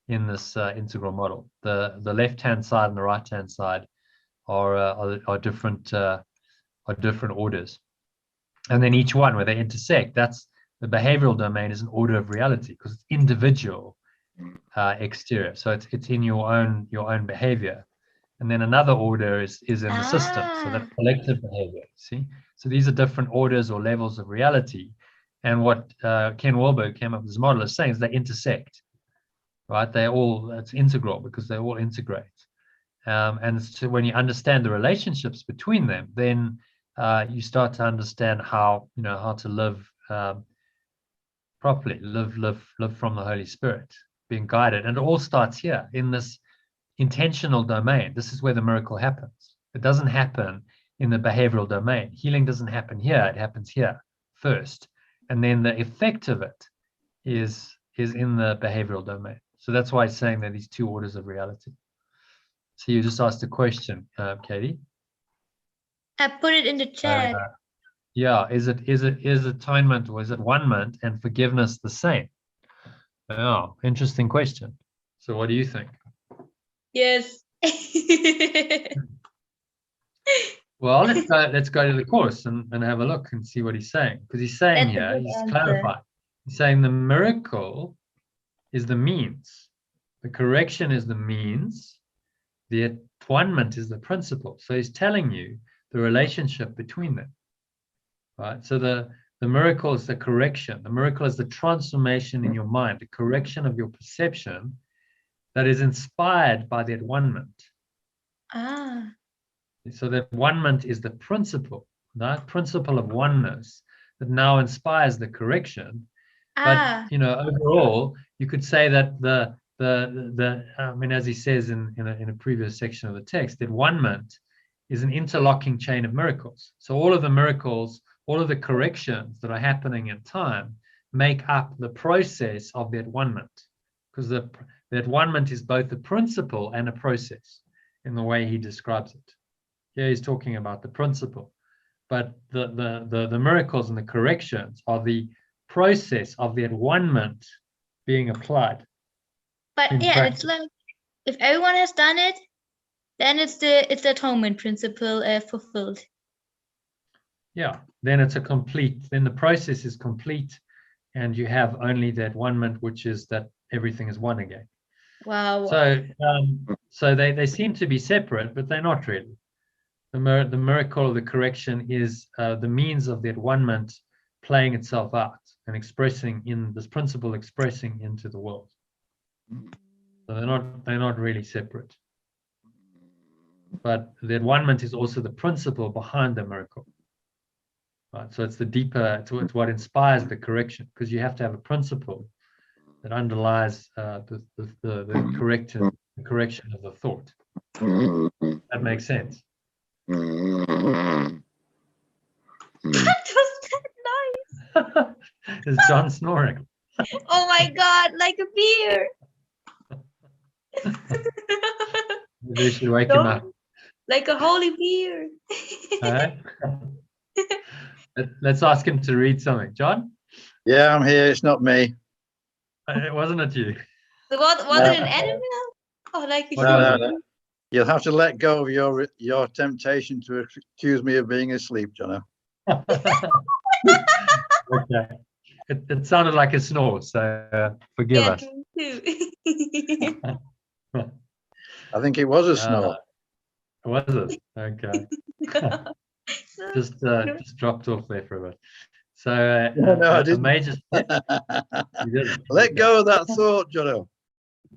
in this integral model. The left-hand side and the right-hand side are different orders, and then each one where they intersect, that's the behavioral domain is an order of reality because it's individual exterior, so it's in your own behavior. And then another order is in the system, so that's collective behavior. See, so these are different orders or levels of reality, and what Ken Wahlberg came up with this model is saying is they intersect, right? It's integral because they all integrate. And so when you understand the relationships between them, then you start to understand how to live properly, live from the Holy Spirit, being guided. And it all starts here in this intentional domain. This is where the miracle happens. It doesn't happen in the behavioral domain. Healing doesn't happen here. It happens here first, and then the effect of it is in the behavioral domain. So that's why it's saying that these two orders of reality. So you just asked a question, Katie. I put it in the chat. Yeah, is atonement or is it one-ment and forgiveness the same? Oh, interesting question. So what do you think? Yes. Well, let's go to the course and have a look and see what he's saying. Because he's saying That's a here, good he's answer. clarifying. He's saying the miracle is the means. The correction is the means. The atonement is the principle. So he's telling you the relationship between them. Right? So the miracle is the correction. The miracle is the transformation in your mind, the correction of your perception that is inspired by that one-ment. So that one-ment is the principle, that principle of oneness that now inspires the correction. But overall, you could say that as he says in a previous section of the text, that one-ment is an interlocking chain of miracles. So all of the miracles, all of the corrections that are happening in time make up the process of that one-ment, because that one-ment is both the principle and a process in the way he describes it. Here he's talking about the principle, but the miracles and the corrections are the process of that one-ment being applied. But yeah, practice. It's like if everyone has done it, then it's the atonement principle fulfilled. Yeah, then then the process is complete, and you have only that one-ment, which is that everything is one again. Wow. So they seem to be separate, but they're not really. The miracle of the correction is the means of that one-ment playing itself out and expressing in this principle, expressing into the world. So they're not really separate. But that one-ment is also the principle behind the miracle. right? So it's the deeper, it's what inspires the correction, because you have to have a principle that underlies the correction of the thought. That makes sense. That was that nice. Is John snoring? Oh my God, like a beer. Maybe we should wake him up. Like a holy beer. Alright? Let's ask him to read something. John? Yeah, I'm here. It's not me. It wasn't it you? Was it an animal? Oh, like a No, human? no. You'll have to let go of your temptation to accuse me of being asleep, Jono. Okay. It sounded like a snore, so forgive Yeah, us. me too. I think it was a snore. Was it? Okay. Just dropped off there for a bit. So No, I a didn't. major step. You didn't. Let Okay. go of that thought, Jono.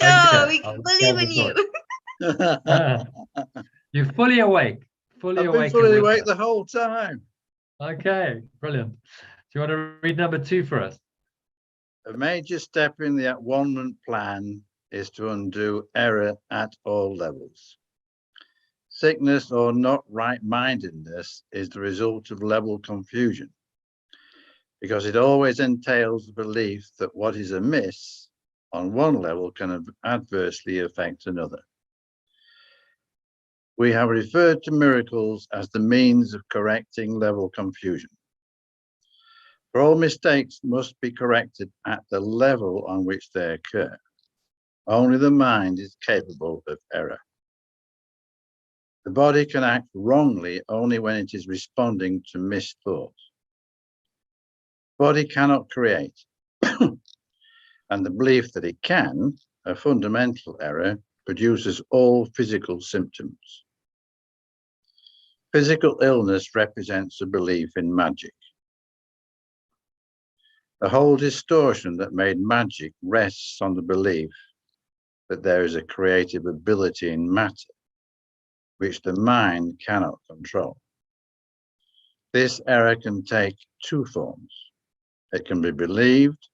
No, Okay, we I'll believe tell in the you. thought. You're fully awake. Fully I've awake. been and fully with awake us. the whole time. Okay, brilliant. Do you want to read number 2 for us? A major step in the at-one-ment plan is to undo error at all levels. Sickness or not right-mindedness is the result of level confusion, because it always entails the belief that what is amiss on one level can adversely affect another. We have referred to miracles as the means of correcting level confusion. For all mistakes must be corrected at the level on which they occur. Only the mind is capable of error. The body can act wrongly only when it is responding to misthought. Body cannot create, and the belief that it can, a fundamental error, produces all physical symptoms. Physical illness represents a belief in magic. The whole distortion that made magic rests on the belief that there is a creative ability in matter, which the mind cannot control. This error can take 2 forms. It can be believed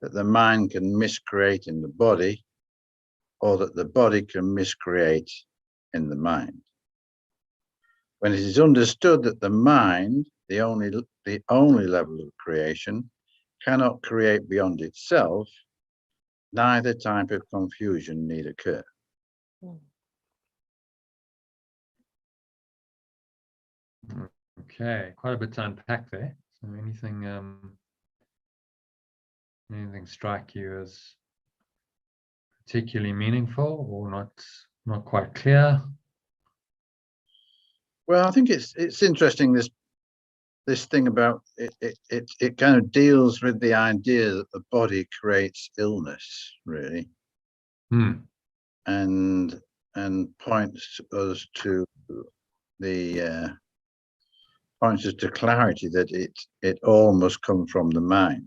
that the mind can miscreate in the body, or that the body can miscreate in the mind. When it is understood that the mind, the only level of creation, cannot create beyond itself, neither type of confusion need occur. Okay, quite a bit to unpack there. So anything strike you as particularly meaningful or not quite clear? Well, I think it's interesting, this thing about it kind of deals with the idea that the body creates illness, really, and points us to clarity that it all must come from the mind.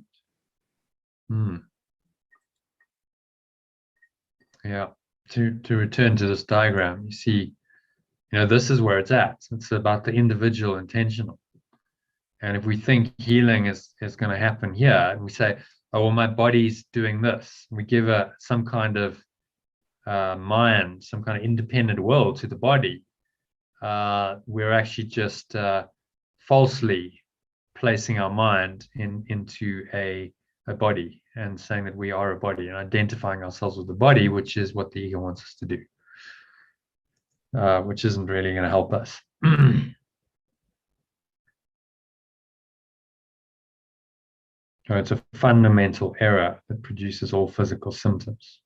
Yeah. To return to this diagram, you see, this is where it's at. It's about the individual intentional. And if we think healing is going to happen here, and we say, oh, well, my body's doing this, we give some kind of mind, some kind of independent will to the body, we're actually just falsely placing our mind into a body and saying that we are a body and identifying ourselves with the body, which is what the ego wants us to do, which isn't really going to help us. It's a fundamental error that produces all physical symptoms.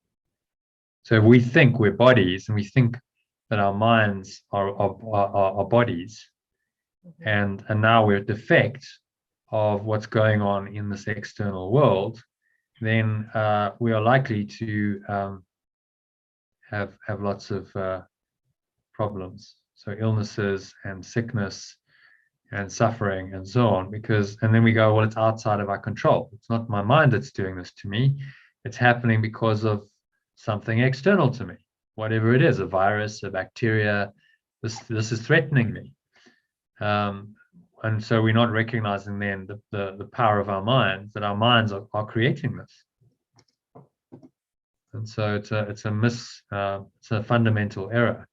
So if we think we're bodies and we think that our minds are bodies, and now we're a defect of what's going on in this external world, then we are likely to have lots of problems. So illnesses and sickness and suffering and so on, and then we go, well, it's outside of our control. It's not my mind that's doing this to me. It's happening because of something external to me, whatever it is, a virus, a bacteria. This is threatening me. and so we're not recognizing then the power of our minds, that our minds are creating this. And so it's a fundamental error.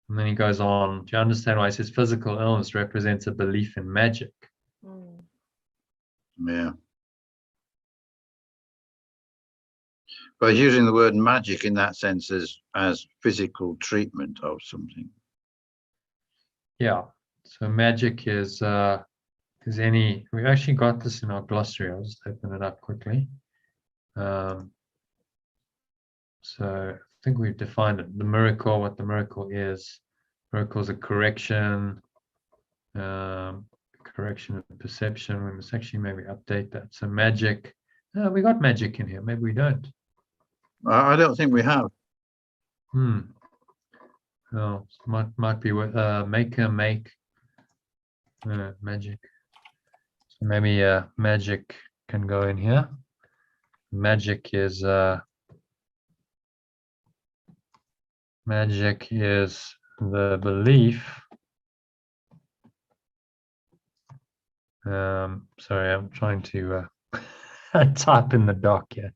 And then he goes on, do you understand why he says physical illness represents a belief in magic? Mm. Yeah. But using the word magic in that sense as physical treatment of something. Yeah. So magic is any, we actually got this in our glossary. I'll just open it up quickly. So I think we've defined it. The miracle, what the miracle is. Miracle is a correction, correction of perception. We must actually maybe update that. So magic, we got magic in here. Maybe we don't. I don't think we have. Oh, might be with make magic. So maybe magic can go in here. Magic is the belief. Sorry, I'm trying to type in the doc here.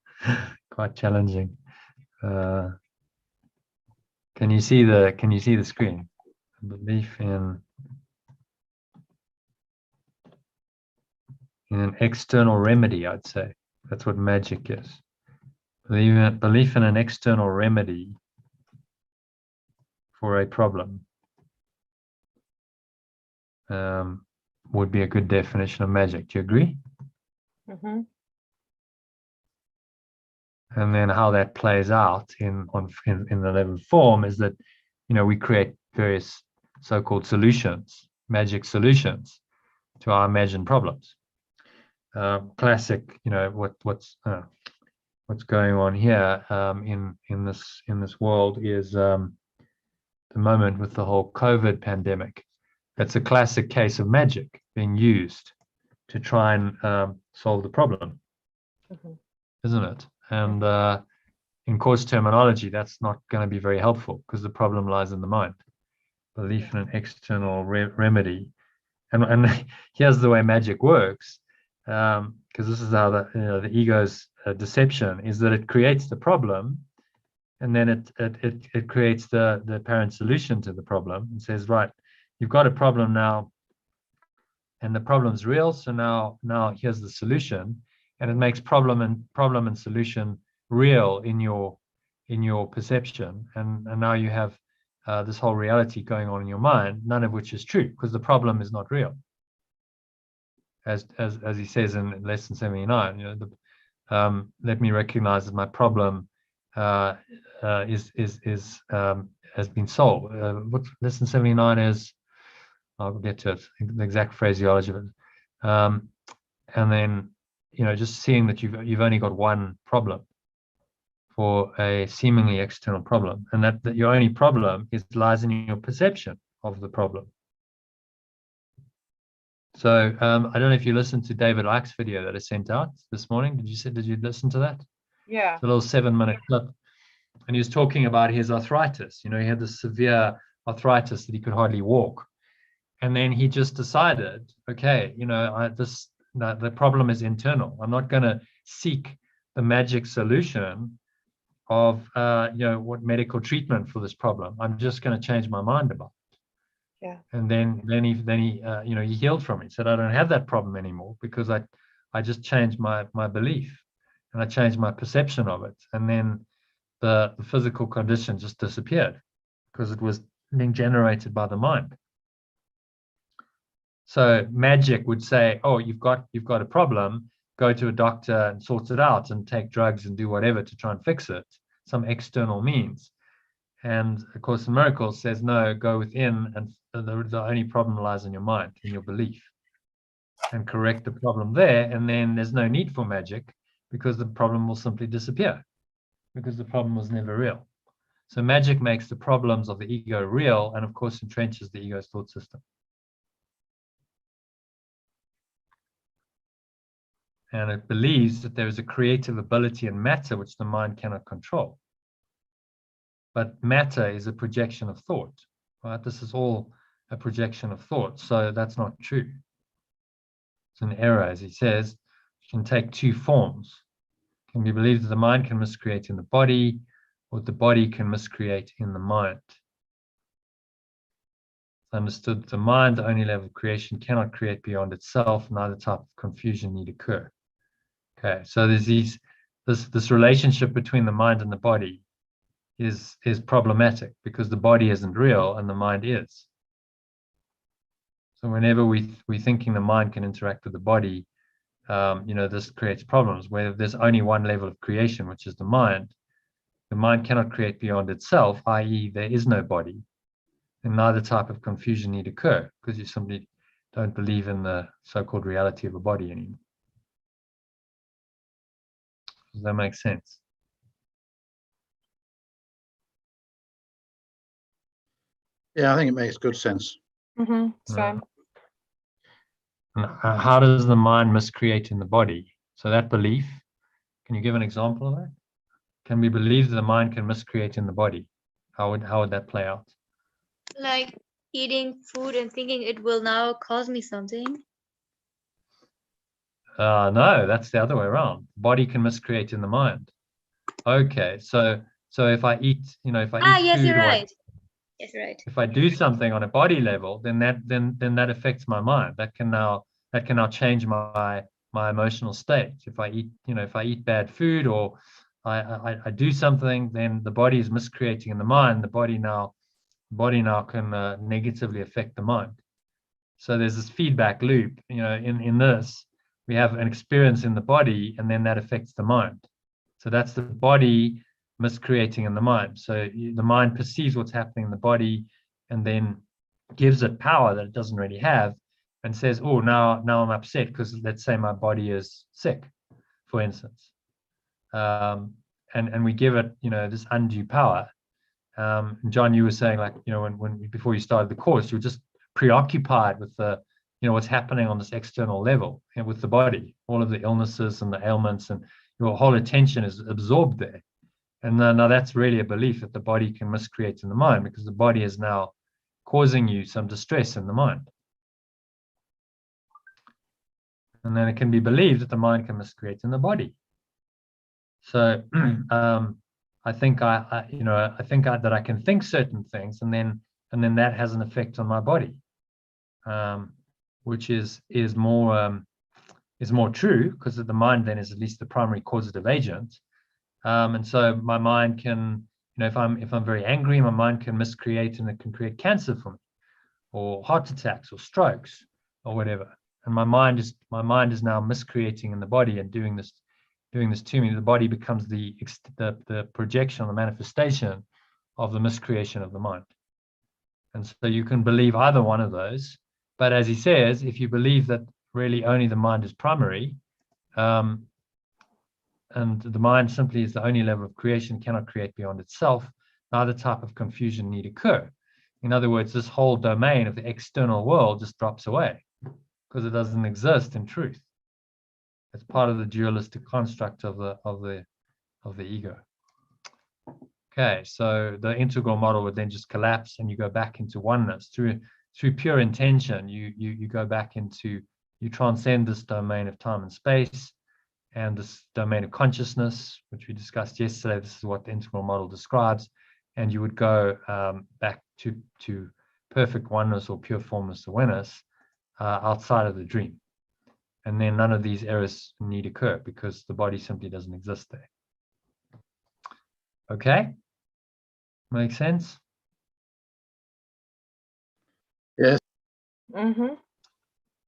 Quite challenging. Can you see the screen? Belief in an external remedy, I'd say. That's what magic is. Belief in an external remedy for a problem would be a good definition of magic. Do you agree? Mm-hmm. And then how that plays out in the level form is that, we create various so-called solutions, magic solutions to our imagined problems. Classic, what's going on here in this world is the moment with the whole COVID pandemic. It's a classic case of magic being used to try and solve the problem, isn't it? And in course terminology, that's not going to be very helpful because the problem lies in the mind. Belief in an external remedy, and here's the way magic works, because this is how the ego's deception is, that it creates the problem, and then it creates the apparent solution to the problem and says, right, you've got a problem now, and the problem's real. So now here's the solution, and it makes problem and solution real in your perception, and now you have this whole reality going on in your mind, none of which is true because the problem is not real. As he says in lesson 79, let me recognize that my problem has been solved. What lesson 79 is, I'll get to it, the exact phraseology of it. And then, just seeing that you've only got one problem for a seemingly external problem, and that your only problem lies in your perception of the problem. So I don't know if you listened to David Icke's video that I sent out this morning. Did you listen to that? Yeah. It's a little 7-minute clip, and he was talking about his arthritis. He had this severe arthritis that he could hardly walk, and then he just decided, okay, the problem is internal. I'm not going to seek the magic solution of what medical treatment for this problem. I'm just going to change my mind about it. Yeah. And then he healed from it. He said, I don't have that problem anymore because I just changed my belief, and I changed my perception of it. And then the physical condition just disappeared because it was being generated by the mind. So magic would say, oh, you've got a problem, go to a doctor and sort it out and take drugs and do whatever to try and fix it, some external means. And of course, the miracle says, no, go within, and the only problem lies in your mind, in your belief, and correct the problem there. And then there's no need for magic because the problem will simply disappear because the problem was never real. So magic makes the problems of the ego real, and of course entrenches the ego's thought system. And it believes that there is a creative ability in matter which the mind cannot control. But matter is a projection of thought, right? This is all a projection of thought. So that's not true. It's an error, as he says. It can take two forms. It can be believed that the mind can miscreate in the body, or the body can miscreate in the mind. It's understood that the mind, the only level of creation, cannot create beyond itself. Neither type of confusion need occur. Okay, so there's this relationship between the mind and the body is problematic, because the body isn't real and the mind is. So whenever we're thinking the mind can interact with the body, this creates problems. Where there's only one level of creation, which is the mind cannot create beyond itself, i.e. there is no body, and neither type of confusion need occur, because you simply don't believe in the so-called reality of a body anymore. Does that make sense? Yeah, I think it makes good sense. It's Yeah. fine. And how does the mind miscreate in the body? So that belief, can you give an example of that? Can we believe that the mind can miscreate in the body? How would that play out? Like eating food and thinking it will now cause me something. No, that's the other way around. Body can miscreate in the mind. Okay, so if I eat, if I eat Yes, food, you're or right. Yes, you're right. if I do something on a body level, then that affects my mind. That can now change my emotional state. If I eat bad food, or I do something, then the body is miscreating in the mind. The body now can negatively affect the mind. So there's this feedback loop. In this, we have an experience in the body, and then that affects the mind. So that's the body miscreating in the mind. So the mind perceives what's happening in the body, and then gives it power that it doesn't really have, and says, oh, now I'm upset because, let's say, my body is sick, for instance. And we give it, this undue power. John, you were saying, like, when before you started the course, you were just preoccupied with the, what's happening on this external level, and with the body, all of the illnesses and the ailments, and your whole attention is absorbed there. And now that's really a belief that the body can miscreate in the mind, because the body is now causing you some distress in the mind. And then it can be believed that the mind can miscreate in the body. So I think that I can think certain things, and then that has an effect on my body, which is more true, because the mind then is at least the primary causative agent. And so my mind can, if I'm very angry, my mind can miscreate, and it can create cancer for me, or heart attacks, or strokes, or whatever. And my mind is now miscreating in the body and doing this to me. The body becomes the projection, the manifestation of the miscreation of the mind. And so you can believe either one of those. But as he says, if you believe that really only the mind is primary, and the mind simply is the only level of creation, cannot create beyond itself, neither type of confusion need occur. In other words, this whole domain of the external world just drops away, because it doesn't exist in truth. It's part of the dualistic construct of the ego. Okay, so the integral model would then just collapse, and you go back into oneness through pure intention. You go back into, you transcend this domain of time and space, and this domain of consciousness, which we discussed yesterday. This is what the integral model describes, and you would go back to perfect oneness, or pure formless awareness, outside of the dream. And then none of these errors need occur, because the body simply doesn't exist there. Okay? Make sense? Yes. Mm-hmm.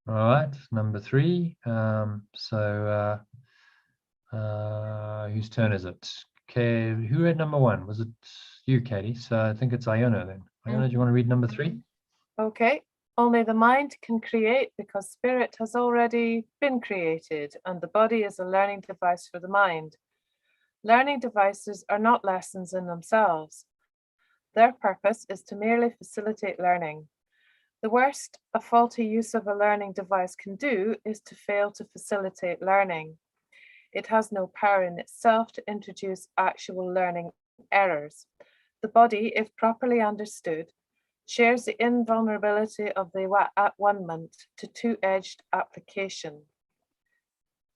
All right, number 3. Whose turn is it? Okay, who read number 1? Was it you, Katie? So I think it's Iona then. Iona, do you want to read number 3? Okay. Only the mind can create, because spirit has already been created, and the body is a learning device for the mind. Learning devices are not lessons in themselves. Their purpose is to merely facilitate learning. The worst a faulty use of a learning device can do is to fail to facilitate learning. It has no power in itself to introduce actual learning errors. The body, if properly understood, shares the invulnerability of the at-one-ment to two-edged application.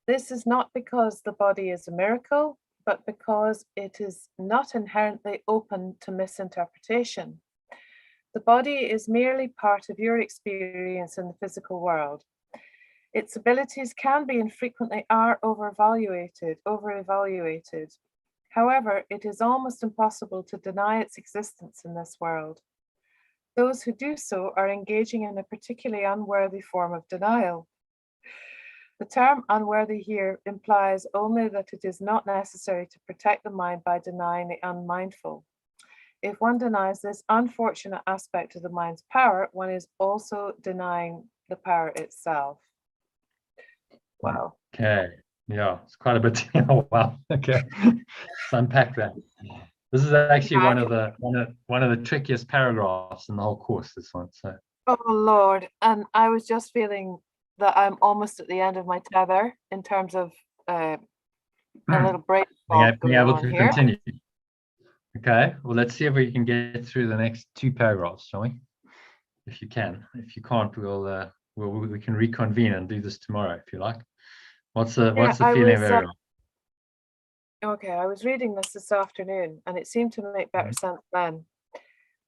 This is not because the body is a miracle, but because it is not inherently open to misinterpretation. The body is merely part of your experience in the physical world. Its abilities can be and frequently are over-evaluated. However, it is almost impossible to deny its existence in this world. Those who do so are engaging in a particularly unworthy form of denial. The term unworthy here implies only that it is not necessary to protect the mind by denying the unmindful. If one denies this unfortunate aspect of the mind's power, one is also denying the power itself. Wow. Okay. Yeah, it's quite a bit. Oh, wow. Okay. Let's unpack that. This is actually one of the trickiest paragraphs in the whole course, this one. So Oh Lord. And I was just feeling that I'm almost at the end of my tether in terms of a little break being going able on to here. continue. Okay. Well, let's see if we can get through the next two paragraphs, shall we? If you can. If you can't, we can reconvene and do this tomorrow if you like. What's the feeling of everyone? Okay, I was reading this afternoon and it seemed to make better sense then.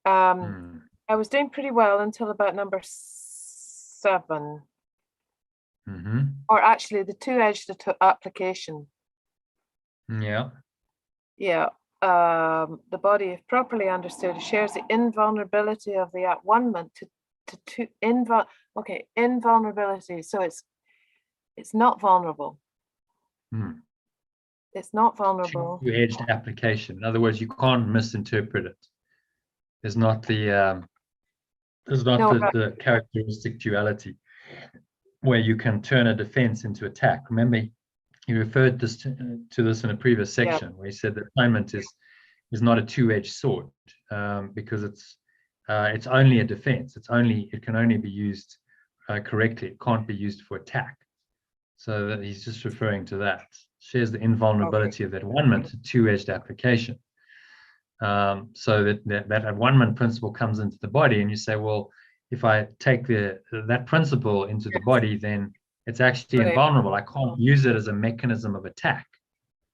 I was doing pretty well until about number 7. Or actually the two-edged application. Yeah. Yeah. The body, if properly understood, shares the invulnerability of the at-one-ment to invulnerability. So it's not vulnerable. It's not vulnerable. Two-edged application. In other words, you can't misinterpret it. There's not the the characteristic duality where you can turn a defense into attack. Remember, he referred to this in a previous section where he said that atonement is not a two-edged sword because it's only a defense. It can only be used correctly. It can't be used for attack. So that he's just referring to that. Shares the invulnerability of that one-ment, a two-edged application. So that at-one-ment principle comes into the body, and you say, well, if I take that principle into the body, then it's actually invulnerable. I can't use it as a mechanism of attack.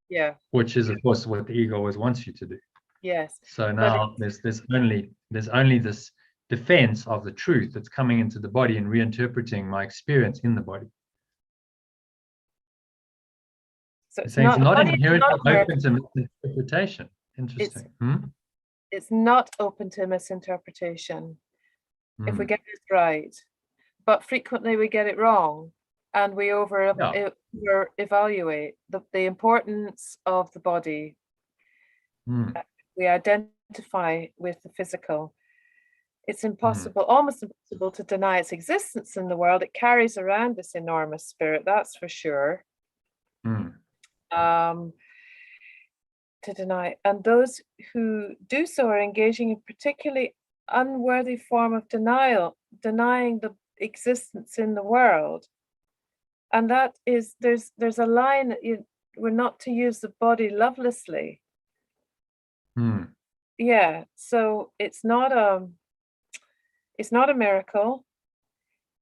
Yeah. Which is, of course, what the ego always wants you to do. Yes. So now there's only this defense of the truth that's coming into the body and reinterpreting my experience in the body. So it's not inherently not open to misinterpretation. Interesting. It's not open to misinterpretation if we get this right, but frequently we get it wrong, and we evaluate the importance of the body. We identify with the physical. It's impossible, almost impossible, to deny its existence in the world. It carries around this enormous spirit, that's for sure. To deny, and those who do so are engaging in particularly unworthy form of denial, denying the existence in the world. And that is, there's a line that we're not to use the body lovelessly. Yeah, so it's not a miracle.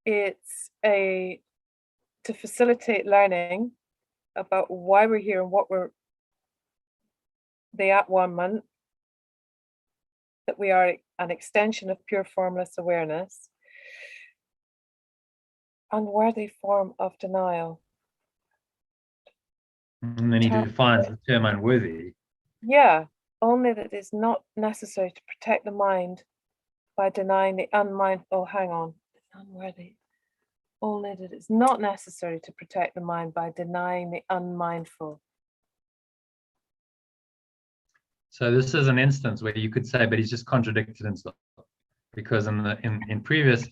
It's to facilitate learning about why we're here and what we're the at-one-ment, that we are an extension of pure formless awareness. Unworthy form of denial. And then he defines the term unworthy. Yeah, only that it's not necessary to protect the mind by denying the unmindful. Oh, hang on, unworthy. Only that it's not necessary to protect the mind by denying the unmindful. So this is an instance where you could say, but he's just contradicted himself, because in previous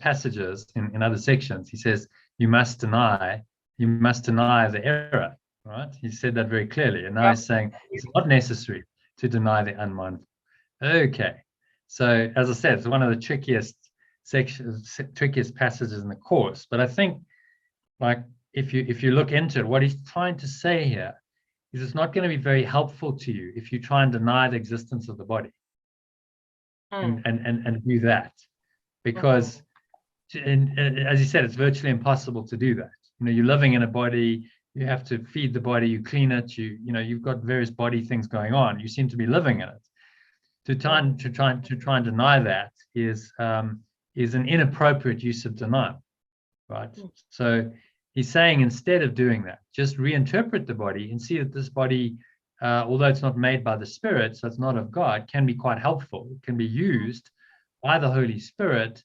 passages in other sections, he says you must deny the error, right? He said that very clearly, and now he's saying it's not necessary to deny the unmindful. Okay, so as I said, it's one of the trickiest passages in the course. But I think, like, if you look into it, what he's trying to say here is it's not going to be very helpful to you if you try and deny the existence of the body. and do that, because as you said, it's virtually impossible to do that. You're living in a body, you have to feed the body, you clean it, you've got various body things going on, you seem to be living in it. To try and deny that is an inappropriate use of denial, right? So he's saying, instead of doing that, just reinterpret the body and see that this body, although it's not made by the Spirit, so it's not of God, can be quite helpful. It can be used by the Holy Spirit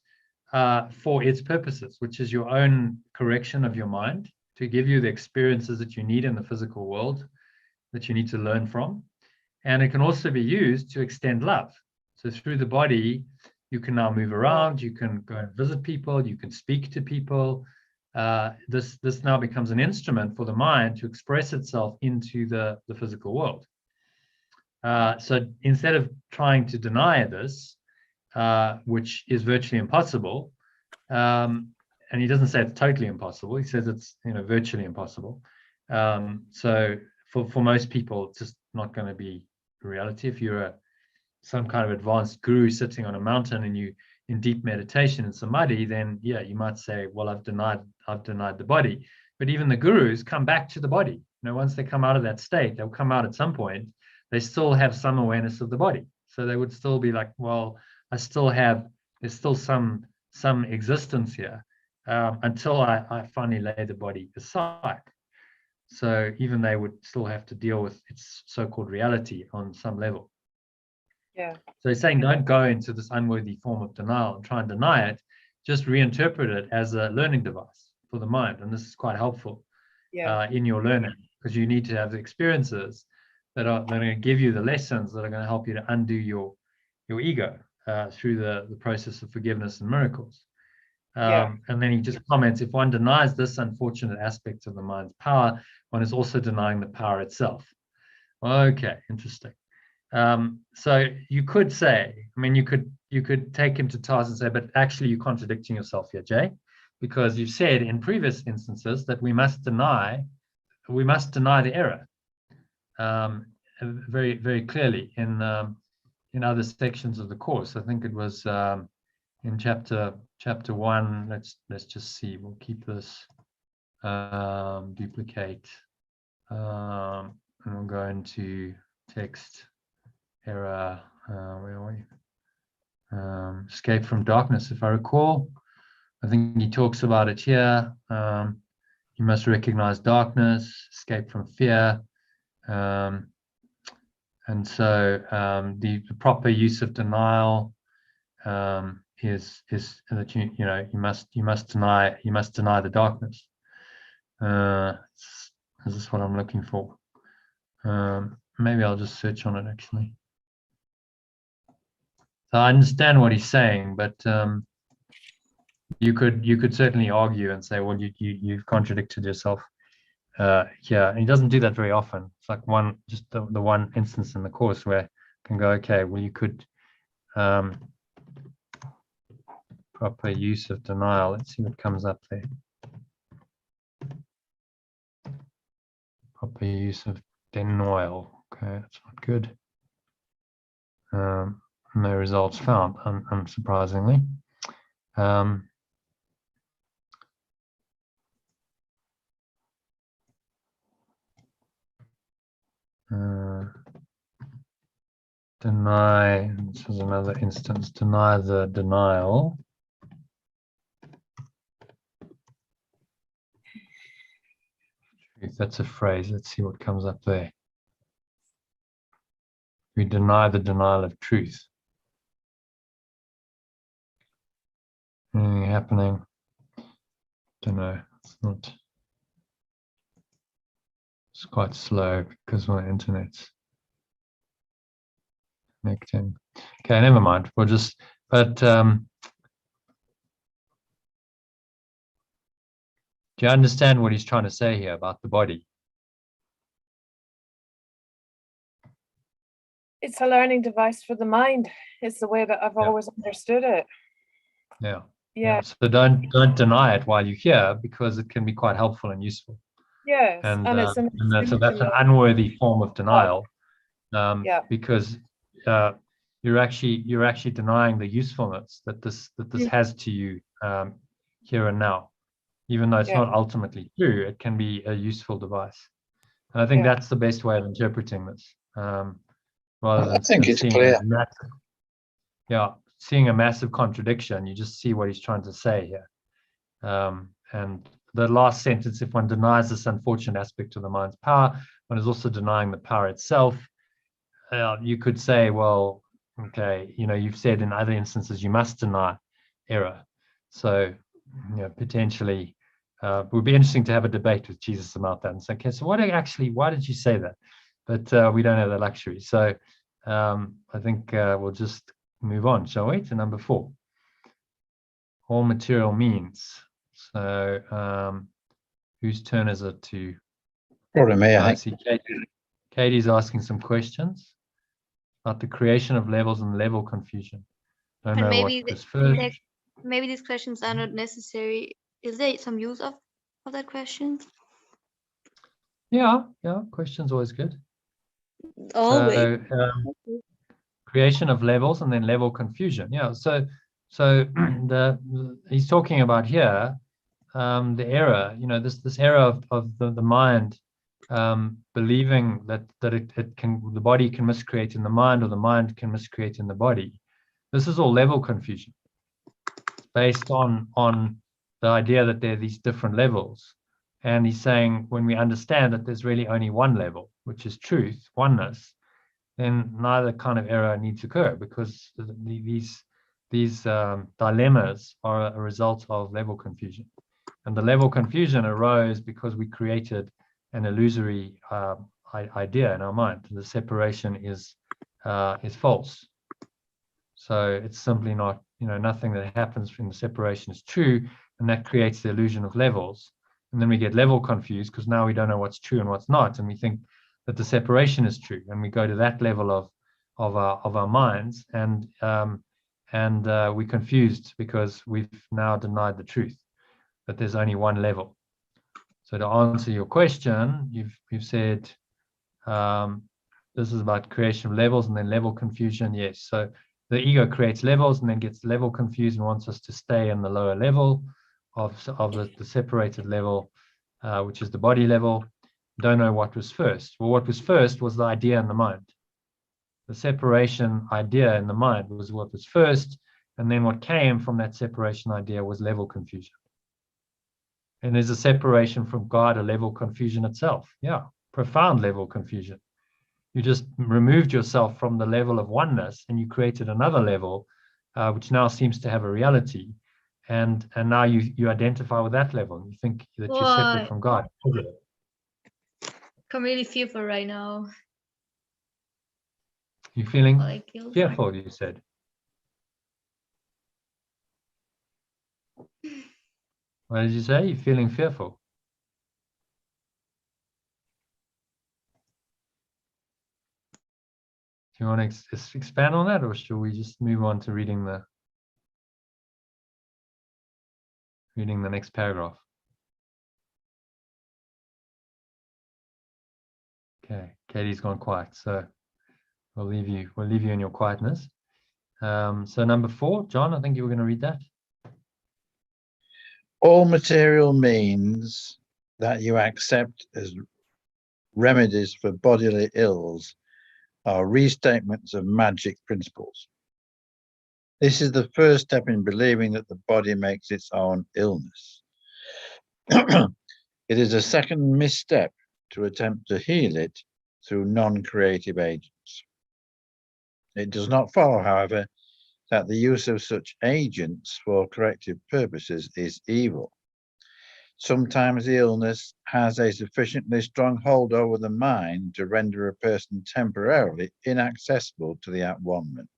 for its purposes, which is your own correction of your mind, to give you the experiences that you need in the physical world, that you need to learn from. And it can also be used to extend love. So through the body, you can now move around, you can go and visit people, you can speak to people. This now becomes an instrument for the mind to express itself into the physical world. So instead of trying to deny this, which is virtually impossible, and he doesn't say it's totally impossible, he says it's virtually impossible. So for most people, it's just not going to be reality. If you're some kind of advanced guru sitting on a mountain and you in deep meditation and samadhi, then yeah, you might say, well, I've denied the body. But even the gurus come back to the body. Once they come out of that state, they'll come out at some point, they still have some awareness of the body. So they would still be like, well, there's still some existence here until I finally lay the body aside. So even they would still have to deal with its so-called reality on some level. Yeah. So he's saying, don't go into this unworthy form of denial and try and deny it. Just reinterpret it as a learning device for the mind. And this is quite helpful in your learning, because you need to have the experiences that are going to give you the lessons that are going to help you to undo your ego through the process of forgiveness and miracles. And then he just comments, if one denies this unfortunate aspect of the mind's power, one is also denying the power itself. Okay, interesting. So you could say, you could take him to task and say, but actually you're contradicting yourself here, Jay, because you've said in previous instances that we must deny the error very, very clearly in other sections of the course. I think it was in chapter 1. Let's just see. We'll keep this duplicate, and we'll go into text error. Where are we? Escape from darkness, if I recall. I think he talks about it here. You must recognize darkness, escape from fear. And so the proper use of denial is that you must deny the darkness. Is this what I'm looking for? Maybe I'll just search on it actually. So I understand what he's saying, but you could certainly argue and say, well, you've contradicted yourself. And he doesn't do that very often. It's like the one instance in the course where I can go, okay, well, you could proper use of denial. Let's see what comes up there. Proper use of denial. Okay, that's not good. No results found, unsurprisingly. Deny, this was another instance, deny the denial. If that's a phrase, let's see what comes up there. We deny the denial of truth. Anything happening? Don't know. It's quite slow because my internet's connecting. Okay, never mind. We'll just, but do you understand what he's trying to say here about the body? It's a learning device for the mind. It's the way that I've always understood it. Yeah. So don't deny it while you're here, because it can be quite helpful and useful. Yes, And it's so that's an unworthy form of denial, because you're actually denying the usefulness that this has to you here and now. Even though it's Yeah. not ultimately true, it can be a useful device. And I think Yeah. that's the best way of interpreting this, rather I than think it's seeing clear. seeing a massive contradiction. You just see what he's trying to say here. And the last sentence, if one denies this unfortunate aspect of the mind's power, one is also denying the power itself. You could say, well, okay, you've said in other instances you must deny error. So, potentially, it would be interesting to have a debate with Jesus about that and say, okay, so why did you say that? But we don't have the luxury. So I think we'll just move on, shall we, to number 4. All material means. So whose turn is it to? Probably me, I I think. see Katie's asking some questions about the creation of levels and level confusion. Don't And know maybe what was first. maybe these questions are not necessary. Is there some use of that question? Yeah, questions always good. Always. So creation of levels and then level confusion. Yeah, so he's talking about here the error, this error of the mind believing that the body can miscreate in the mind, or the mind can miscreate in the body. This is all level confusion. It's based on the idea that there are these different levels. And he's saying when we understand that there's really only one level, which is truth, oneness, then neither kind of error needs to occur, because these dilemmas are a result of level confusion. And the level confusion arose because we created an illusory idea in our mind. The separation is false. So it's simply not, nothing that happens in the separation is true, and that creates the illusion of levels. And then we get level confused because now we don't know what's true and what's not, and we think that the separation is true, and we go to that level of our minds, and we're confused because we've now denied the truth that there's only one level. So to answer your question, you've said this is about creation of levels and then level confusion. Yes, so the ego creates levels and then gets level confused and wants us to stay in the lower level of the separated level, which is the body level. Don't know what was first. Well, what was first was the idea in the mind. The separation idea in the mind was what was first, and then what came from that separation idea was level confusion. And there's a separation from God, a level confusion itself. Yeah, profound level confusion. You just removed yourself from the level of oneness and you created another level, which now seems to have a reality. And now you identify with that level. You think that you're separate from God. I'm really fearful right now. You're feeling Like fearful, you said. What did you say? You're feeling fearful. Do you want to expand on that, or should we just move on to reading the next paragraph? Okay, Katie's gone quiet, so we'll leave you in your quietness. So number 4, John, I think you were going to read that. All material means that you accept as remedies for bodily ills are restatements of magic principles. This is the first step in believing that the body makes its own illness. It is a second misstep to attempt to heal it through non-creative agents. It does not follow, however, that the use of such agents for corrective purposes is evil. Sometimes the illness has a sufficiently strong hold over the mind to render a person temporarily inaccessible to the at-one-ment.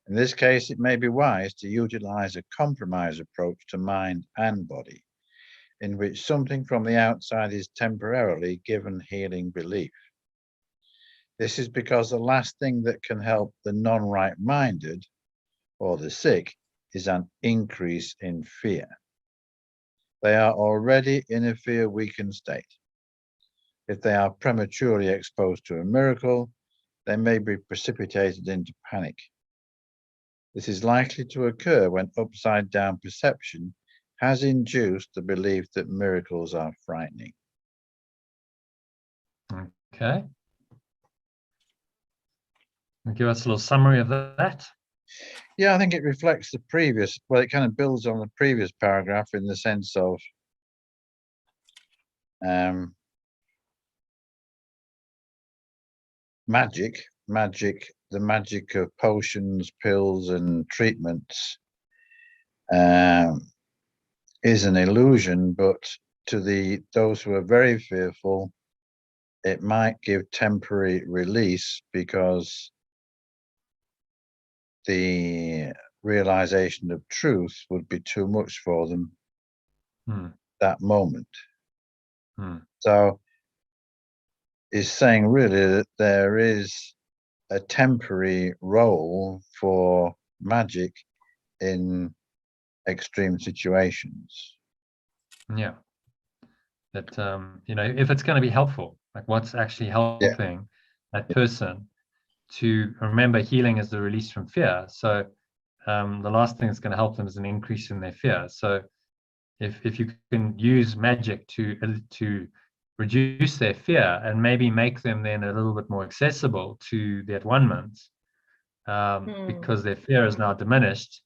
In this case, it may be wise to utilize a compromise approach to mind and body, in which something from the outside is temporarily given healing belief. This is because the last thing that can help the non-right-minded or the sick is an increase in fear. They are already in a fear-weakened state. If they are prematurely exposed to a miracle, they may be precipitated into panic. This is likely to occur when upside down perception has induced the belief that miracles are frightening. Okay. Give us a little summary of that. Yeah, I think it reflects the previous, well, it kind of builds on the previous paragraph in the sense of magic, the magic of potions, pills, and treatments is an illusion, but to those who are very fearful, it might give temporary release because the realization of truth would be too much for them that moment. So is saying really that there is a temporary role for magic in extreme situations. Yeah. That, you know, if it's going to be helpful, like what's actually helping that person to remember healing is the release from fear. So the last thing that's going to help them is an increase in their fear. So if you can use magic to reduce their fear and maybe make them then a little bit more accessible to the at-one-ment, because their fear is now diminished,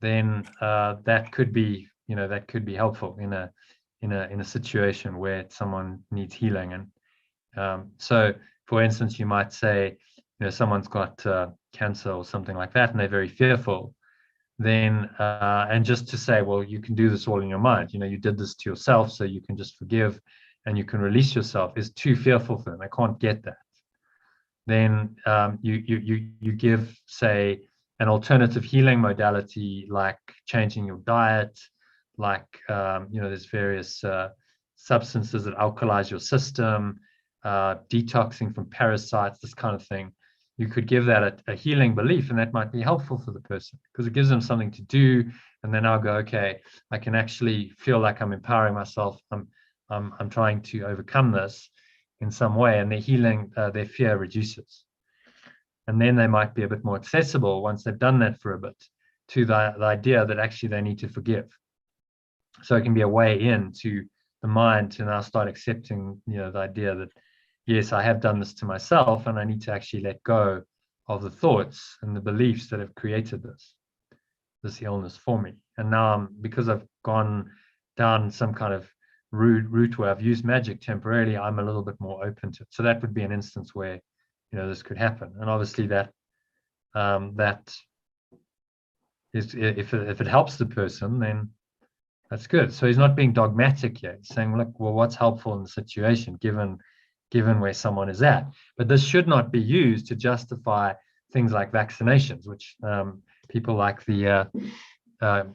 then that could be, you know, that could be helpful in a situation where someone needs healing. And so, for instance, you might say, you know, someone's got cancer or something like that, and they're very fearful. Then and just to say, well, you can do this all in your mind. You know, you did this to yourself, so you can just forgive and you can release yourself, is too fearful for them. They can't get that. Then you give, say, an alternative healing modality like changing your diet, like you know, there's various substances that alkalize your system, detoxing from parasites, this kind of thing. You could give that a healing belief, and that might be helpful for the person because it gives them something to do, and then I'll go, okay, I can actually feel like I'm empowering myself. I'm trying to overcome this in some way, and their healing, their fear reduces. And then they might be a bit more accessible once they've done that for a bit to the idea that actually they need to forgive. So it can be a way into the mind to now start accepting, you know, the idea that, yes, I have done this to myself and I need to actually let go of the thoughts and the beliefs that have created this illness for me. And now because I've gone down some kind of route where I've used magic temporarily, I'm a little bit more open to it. So that would be an instance where, you know, this could happen. And obviously that is, if it helps the person, then that's good. So he's not being dogmatic yet. He's saying, look, well, what's helpful in the situation given where someone is at? But this should not be used to justify things like vaccinations, which people like the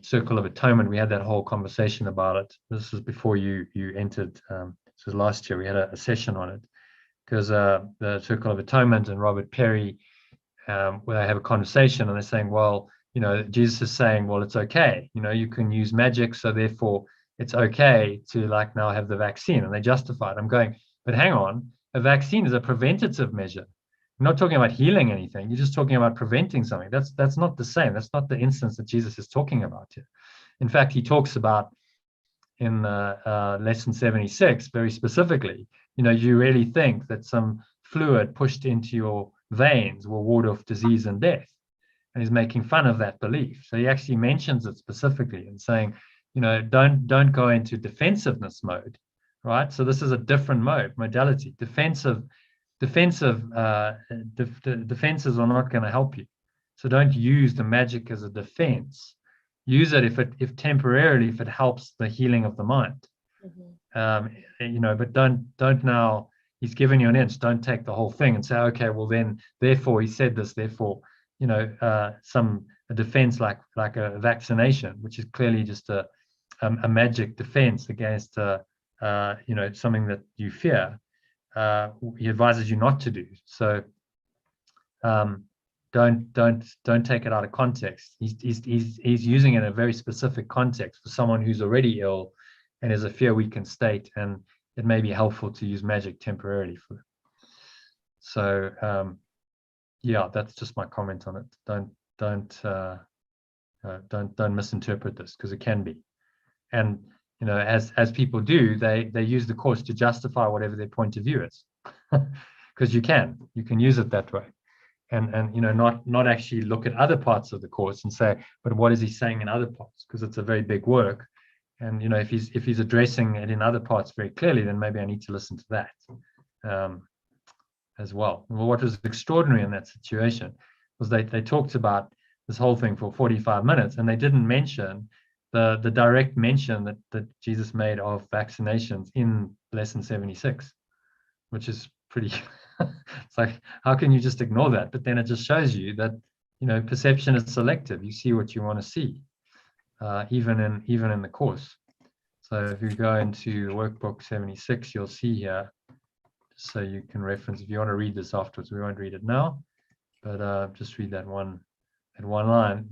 Circle of Atonement, we had that whole conversation about it. This was before you entered. This was last year. We had a session on it because the Circle of Atonement and Robert Perry, where they have a conversation and they're saying, well, you know, Jesus is saying, well, it's okay. You know, you can use magic, so therefore it's okay to like now have the vaccine, and they justify it. I'm going, but hang on, a vaccine is a preventative measure. You're not talking about healing anything. You're just talking about preventing something. That's not the same. That's not the instance that Jesus is talking about here. In fact, he talks about in lesson 76 very specifically, you know, you really think that some fluid pushed into your veins will ward off disease and death? And he's making fun of that belief. So he actually mentions it specifically and saying, you know, don't go into defensiveness mode, right? So this is a different modality. Defenses are not going to help you. So don't use the magic as a defense. Use it if temporarily, if it helps the healing of the mind. You know, but don't now, he's given you an inch, don't take the whole thing and say, okay, well then, therefore he said this, therefore, you know, a defense like a vaccination, which is clearly just a magic defense against you know, something that you fear. He advises you not to do. So don't take it out of context. He's using it in a very specific context for someone who's already ill and is a fear-weakened state, and it may be helpful to use magic temporarily for them. So yeah, that's just my comment on it. Don't misinterpret this, because it can be. And you know, as people do, they use the course to justify whatever their point of view is, because you can use it that way, and you know, not actually look at other parts of the course and say, but what is he saying in other parts? Because it's a very big work, and you know, if he's addressing it in other parts very clearly, then maybe I need to listen to that as well. Well, what was extraordinary in that situation was they talked about this whole thing for 45 minutes, and they didn't mention the direct mention that Jesus made of vaccinations in lesson 76, which is pretty it's like, how can you just ignore that? But then it just shows you that, you know, perception is selective. You see what you want to see, even in the course. So if you go into workbook 76, you'll see here, so you can reference, if you want to read this afterwards, we won't read it now, but just read that one line.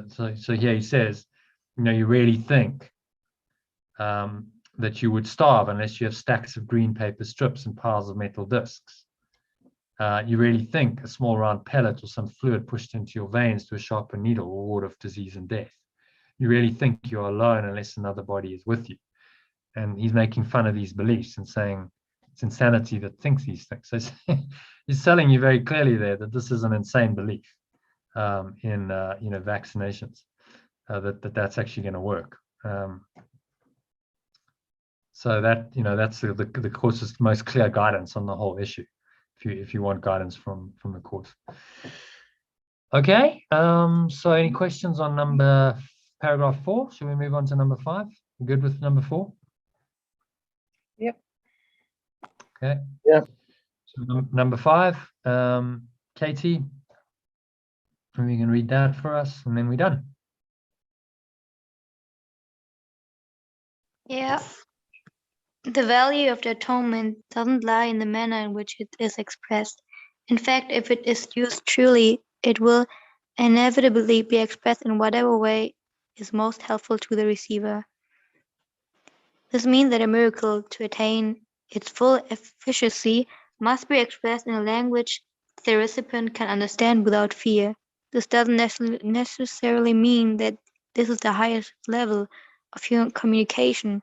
So here he says, you know, you really think that you would starve unless you have stacks of green paper strips and piles of metal discs. You really think a small round pellet or some fluid pushed into your veins to a sharper needle will ward off disease and death. You really think you are alone unless another body is with you. And he's making fun of these beliefs and saying it's insanity that thinks these things. So he's telling you very clearly there that this is an insane belief in you know, vaccinations, that's actually going to work. So that, you know, that's the course's most clear guidance on the whole issue, if you want guidance from the course. Okay, so any questions on paragraph 4? Should we move on to number 5? Good with number 4? Yep. Okay. Yeah. So number 5, Katie, maybe you can read that for us, and then we're done. Yeah. The value of the atonement doesn't lie in the manner in which it is expressed. In fact, if it is used truly, it will inevitably be expressed in whatever way is most helpful to the receiver. This means that a miracle, to attain its full efficacy, must be expressed in a language the recipient can understand without fear. This doesn't necessarily mean that this is the highest level of human communication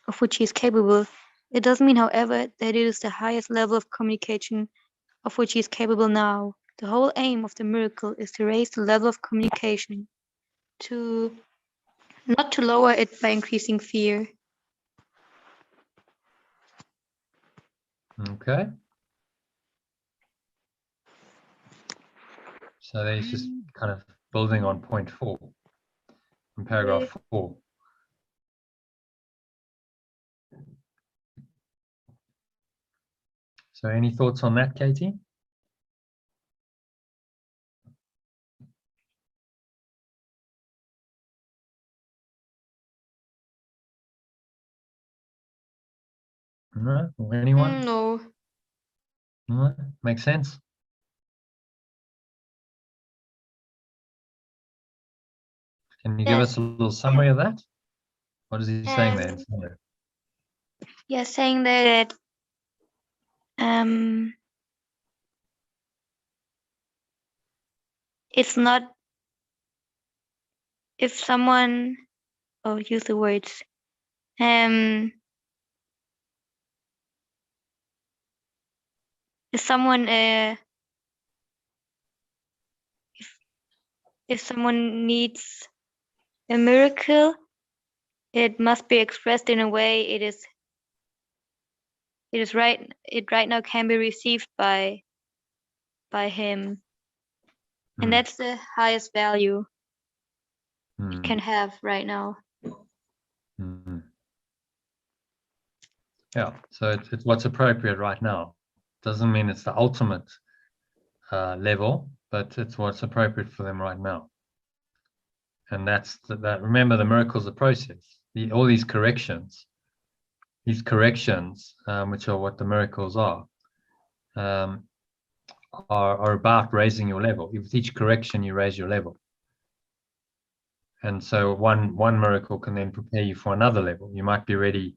of which he is capable. It does mean, however, that it is the highest level of communication of which he is capable now. The whole aim of the miracle is to raise the level of communication, not to lower it by increasing fear. Okay. So there's just kind of building on point 4 in paragraph 4. So any thoughts on that, Katie? No? Or anyone? No. No? Makes sense? Can you give us a little summary of that? What is he saying there? in summary? Yeah, saying that it's not, if someone, use the words, if someone if someone needs a miracle, it must be expressed in a way it right now can be received by him. And that's the highest value it can have right now. Yeah, so it's what's appropriate right now. Doesn't mean it's the ultimate level, but it's what's appropriate for them right now. And that's that. Remember, the miracle's a process. All these corrections, which are what the miracles are about raising your level. With each correction, you raise your level. And so one miracle can then prepare you for another level. You might be ready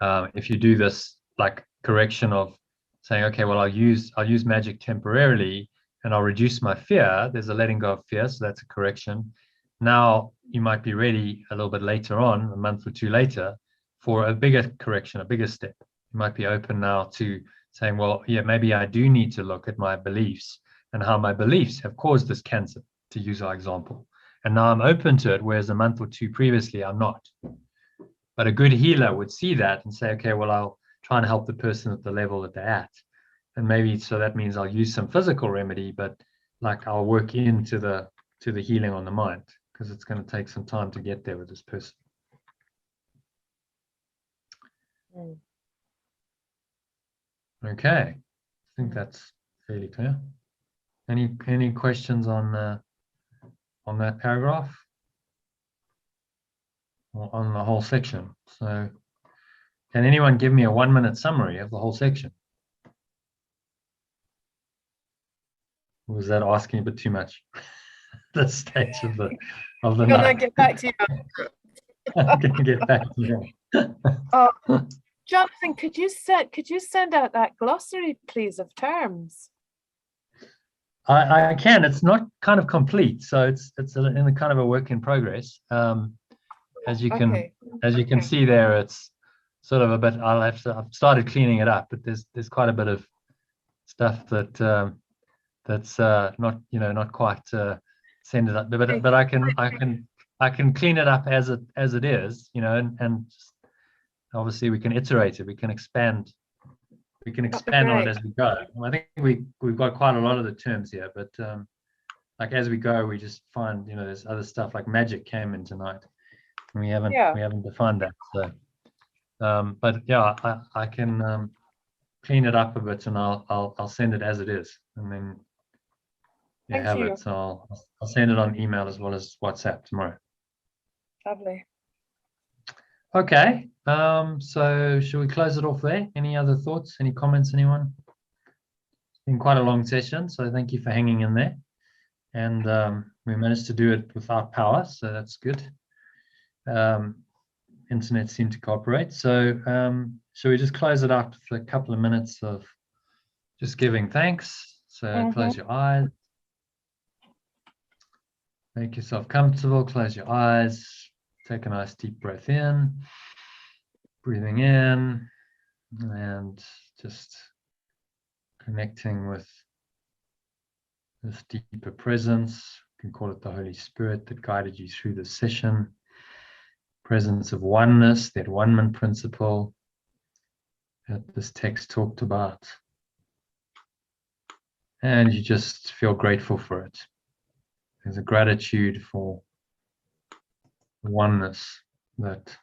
if you do this like correction of saying, okay, well, I'll use magic temporarily and I'll reduce my fear. There's a letting go of fear, so that's a correction. Now you might be ready a little bit later on, a month or two later, for a bigger correction, a bigger step. You might be open now to saying, well, yeah, maybe I do need to look at my beliefs and how my beliefs have caused this cancer, to use our example. And now I'm open to it, whereas a month or two previously I'm not. But a good healer would see that and say, okay, well, I'll try and help the person at the level that they're at. And maybe, so that means I'll use some physical remedy, but like I'll work into the healing on the mind, because it's going to take some time to get there with this person. Okay, I think that's fairly clear. Any questions on that paragraph or on the whole section? So, can anyone give me a 1-minute summary of the whole section? Or was that asking a bit too much? The stage of the Can I night. get back to you? I'm gonna get back to you. Jonathan, could you send out that glossary, please, of terms? I can. It's not kind of complete, so it's in a kind of a work in progress. As you can see there, it's sort of a bit. I've started cleaning it up, but there's quite a bit of stuff that that's not quite send it up. But I can clean it up as it is, and obviously we can iterate it. We can expand on it as we go. I think we've got quite a lot of the terms here, but like as we go, we just find there's other stuff like magic came in tonight, and we haven't defined that. So, but yeah, I can clean it up a bit, and I'll send it as it is, and then you have it. So I'll send it on email as well as WhatsApp tomorrow. Lovely. Okay, so should we close it off there? Any other thoughts? Any comments, anyone? It's been quite a long session, so thank you for hanging in there. And we managed to do it without power, so that's good. Internet seemed to cooperate. So shall we just close it up with a couple of minutes of just giving thanks? So close your eyes. Make yourself comfortable, close your eyes. Take a nice deep breath in, breathing in, and just connecting with this deeper presence. You can call it the Holy Spirit that guided you through this session. Presence of oneness, that one-man principle that this text talked about. And you just feel grateful for it. There's a gratitude for oneness that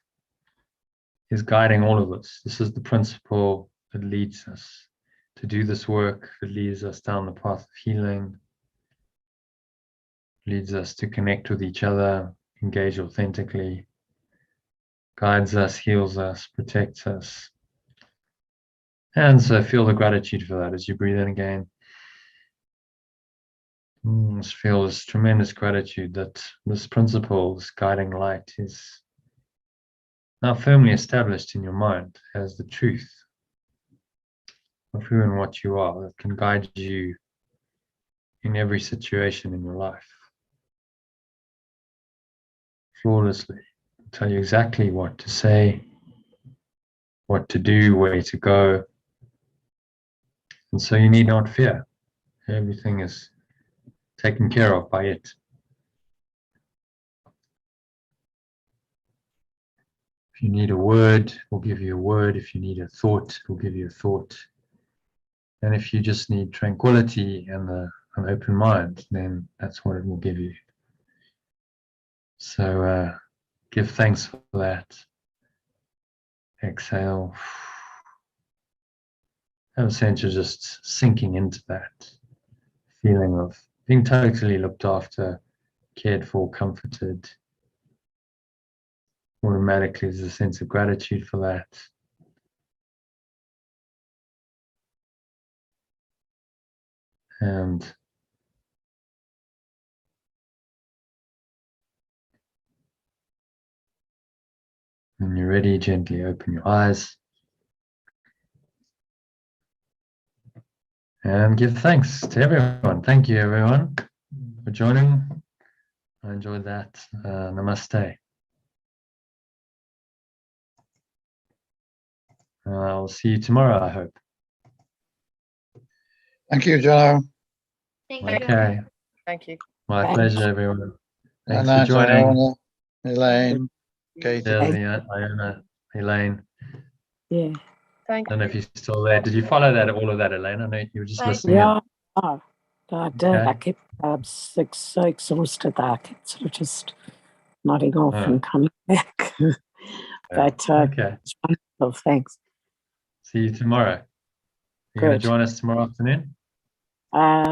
is guiding all of us. This is the principle that leads us to do this work, that leads us down the path of healing, leads us to connect with each other, engage authentically, guides us, heals us, protects us. And so feel the gratitude for that as you breathe in again. Just feel this tremendous gratitude that this principle, this guiding light, is now firmly established in your mind as the truth of who and what you are, that can guide you in every situation in your life flawlessly, tell you exactly what to say, what to do, where to go. And so you need not fear. Everything is taken care of by it. If you need a word, we'll give you a word. If you need a thought, we'll give you a thought. And if you just need tranquility and an open mind, then that's what it will give you. So give thanks for that. Exhale. Have a sense of just sinking into that feeling of being totally looked after, cared for, comforted. Automatically there's a sense of gratitude for that. And when you're ready, gently open your eyes. and give thanks to everyone. Thank you, everyone, for joining. I enjoyed that. Namaste. I'll see you tomorrow, I hope. Thank you, Jono. Thank you. Okay. Thank you. My Thanks. pleasure, everyone. Thanks And for joining. Iona, Elaine, Katie. Iona, Elaine. Yeah. Thank I don't know you. if you're still there. Did you follow that, all of that, Elaine? I know you were just Thank listening in. Yeah. Oh, I did. Okay. I kept so exhausted that I kept sort of just nodding off Oh. and coming back. But Okay. it's wonderful. Thanks. See you tomorrow. You're going to Good. join us tomorrow afternoon?